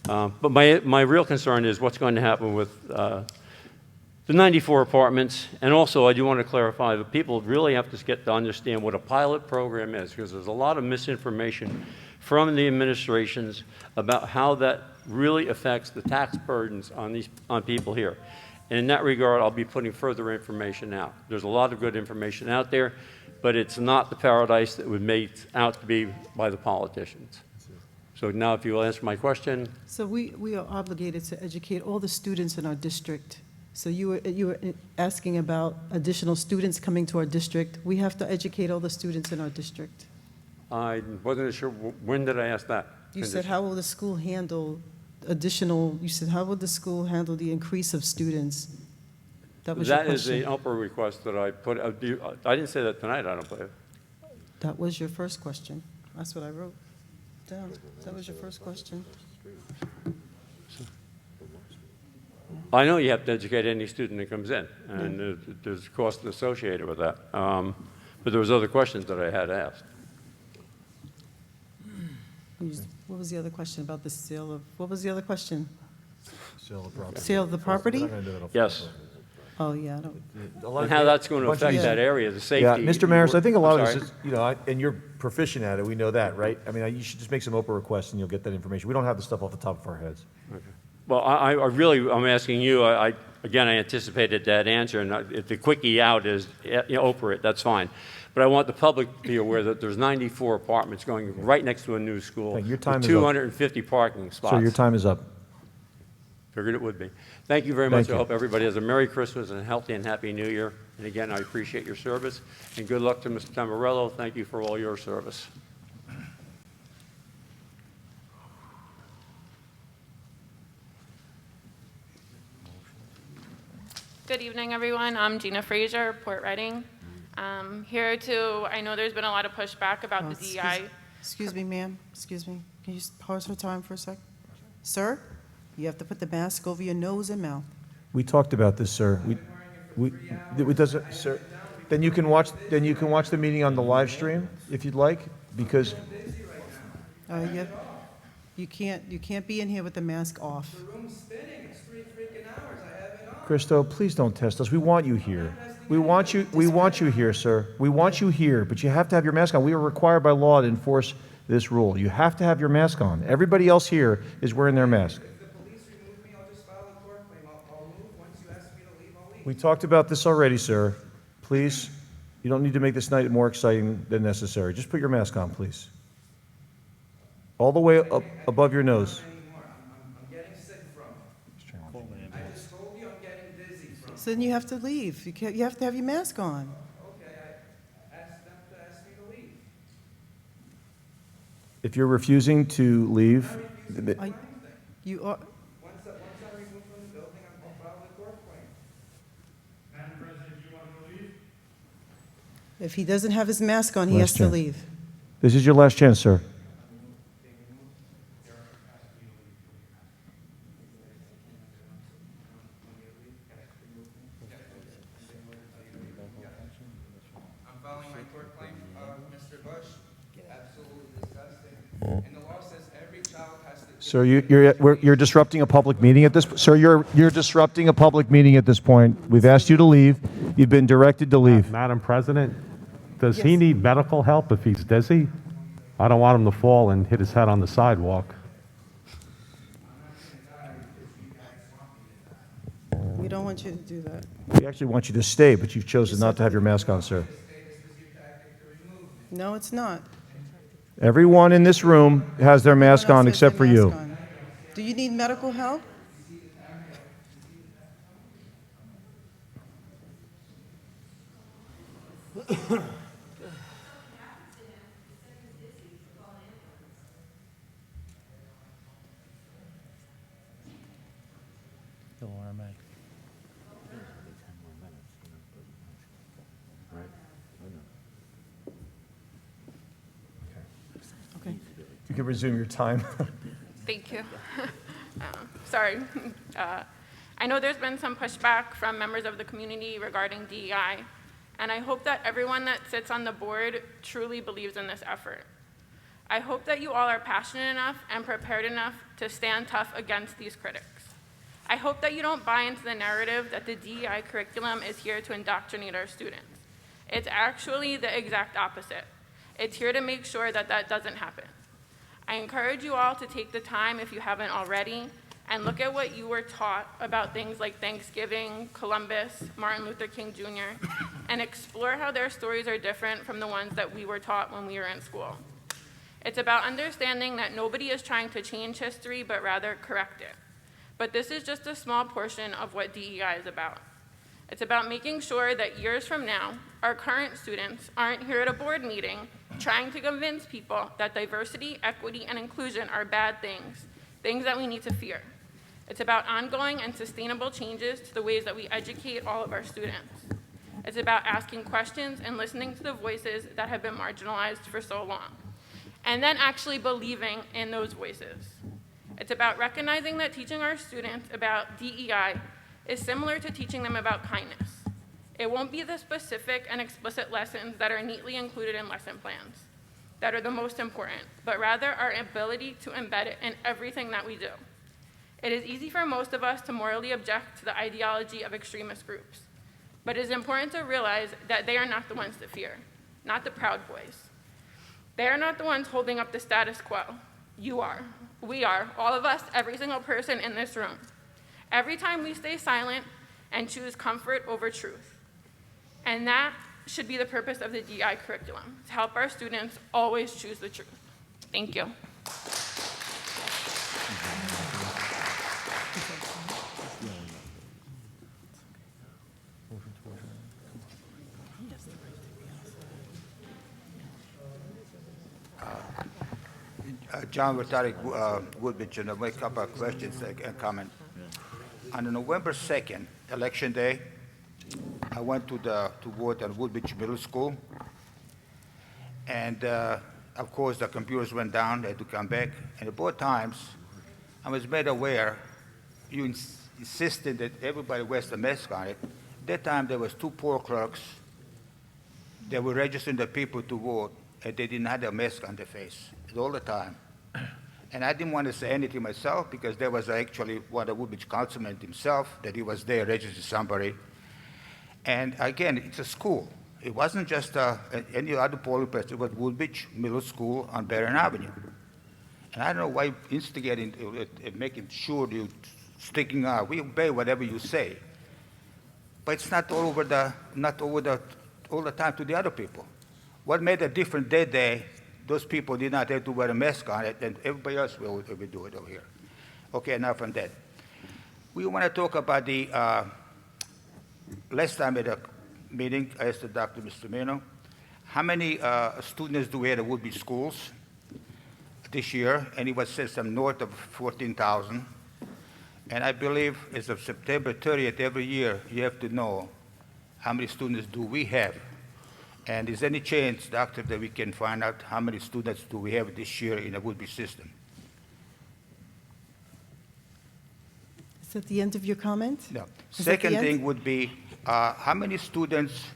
But my real concern is what's going to happen with the 94 apartments. And also, I do want to clarify that people really have to get to understand what a pilot program is, because there's a lot of misinformation from the administrations about how that really affects the tax burdens on people here. And in that regard, I'll be putting further information out. There's a lot of good information out there, but it's not the paradise that was made out to be by the politicians. So now if you will answer my question. So we are obligated to educate all the students in our district. So you were asking about additional students coming to our district. We have to educate all the students in our district. I wasn't sure, when did I ask that? You said, how will the school handle you said, how will the school handle the increase of students? That was your That is question. the upper request that I put, I didn't say that tonight, I don't believe. That was your first question. That's what I wrote down. That was your first question. I know you have to educate any student that comes in, and there's cost associated with that. But there was other questions that I had asked. What was the other question about the sale of, what was the other question? Sale of property. Sale of the property? Yes. Oh, yeah, I don't. And how that's going to affect that area, the safety. Yeah, Mr. Maris, I think a lot I'm of this is, and you're proficient at it, we know that, right? I mean, you should just make some Oprah requests and you'll get that information. We don't have the stuff off the top of our heads. Okay. Well, I'm asking you, again, I anticipated that answer, and if the quickie out is, Oprah it, that's fine. But I want the public to be aware that there's 94 apartments going right next to a new school. Your time with is up. 250 parking spots. Sir, your time is up. Figured it would be. Thank you very much. I hope everybody has a Merry Christmas and a healthy and happy New Year. And again, I appreciate your service. And good luck to Mr. Tamarello. Thank you for all your service. Good evening, everyone. I'm Gina Frazier, Port Reading. Here to, I know there's been a lot of pushback about the DEI. Excuse me, ma'am. Excuse me. Can you just pause for time for a sec? Sir, you have to put the mask over your nose and mouth. We talked about this, sir. It doesn't, sir. Then you can watch the meeting on the live stream if you'd like, because You can't be in here with the mask off. Christo, please don't test us. We want you here. We want you here, sir. We want you here, but you have to have your mask on. We are required by law to enforce this rule. You have to have your mask on. Everybody else here is wearing their mask. We talked about this already, sir. Please, you don't need to make this night more exciting than necessary. Just put your mask on, please. All the way up above your nose. So then you have to leave. You have to have your mask on. If you're refusing to leave, You are. If he doesn't have his mask on, he has to leave. This is your last chance, sir. I'm filing my tort claim, Mr. Bush. Absolutely disgusting. And the law says every child has to. Sir, you're disrupting a public meeting at this. Sir, you're disrupting a public meeting at this point. We've asked you to leave. You've been directed to leave. Madam President, does he need medical help if he's dizzy? I don't want him to fall and hit his head on the sidewalk. We don't want you to do that. We actually want you to stay, but you've chosen not to have your mask on, sir. No, it's not. Everyone in this room has their mask on except for you. Do you need medical help? You can resume your time. Thank you. Sorry. I know there's been some pushback from members of the community regarding DEI, and I hope that everyone that sits on the board truly believes in this effort. I hope that you all are passionate enough and prepared enough to stand tough against these critics. I hope that you don't buy into the narrative that the DEI curriculum is here to indoctrinate our students. It's actually the exact opposite. It's here to make sure that that doesn't happen. I encourage you all to take the time, if you haven't already, and look at what you were taught about things like Thanksgiving, Columbus, Martin Luther King Jr., and explore how their stories are different from the ones that we were taught when we were in school. It's about understanding that nobody is trying to change history, but rather correct it. But this is just a small portion of what DEI is about. It's about making sure that years from now, our current students aren't here at a board meeting trying to convince people that diversity, equity, and inclusion are bad things, things that we need to fear. It's about ongoing and sustainable changes to the ways that we educate all of our students. It's about asking questions and listening to the voices that have been marginalized for so long, and then actually believing in those voices. It's about recognizing that teaching our students about DEI is similar to teaching them about kindness. It won't be the specific and explicit lessons that are neatly included in lesson plans that are the most important, but rather our ability to embed it in everything that we do. It is easy for most of us to morally object to the ideology of extremist groups, but it is important to realize that they are not the ones to fear, not the Proud Boys. They are not the ones holding up the status quo. You are. We are. All of us, every single person in this room. Every time we stay silent and choose comfort over truth. And that should be the purpose of the DEI curriculum, to help our students always choose the truth. Thank you. John Rotaric, Woodbridge, and I'll make a couple of questions and comment. On November 2nd, Election Day, I went to vote at Woodbridge Middle School, and of course the computers went down. They had to come back, and at both times, I was made aware. You insisted that everybody wears the mask on it. At that time, there was 2 poll clerks that were registering the people to vote, and they didn't have a mask on their face all the time. And I didn't want to say anything myself because there was actually one of the Woodbridge councilmen himself that he was there registering somebody. And again, it's a school. It wasn't just any other polling place. It was Woodbridge Middle School on Barron Avenue. And I don't know why instigating, making sure you're sticking out. We obey whatever you say. But it's not all the time to the other people. What made a difference that day, those people did not have to wear a mask on it, and everybody else will do it over here. Okay, enough on that. We want to talk about the, last time at a meeting, I asked Dr. Misdemeanor, how many students do we have at Woodbridge schools this year? And he was said some north of 14,000. And I believe as of September 30th every year, you have to know how many students do we have. And is there any chance, Doctor, that we can find out how many students do we have this year in the Woodbridge system? Is that the end of your comment? No. Is that the Second end? thing would be, how many students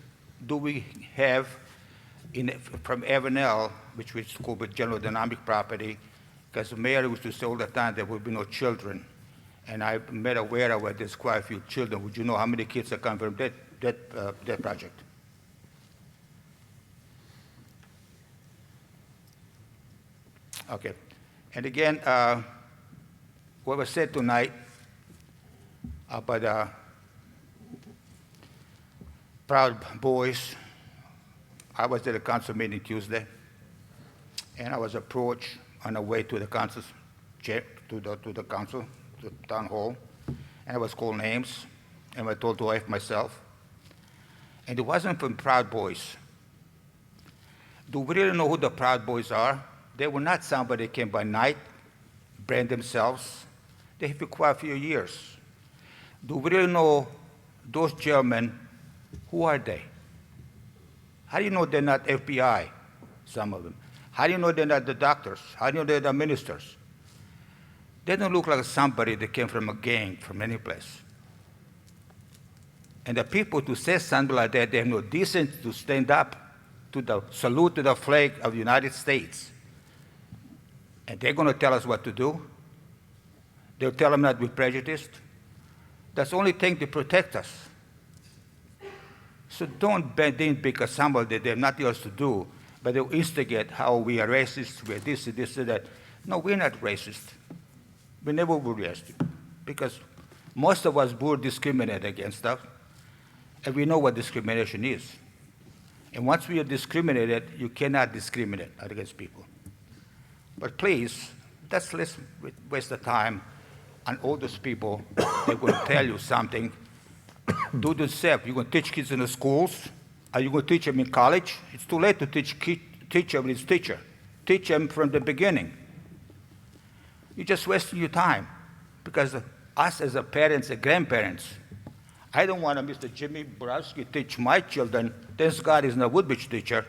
do we have from Avanilla, which we call the general dynamic property? Because the mayor used to say all the time there will be no children. And I'm made aware of there's quite a few children. Would you know how many kids are coming from that project? Okay. And again, what was said tonight about Proud Boys, I was at a council meeting Tuesday, and I was approached on the way to the council's chair, to the council, to the town hall, and I was called names, and I told the wife myself, and it wasn't from Proud Boys. Do we really know who the Proud Boys are? They were not somebody that came by night, brand themselves. They have been quite a few years. Do we really know those gentlemen? Who are they? How do you know they're not FBI, some of them? How do you know they're not the doctors? How do you know they're the ministers? They don't look like somebody that came from a gang from any place. And the people who say something like that, they have no decency to stand up to the salute to the flag of the United States. And they're going to tell us what to do. They'll tell them not to be prejudiced. That's the only thing to protect us. So don't bend in because somebody they have nothing else to do, but they'll instigate how we are racist, we're this and that. No, we're not racist. We never were racist. because most of us were discriminated against us, and we know what discrimination is. And once we are discriminated, you cannot discriminate against people. But please, let's waste the time on all those people that will tell you something. Do the same. You're going to teach kids in the schools? Are you going to teach them in college? It's too late to teach them with teacher. Teach them from the beginning. You're just wasting your time, because us as parents and grandparents, I don't want Mr. Jimmy Borowski teach my children. Thank God he's not a Woodbridge teacher,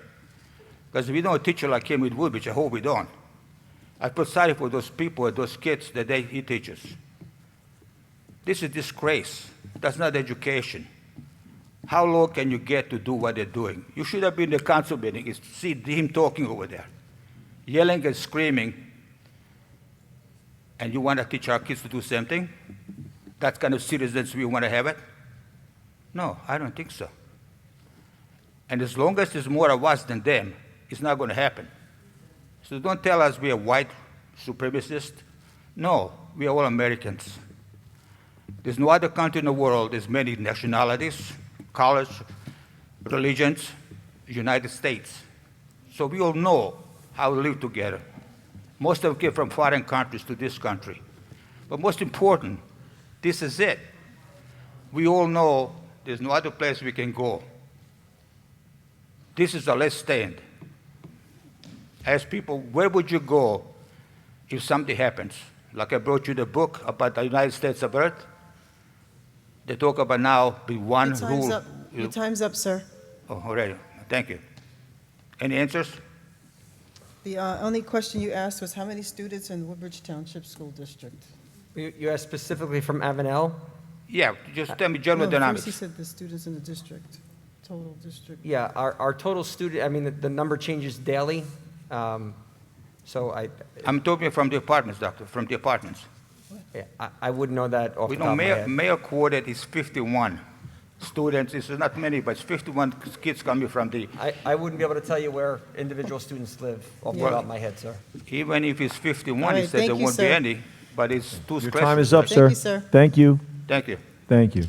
because if we don't teach like him with Woodbridge, I hope we don't. I feel sorry for those people, those kids that he teaches. This is disgrace. That's not education. How low can you get to do what they're doing? You should have been in the council meeting. You see him talking over there, yelling and screaming, and you want to teach our kids to do the same thing? That kind of citizens we want to have it? No, I don't think so. And as long as there's more of us than them, it's not going to happen. So don't tell us we are white supremacists. No, we are all Americans. There's no other country in the world, there's many nationalities, colors, religions, United States. So we all know how we live together. Most of them came from foreign countries to this country. But most important, this is it. We all know there's no other place we can go. This is a last stand. Ask people, where would you go if something happens? Like I brought you the book about the United States of Earth. They talk about now the one Your time's rule. up. Your time's up, sir. Oh, already. Thank you. Any answers? The only question you asked was how many students in Woodbridge Township School District? You asked specifically from Avanilla? Yeah, just tell me general No, dynamics. first he said the students in the district, total district. Yeah, our total student, I mean, the number changes daily. So I'm talking from the apartments, doctor, from the apartments. Yeah, I wouldn't know that off We the know top of my head. Mayor quoted is 51 students. It's not many, but it's 51 kids coming from the. I wouldn't be able to tell you where individual students live off the Yeah. top of my head, sir. Even if it's 51, All he right, said there thank you, won't be sir. any, but it's too Your stressful. time is up, Thank sir. you, sir. Thank you. Thank you. Thank you.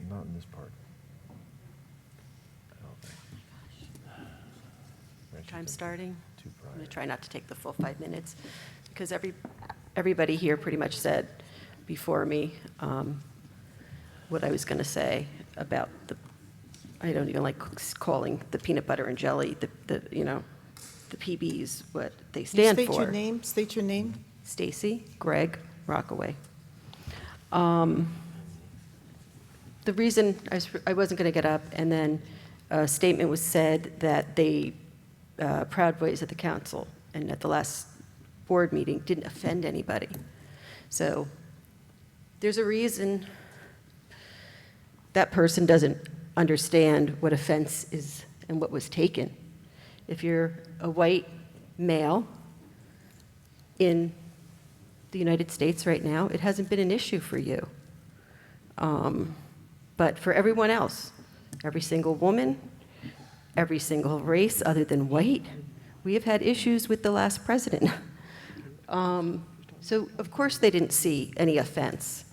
Not in this part. Time starting. I'm going to try not to take the full 5 minutes, because everybody here pretty much said before me what I was going to say about I don't even like calling the peanut butter and jelly, the PBs, what they stand for. State your name, state your name. Stacy Greg Rockaway. The reason I wasn't going to get up, and then a statement was said that they, Proud Boys at the council and at the last board meeting didn't offend anybody. So there's a reason that person doesn't understand what offense is and what was taken. If you're a white male in the United States right now, it hasn't been an issue for you. But for everyone else, every single woman, every single race other than white, we have had issues with the last president. So of course they didn't see any offense.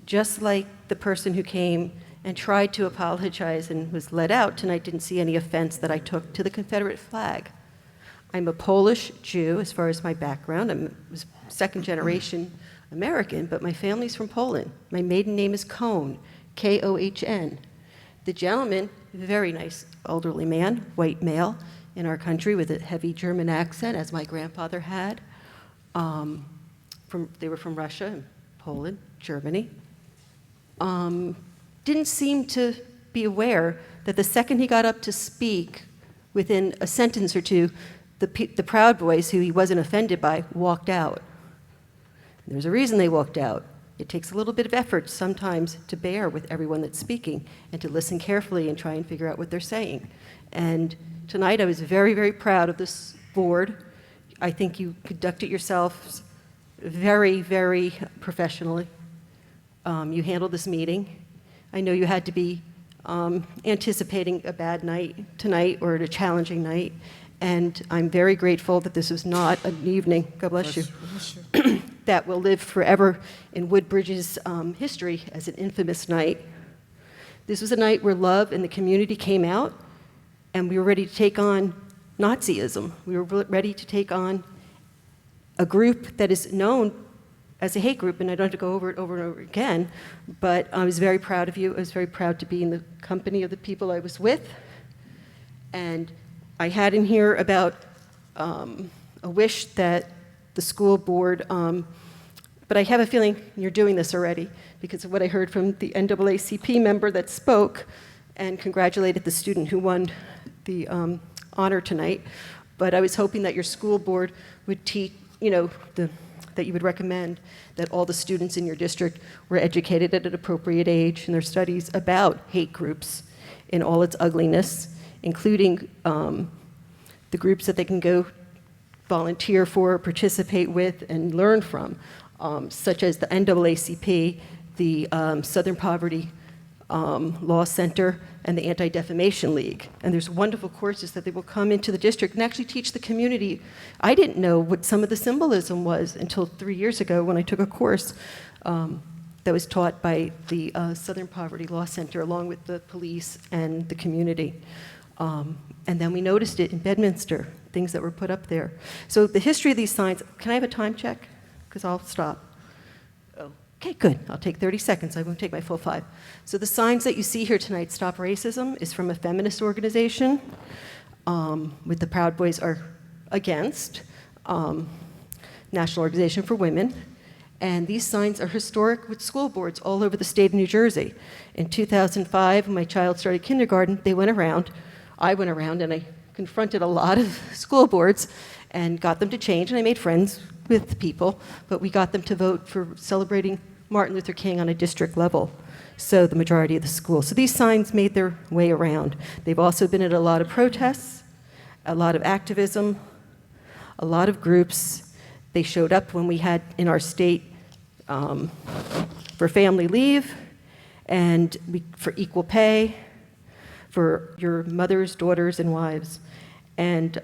Just like the person who came and tried to apologize and was let out tonight didn't see any offense that I took to the Confederate flag. I'm a Polish Jew as far as my background. I was second generation American, but my family's from Poland. My maiden name is Kohn, K-O-H-N. The gentleman, very nice elderly man, white male in our country with a heavy German accent, as my grandfather had. They were from Russia and Poland, Germany. Didn't seem to be aware that the second he got up to speak, within a sentence or two, the Proud Boys, who he wasn't offended by, walked out. There's a reason they walked out. It takes a little bit of effort sometimes to bear with everyone that's speaking and to listen carefully and try and figure out what they're saying. And tonight I was very, very proud of this board. I think you conducted yourselves very, very professionally. You handled this meeting. I know you had to be anticipating a bad night tonight or a challenging night, and I'm very grateful that this was not an evening, God bless you, that will live forever in Woodbridge's history as an infamous night. This was a night where love and the community came out, and we were ready to take on Nazism. We were ready to take on a group that is known as a hate group, and I don't have to go over it over and over again, but I was very proud of you. I was very proud to be in the company of the people I was with. And I had in here about a wish that the school board, but I have a feeling you're doing this already because of what I heard from the NAACP member that spoke and congratulated the student who won the honor tonight. But I was hoping that your school board would teach, that you would recommend that all the students in your district were educated at an appropriate age in their studies about hate groups in all its ugliness, including the groups that they can go volunteer for, participate with, and learn from, such as the NAACP, the Southern Poverty Law Center, and the Anti-Defamation League. And there's wonderful courses that they will come into the district and actually teach the community. I didn't know what some of the symbolism was until 3 years ago when I took a course that was taught by the Southern Poverty Law Center along with the police and the community. And then we noticed it in Bedminster, things that were put up there. So the history of these signs, can I have a time check? Because I'll stop. Okay, good. I'll take 30 seconds. I won't take my full 5. So the signs that you see here tonight, Stop Racism, is from a feminist organization with the Proud Boys Are Against, National Organization for Women. And these signs are historic with school boards all over the state of New Jersey. In 2005, when my child started kindergarten, I went around and I confronted a lot of school boards and got them to change, and I made friends with people, but we got them to vote for celebrating Martin Luther King on a district level, so the majority of the schools. So these signs made their way around. They've also been at a lot of protests, a lot of activism, a lot of groups. They showed up when we had in our state for family leave and for equal pay for your mothers, daughters, and wives. And,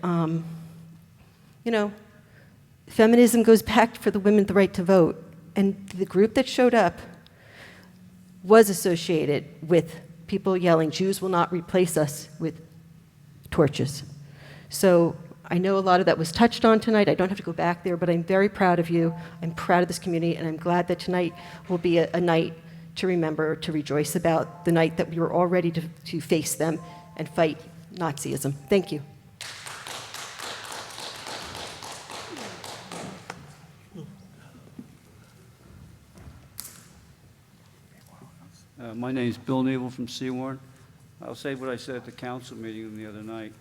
feminism goes back for the women the right to vote. And the group that showed up was associated with people yelling, "Jews will not replace us with torches." So I know a lot of that was touched on tonight. I don't have to go back there, but I'm very proud of you. I'm proud of this community, and I'm glad that tonight will be a night to remember, to rejoice about the night that we were all ready to face them and fight Nazism. Thank you. My name is Bill Naval from Seawarn. I'll say what I said at the council meeting the other night.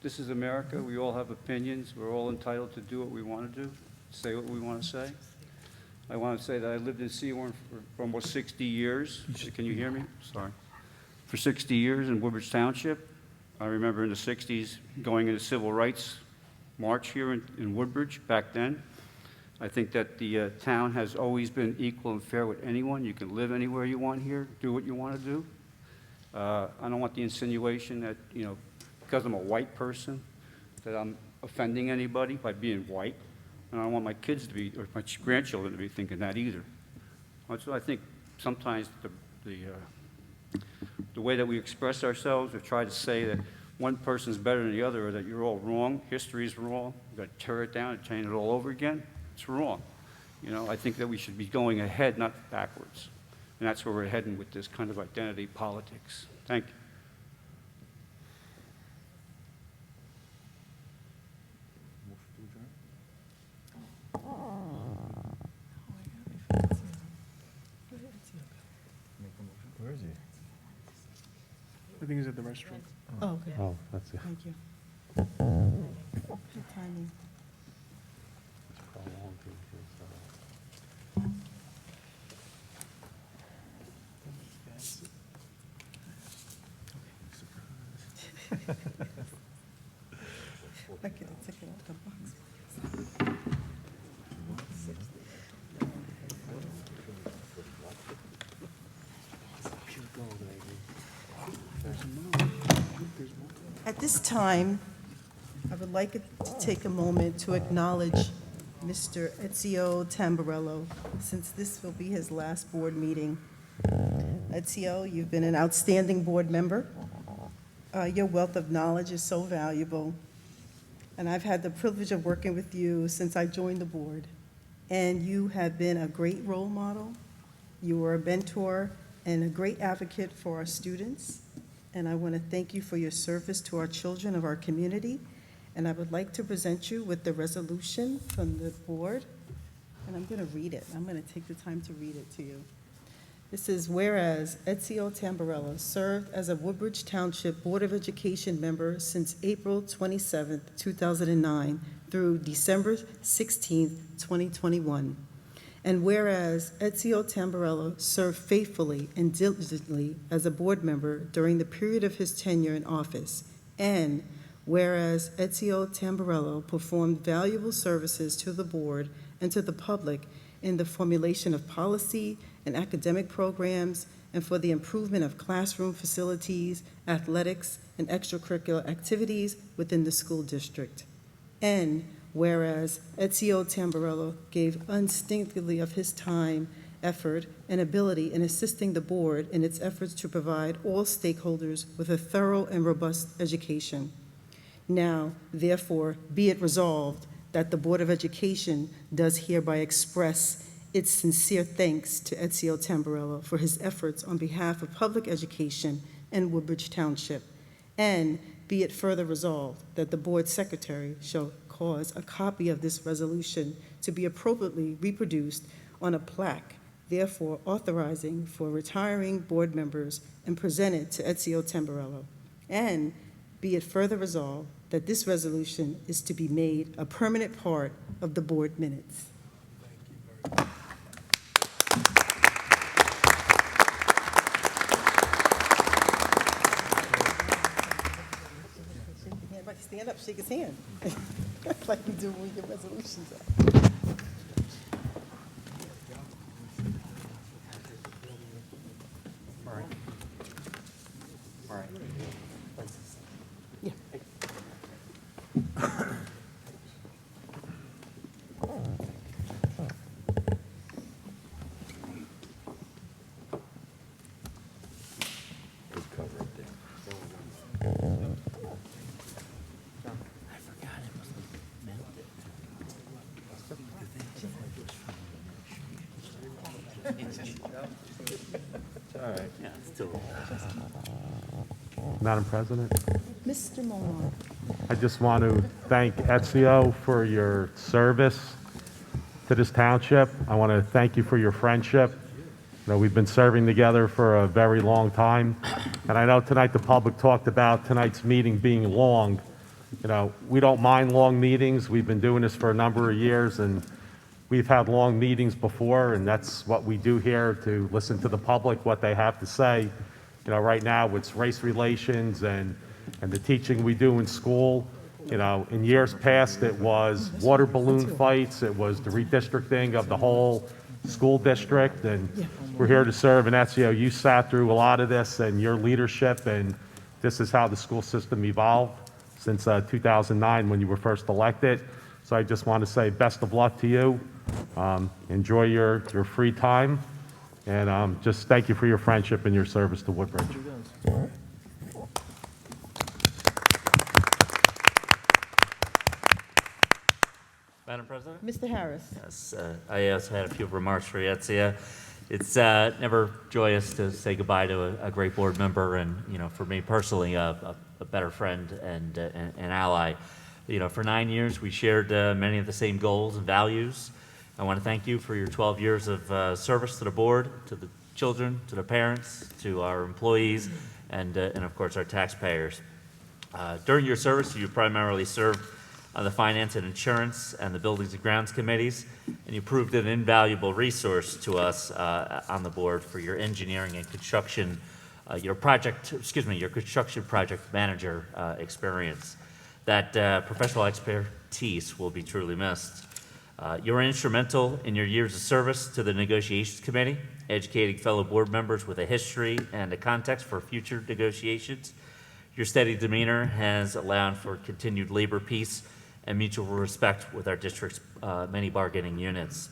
This is America. We all have opinions. We're all entitled to do what we want to do, say what we want to say. I want to say that I lived in Seawarn for almost 60 years. Can you hear me? Sorry. For 60 years in Woodbridge Township. I remember in the 60s going into civil rights march here in Woodbridge back then. I think that the town has always been equal and fair with anyone. You can live anywhere you want here, do what you want to do. I don't want the insinuation that, because I'm a white person, that I'm offending anybody by being white. And I don't want my kids to be, or my grandchildren to be thinking that either. So I think sometimes the way that we express ourselves or try to say that one person's better than the other or that you're all wrong, history is wrong, you've got to tear it down and change it all over again, it's wrong. I think that we should be going ahead, not backwards. And that's where we're heading with this kind of identity politics. Thank you. Where is he? I think he's at the restaurant. Oh, okay. Oh, that's it. Thank you. Good timing. Okay, let's take it out the box. At this time, I would like to take a moment to acknowledge Mr. Ezio Tamburello, since this will be his last board meeting. Ezio, you've been an outstanding board member. Your wealth of knowledge is so valuable, and I've had the privilege of working with you since I joined the board. And you have been a great role model. You were a mentor and a great advocate for our students. And I want to thank you for your service to our children of our community. And I would like to present you with the resolution from the board. And I'm going to read it. I'm going to take the time to read it to you. This is whereas Ezio Tamburello served as a Woodbridge Township Board of Education member since April 27, 2009 through December 16, 2021. And whereas Ezio Tamburello served faithfully and diligently as a board member during the period of his tenure in office, and whereas Ezio Tamburello performed valuable services to the board and to the public in the formulation of policy and academic programs and for the improvement of classroom facilities, athletics, and extracurricular activities within the school district. And whereas Ezio Tamburello gave unstintingly of his time, effort, and ability in assisting the board in its efforts to provide all stakeholders with a thorough and robust education. Now, therefore, be it resolved that the Board of Education does hereby express its sincere thanks to Ezio Tamburello for his efforts on behalf of public education in Woodbridge Township, and be it further resolved that the board secretary shall cause a copy of this resolution to be appropriately reproduced on a plaque, therefore authorizing for retiring board members and presented to Ezio Tamburello. And be it further resolved that this resolution is to be made a permanent part of the board minutes. Everybody stand up, shake his hand, like we do when we get resolutions up. Yeah. Madam President, Mr. Moore. I just want to thank Ezio for your service to this township. I want to thank you for your friendship. You know, we've been serving together for a very long time. And I know tonight the public talked about tonight's meeting being long. You know, we don't mind long meetings. We've been doing this for a number of years, and we've had long meetings before, and that's what we do here, to listen to the public, what they have to say. You know, right now it's race relations and the teaching we do in school. You know, in years past, it was water balloon fights, it was the redistricting of the whole school district, and we're here to serve. And Ezio, you sat through a lot of this and your leadership, and this is how the school system evolved since 2009 when you were first elected. So I just want to say best of luck to you. Enjoy your free time, and just thank you for your friendship and your service to Woodbridge. Madam President? Mr. Harris. Yes, I also had a few remarks for Ezio. It's never joyous to say goodbye to a great board member, and you know, for me personally, a better friend and an ally. You know, for 9 years we shared many of the same goals and values. I want to thank you for your 12 years of service to the board, to the children, to the parents, to our employees, and of course our taxpayers. During your service, you primarily served on the Finance and Insurance and the Buildings and Grounds Committees, and you proved an invaluable resource to us on the board for your engineering and construction, your construction project manager experience. That professional expertise will be truly missed. You were instrumental in your years of service to the Negotiations Committee, educating fellow board members with a history and a context for future negotiations. Your steady demeanor has allowed for continued labor peace and mutual respect with our district's many bargaining units.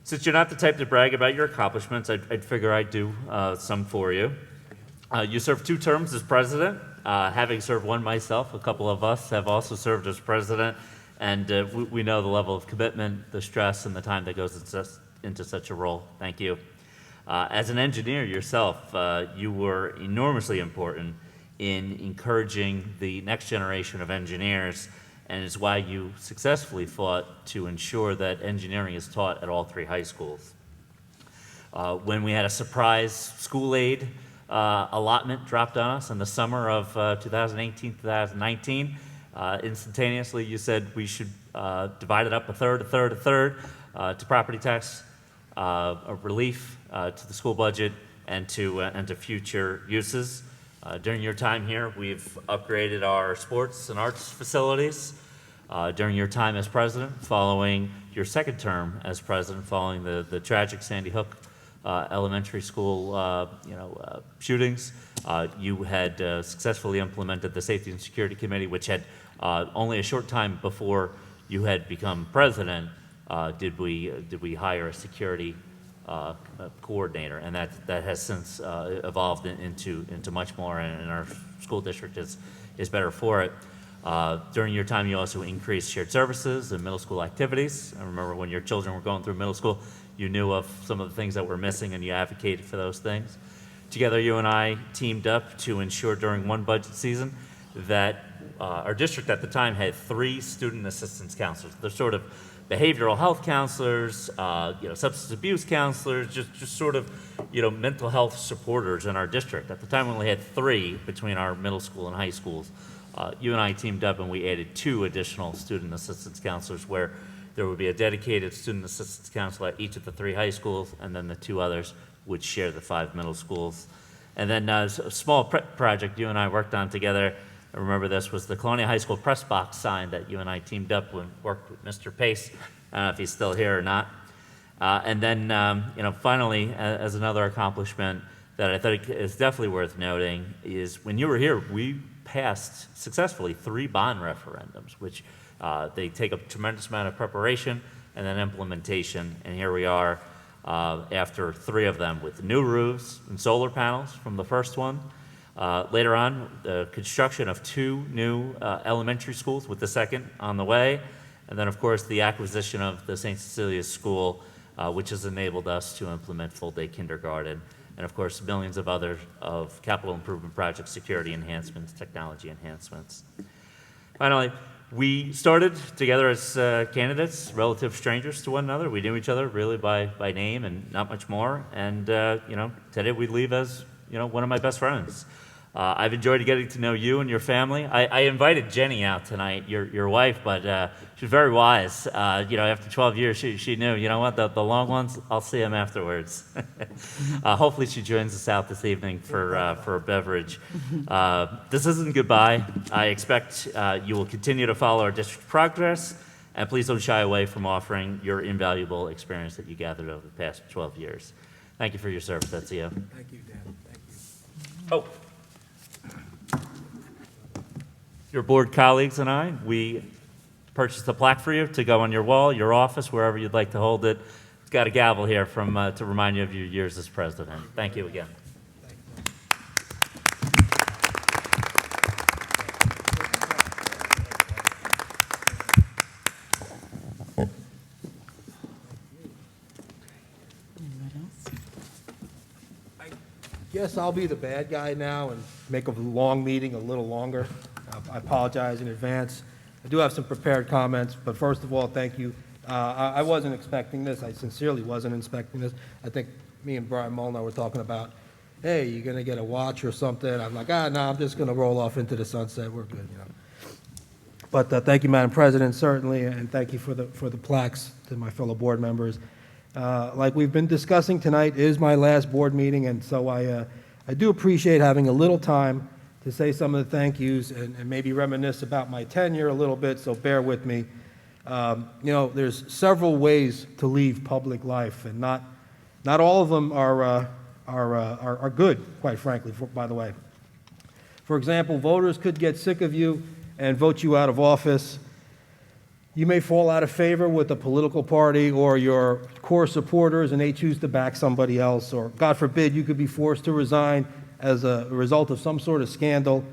Since you're not the type to brag about your accomplishments, I'd figure I'd do some for you. You served 2 terms as president. Having served one myself, a couple of us have also served as president, and we know the level of commitment, the stress, and the time that goes into such a role. Thank you. As an engineer yourself, you were enormously important in encouraging the next generation of engineers, and is why you successfully fought to ensure that engineering is taught at all 3 high schools. When we had a surprise school aid allotment dropped on us in the summer of 2018-2019, instantaneously you said we should divide it up a third to property tax relief, to the school budget, and to future uses. During your time here, we've upgraded our sports and arts facilities. During your time as president, following your second term as president, following the tragic Sandy Hook elementary school shootings, you had successfully implemented the Safety and Security Committee, which had only a short time before you had become president, did we hire a security coordinator, and that has since evolved into much more, and our school district is better for it. During your time, you also increased shared services and middle school activities. I remember when your children were going through middle school, you knew of some of the things that were missing, and you advocated for those things. Together, you and I teamed up to ensure during one budget season that our district at the time had 3 student assistance counselors. They're sort of behavioral health counselors, substance abuse counselors, just sort of, mental health supporters in our district. At the time, we only had 3 between our middle school and high schools. You and I teamed up and we added 2 additional student assistance counselors, where there would be a dedicated student assistance counselor at each of the 3 high schools, and then the 2 others would share the 5 middle schools. And then a small project you and I worked on together, I remember this, was the Colonial High School press box sign that you and I teamed up and worked with Mr. Pace. I don't know if he's still here or not. And then, finally, as another accomplishment that I think is definitely worth noting, is when you were here, we passed successfully 3 bond referendums, which they take a tremendous amount of preparation and then implementation. And here we are after 3 of them, with new roofs and solar panels from the first one. Later on, the construction of 2 new elementary schools, with the second on the way. And then, of course, the acquisition of the St. Cecilia's School, which has enabled us to implement full-day kindergarten. And, of course, millions of other capital improvement projects, security enhancements, technology enhancements. Finally, we started together as candidates, relative strangers to one another. We knew each other really by name and not much more. And, today we leave as, one of my best friends. I've enjoyed getting to know you and your family. I invited Jenny out tonight, your wife, but she's very wise. After 12 years, she knew, what, the long ones, I'll see them afterwards. Hopefully she joins us out this evening for a beverage. This isn't goodbye. I expect you will continue to follow our district progress, and please don't shy away from offering your invaluable experience that you gathered over the past 12 years. Thank you for your service, Ezio. Thank you, Dan. Thank you. Oh. Your board colleagues and I, we purchased a plaque for you to go on your wall, your office, wherever you'd like to hold it. It's got a gavel here to remind you of your years as president. Thank you again. Yes, I'll be the bad guy now and make a long meeting a little longer. I apologize in advance. I do have some prepared comments, but first of all, thank you. I wasn't expecting this. I sincerely wasn't expecting this. I think me and Brian Molnar were talking about, hey, you're going to get a watch or something. I'm like, no, I'm just going to roll off into the sunset. We're good, But thank you, Madam President, certainly, and thank you for the plaques to my fellow board members. Like we've been discussing tonight, is my last board meeting, and so I do appreciate having a little time to say some of the thank yous and maybe reminisce about my tenure a little bit, so bear with me. There's several ways to leave public life, and not all of them are good, quite frankly, by the way. For example, voters could get sick of you and vote you out of office. You may fall out of favor with a political party or your core supporters, and they choose to back somebody else. Or, God forbid, you could be forced to resign as a result of some sort of scandal.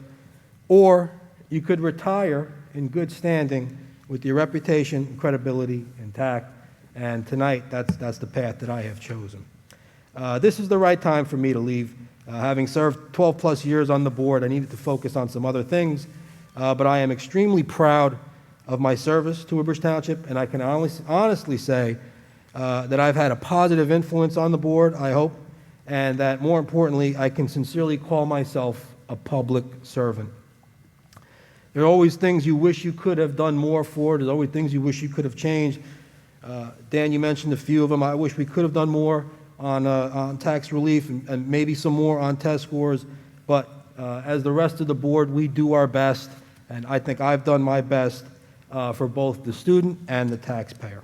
Or you could retire in good standing with your reputation, credibility, intact. And tonight, that's the path that I have chosen. This is the right time for me to leave. Having served 12 plus years on the board, I needed to focus on some other things. But I am extremely proud of my service to Woodbridge Township, and I can honestly say that I've had a positive influence on the board, I hope, and that more importantly, I can sincerely call myself a public servant. There are always things you wish you could have done more for. There's always things you wish you could have changed. Dan, you mentioned a few of them. I wish we could have done more on tax relief and maybe some more on test scores, but as the rest of the board, we do our best, and I think I've done my best for both the student and the taxpayer.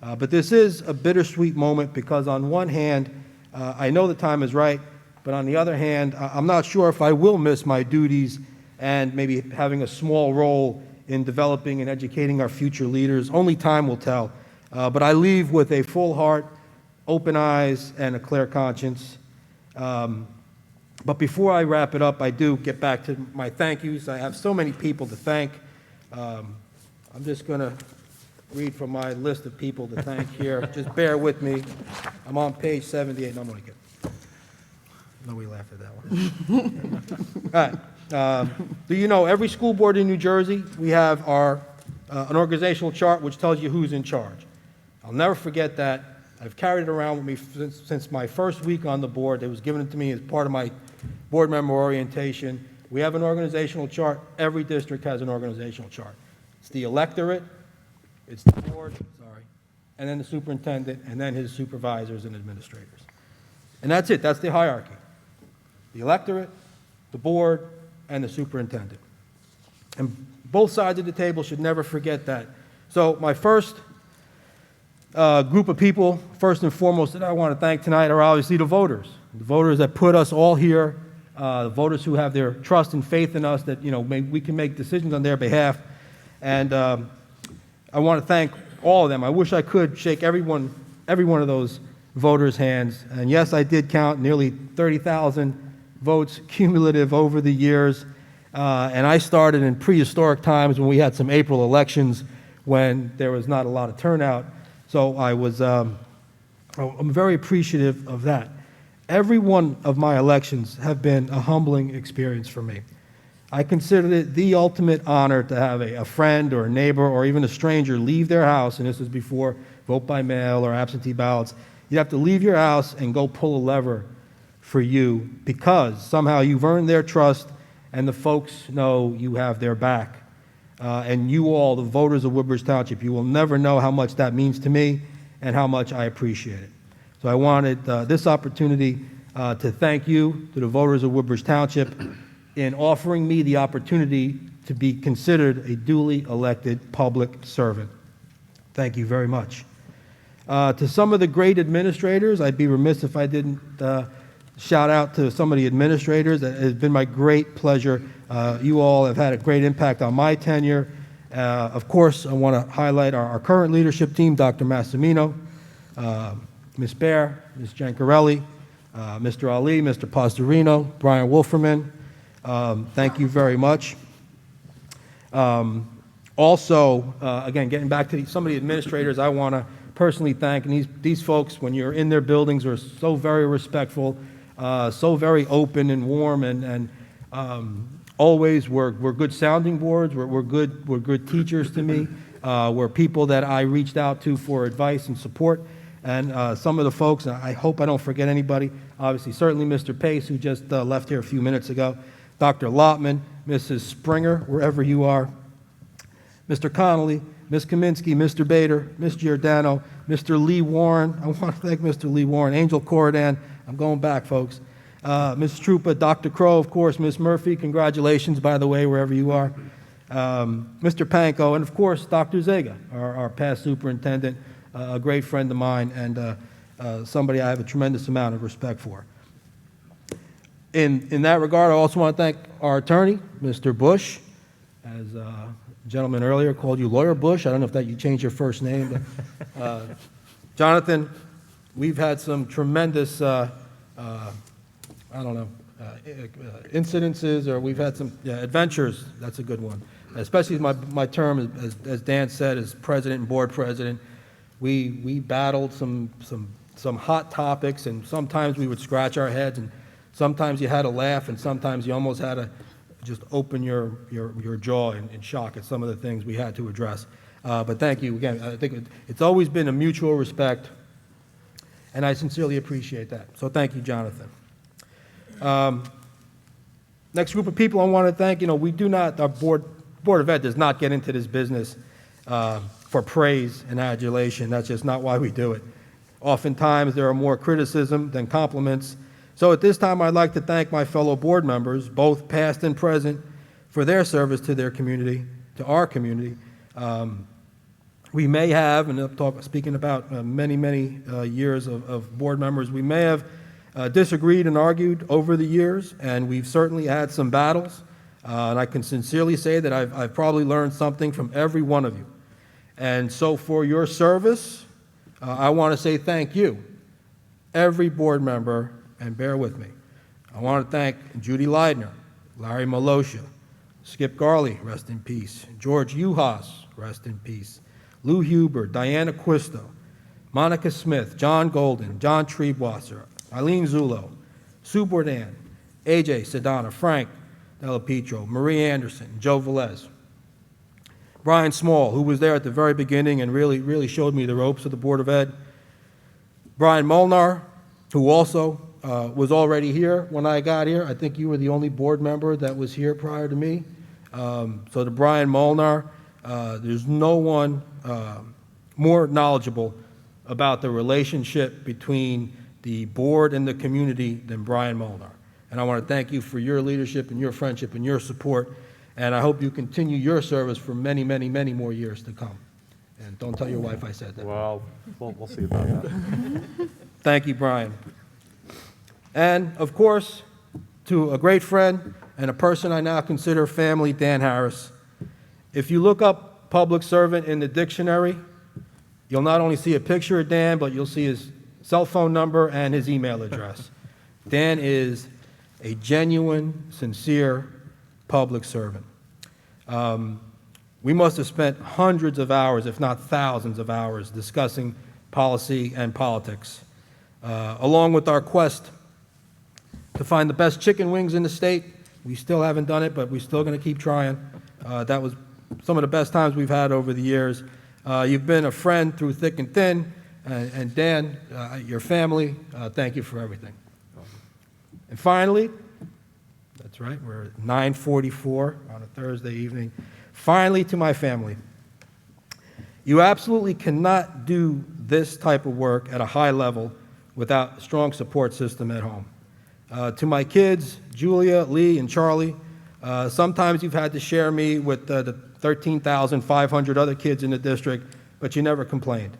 But this is a bittersweet moment because on one hand, I know the time is right, but on the other hand, I'm not sure if I will miss my duties and maybe having a small role in developing and educating our future leaders. Only time will tell. But I leave with a full heart, open eyes, and a clear conscience. But before I wrap it up, I do get back to my thank yous. I have so many people to thank. I'm just going to read from my list of people to thank here. Just bear with me. I'm on page 78. No, I'm going to get. No, we laughed at that one. All right. Do you know every school board in New Jersey, we have an organizational chart which tells you who's in charge. I'll never forget that. I've carried it around with me since my first week on the board. It was given to me as part of my board member orientation. We have an organizational chart. Every district has an organizational chart. It's the electorate, it's the board, and then the superintendent, and then his supervisors and administrators. And that's it. That's the hierarchy. The electorate, the board, and the superintendent. And both sides of the table should never forget that. So my first group of people, first and foremost, that I want to thank tonight are obviously the voters that put us all here, the voters who have their trust and faith in us that we can make decisions on their behalf. And I want to thank all of them. I wish I could shake every one of those voters' hands. And yes, I did count nearly 30,000 votes cumulative over the years. And I started in prehistoric times when we had some April elections when there was not a lot of turnout. So I'm very appreciative of that. Every one of my elections have been a humbling experience for me. I considered it the ultimate honor to have a friend or a neighbor or even a stranger leave their house, and this was before vote by mail or absentee ballots. You'd have to leave your house and go pull a lever for you because somehow you've earned their trust and the folks know you have their back. And you all, the voters of Woodbridge Township, you will never know how much that means to me and how much I appreciate it. So I wanted this opportunity to thank you, to the voters of Woodbridge Township, in offering me the opportunity to be considered a duly elected public servant. Thank you very much. To some of the great administrators, I'd be remiss if I didn't shout out to some of the administrators. It has been my great pleasure. You all have had a great impact on my tenure. Of course, I want to highlight our current leadership team, Dr. Massimino, Ms. Baer, Ms. Giancarelli, Mr. Ali, Mr. Pastorino, Brian Wolferman. Thank you very much. Also, again, getting back to some of the administrators, I want to personally thank, and these folks, when you're in their buildings, are so very respectful, so very open and warm, and always we're good sounding boards, we're good teachers to me, we're people that I reached out to for advice and support, and some of the folks, I hope I don't forget anybody, obviously certainly Mr. Pace, who just left here a few minutes ago, Dr. Lotman, Mrs. Springer, wherever you are, Mr. Connolly, Ms. Kaminsky, Mr. Bader, Ms. Giordano, Mr. Lee Warren. I want to thank Mr. Lee Warren, Angel Corridan. I'm going back, folks. Ms. Trupa, Dr. Crow, of course, Ms. Murphy. Congratulations, by the way, wherever you are. Mr. Panko, and of course, Dr. Zega, our past superintendent, a great friend of mine, and somebody I have a tremendous amount of respect for. In that regard, I also want to thank our attorney, Mr. Bush. As a gentleman earlier called you Lawyer Bush. I don't know if that you changed your first name. But, Jonathan, we've had some tremendous, incidences, or we've had some adventures. That's a good one. Especially my term, as Dan said, as president and board president. We battled some hot topics, and sometimes we would scratch our heads, and sometimes you had to laugh, and sometimes you almost had to just open your jaw in shock at some of the things we had to address. But thank you again. I think it's always been a mutual respect, and I sincerely appreciate that. So thank you, Jonathan. Next group of people I want to thank. We do not, our Board of Ed does not get into this business for praise and adulation. That's just not why we do it. Oftentimes there are more criticism than compliments. So at this time, I'd like to thank my fellow board members, both past and present, for their service to their community, to our community. We may have, and speaking about many years of board members, we may have disagreed and argued over the years, and we've certainly had some battles. And I can sincerely say that I've probably learned something from every one of you. And so for your service, I want to say thank you, every board member. And bear with me. I want to thank Judy Leidner, Larry Malosha, Skip Garley, rest in peace, George Uhas, rest in peace, Lou Huber, Diana Quisto, Monica Smith, John Golden, John Triebwasser, Eileen Zullo, Sue Bourdain, AJ Sedana, Frank Della Pietro, Marie Anderson, Joe Velez, Brian Small, who was there at the very beginning and really showed me the ropes of the Board of Ed, Brian Molnar, who also was already here when I got here. I think you were the only board member that was here prior to me. So to Brian Molnar, there's no one more knowledgeable about the relationship between the board and the community than Brian Molnar. And I want to thank you for your leadership and your friendship and your support. And I hope you continue your service for many more years to come. And don't tell your wife I said that. Well, we'll see about that. Thank you, Brian. And, of course, to a great friend and a person I now consider family, Dan Harris. If you look up public servant in the dictionary, you'll not only see a picture of Dan, but you'll see his cell phone number and his email address. Dan is a genuine, sincere public servant. We must have spent hundreds of hours, if not thousands of hours, discussing policy and politics, along with our quest to find the best chicken wings in the state. We still haven't done it, but we're still going to keep trying. That was some of the best times we've had over the years. You've been a friend through thick and thin, and Dan, your family, thank you for everything. And finally, that's right, we're at 9:44 on a Thursday evening. Finally, to my family. You absolutely cannot do this type of work at a high level without a strong support system at home. To my kids, Julia, Lee, and Charlie, sometimes you've had to share me with the 13,500 other kids in the district, but you never complained.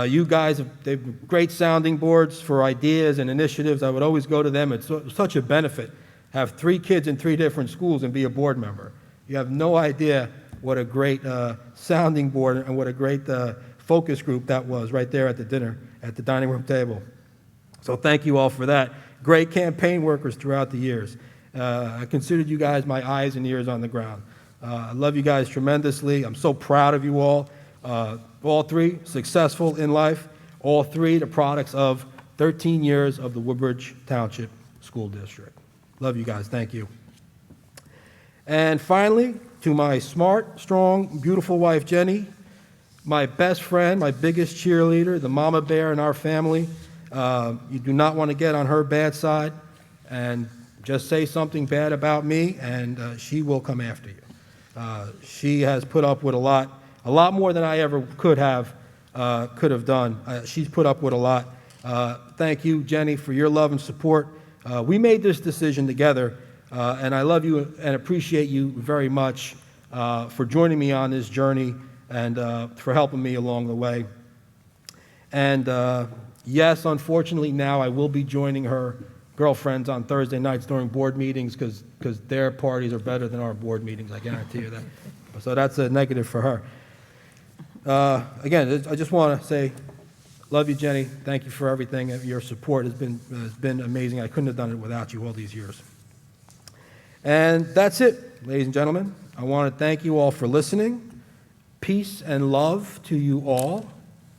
You guys, they've great sounding boards for ideas and initiatives. I would always go to them. It's such a benefit. Have 3 kids in 3 different schools and be a board member. You have no idea what a great sounding board and what a great focus group that was right there at the dinner, at the dining room table. So thank you all for that. Great campaign workers throughout the years. I considered you guys my eyes and ears on the ground. I love you guys tremendously. I'm so proud of you all. All 3 successful in life. All 3 the products of 13 years of the Woodbridge Township School District. Love you guys. Thank you. And finally, to my smart, strong, beautiful wife, Jenny, my best friend, my biggest cheerleader, the mama bear in our family. You do not want to get on her bad side and just say something bad about me, and she will come after you. She has put up with a lot more than I ever could have done. She's put up with a lot. Thank you, Jenny, for your love and support. We made this decision together, and I love you and appreciate you very much. for joining me on this journey and for helping me along the way. And yes, unfortunately, now I will be joining her girlfriends on Thursday nights during board meetings because their parties are better than our board meetings, I guarantee you that. So that's a negative for her. Again, I just want to say, love you, Jenny. Thank you for everything. Your support has been amazing. I couldn't have done it without you all these years. And that's it, ladies and gentlemen. I want to thank you all for listening. Peace and love to you all,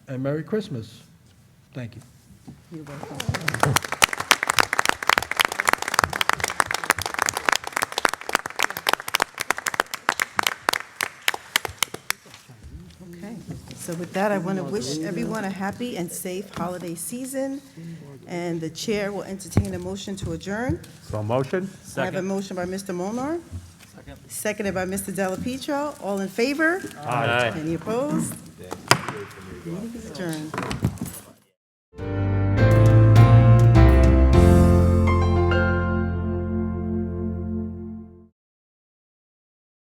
and Merry Christmas. Thank you. You're welcome. Okay, so with that, I want to wish everyone a happy and safe holiday season, and the chair will entertain a motion to adjourn. So motion? I have a motion by Mr. Molnar. Seconded by Mr. Delapietro. All in favor? Aye. Any opposed? Meeting is adjourned.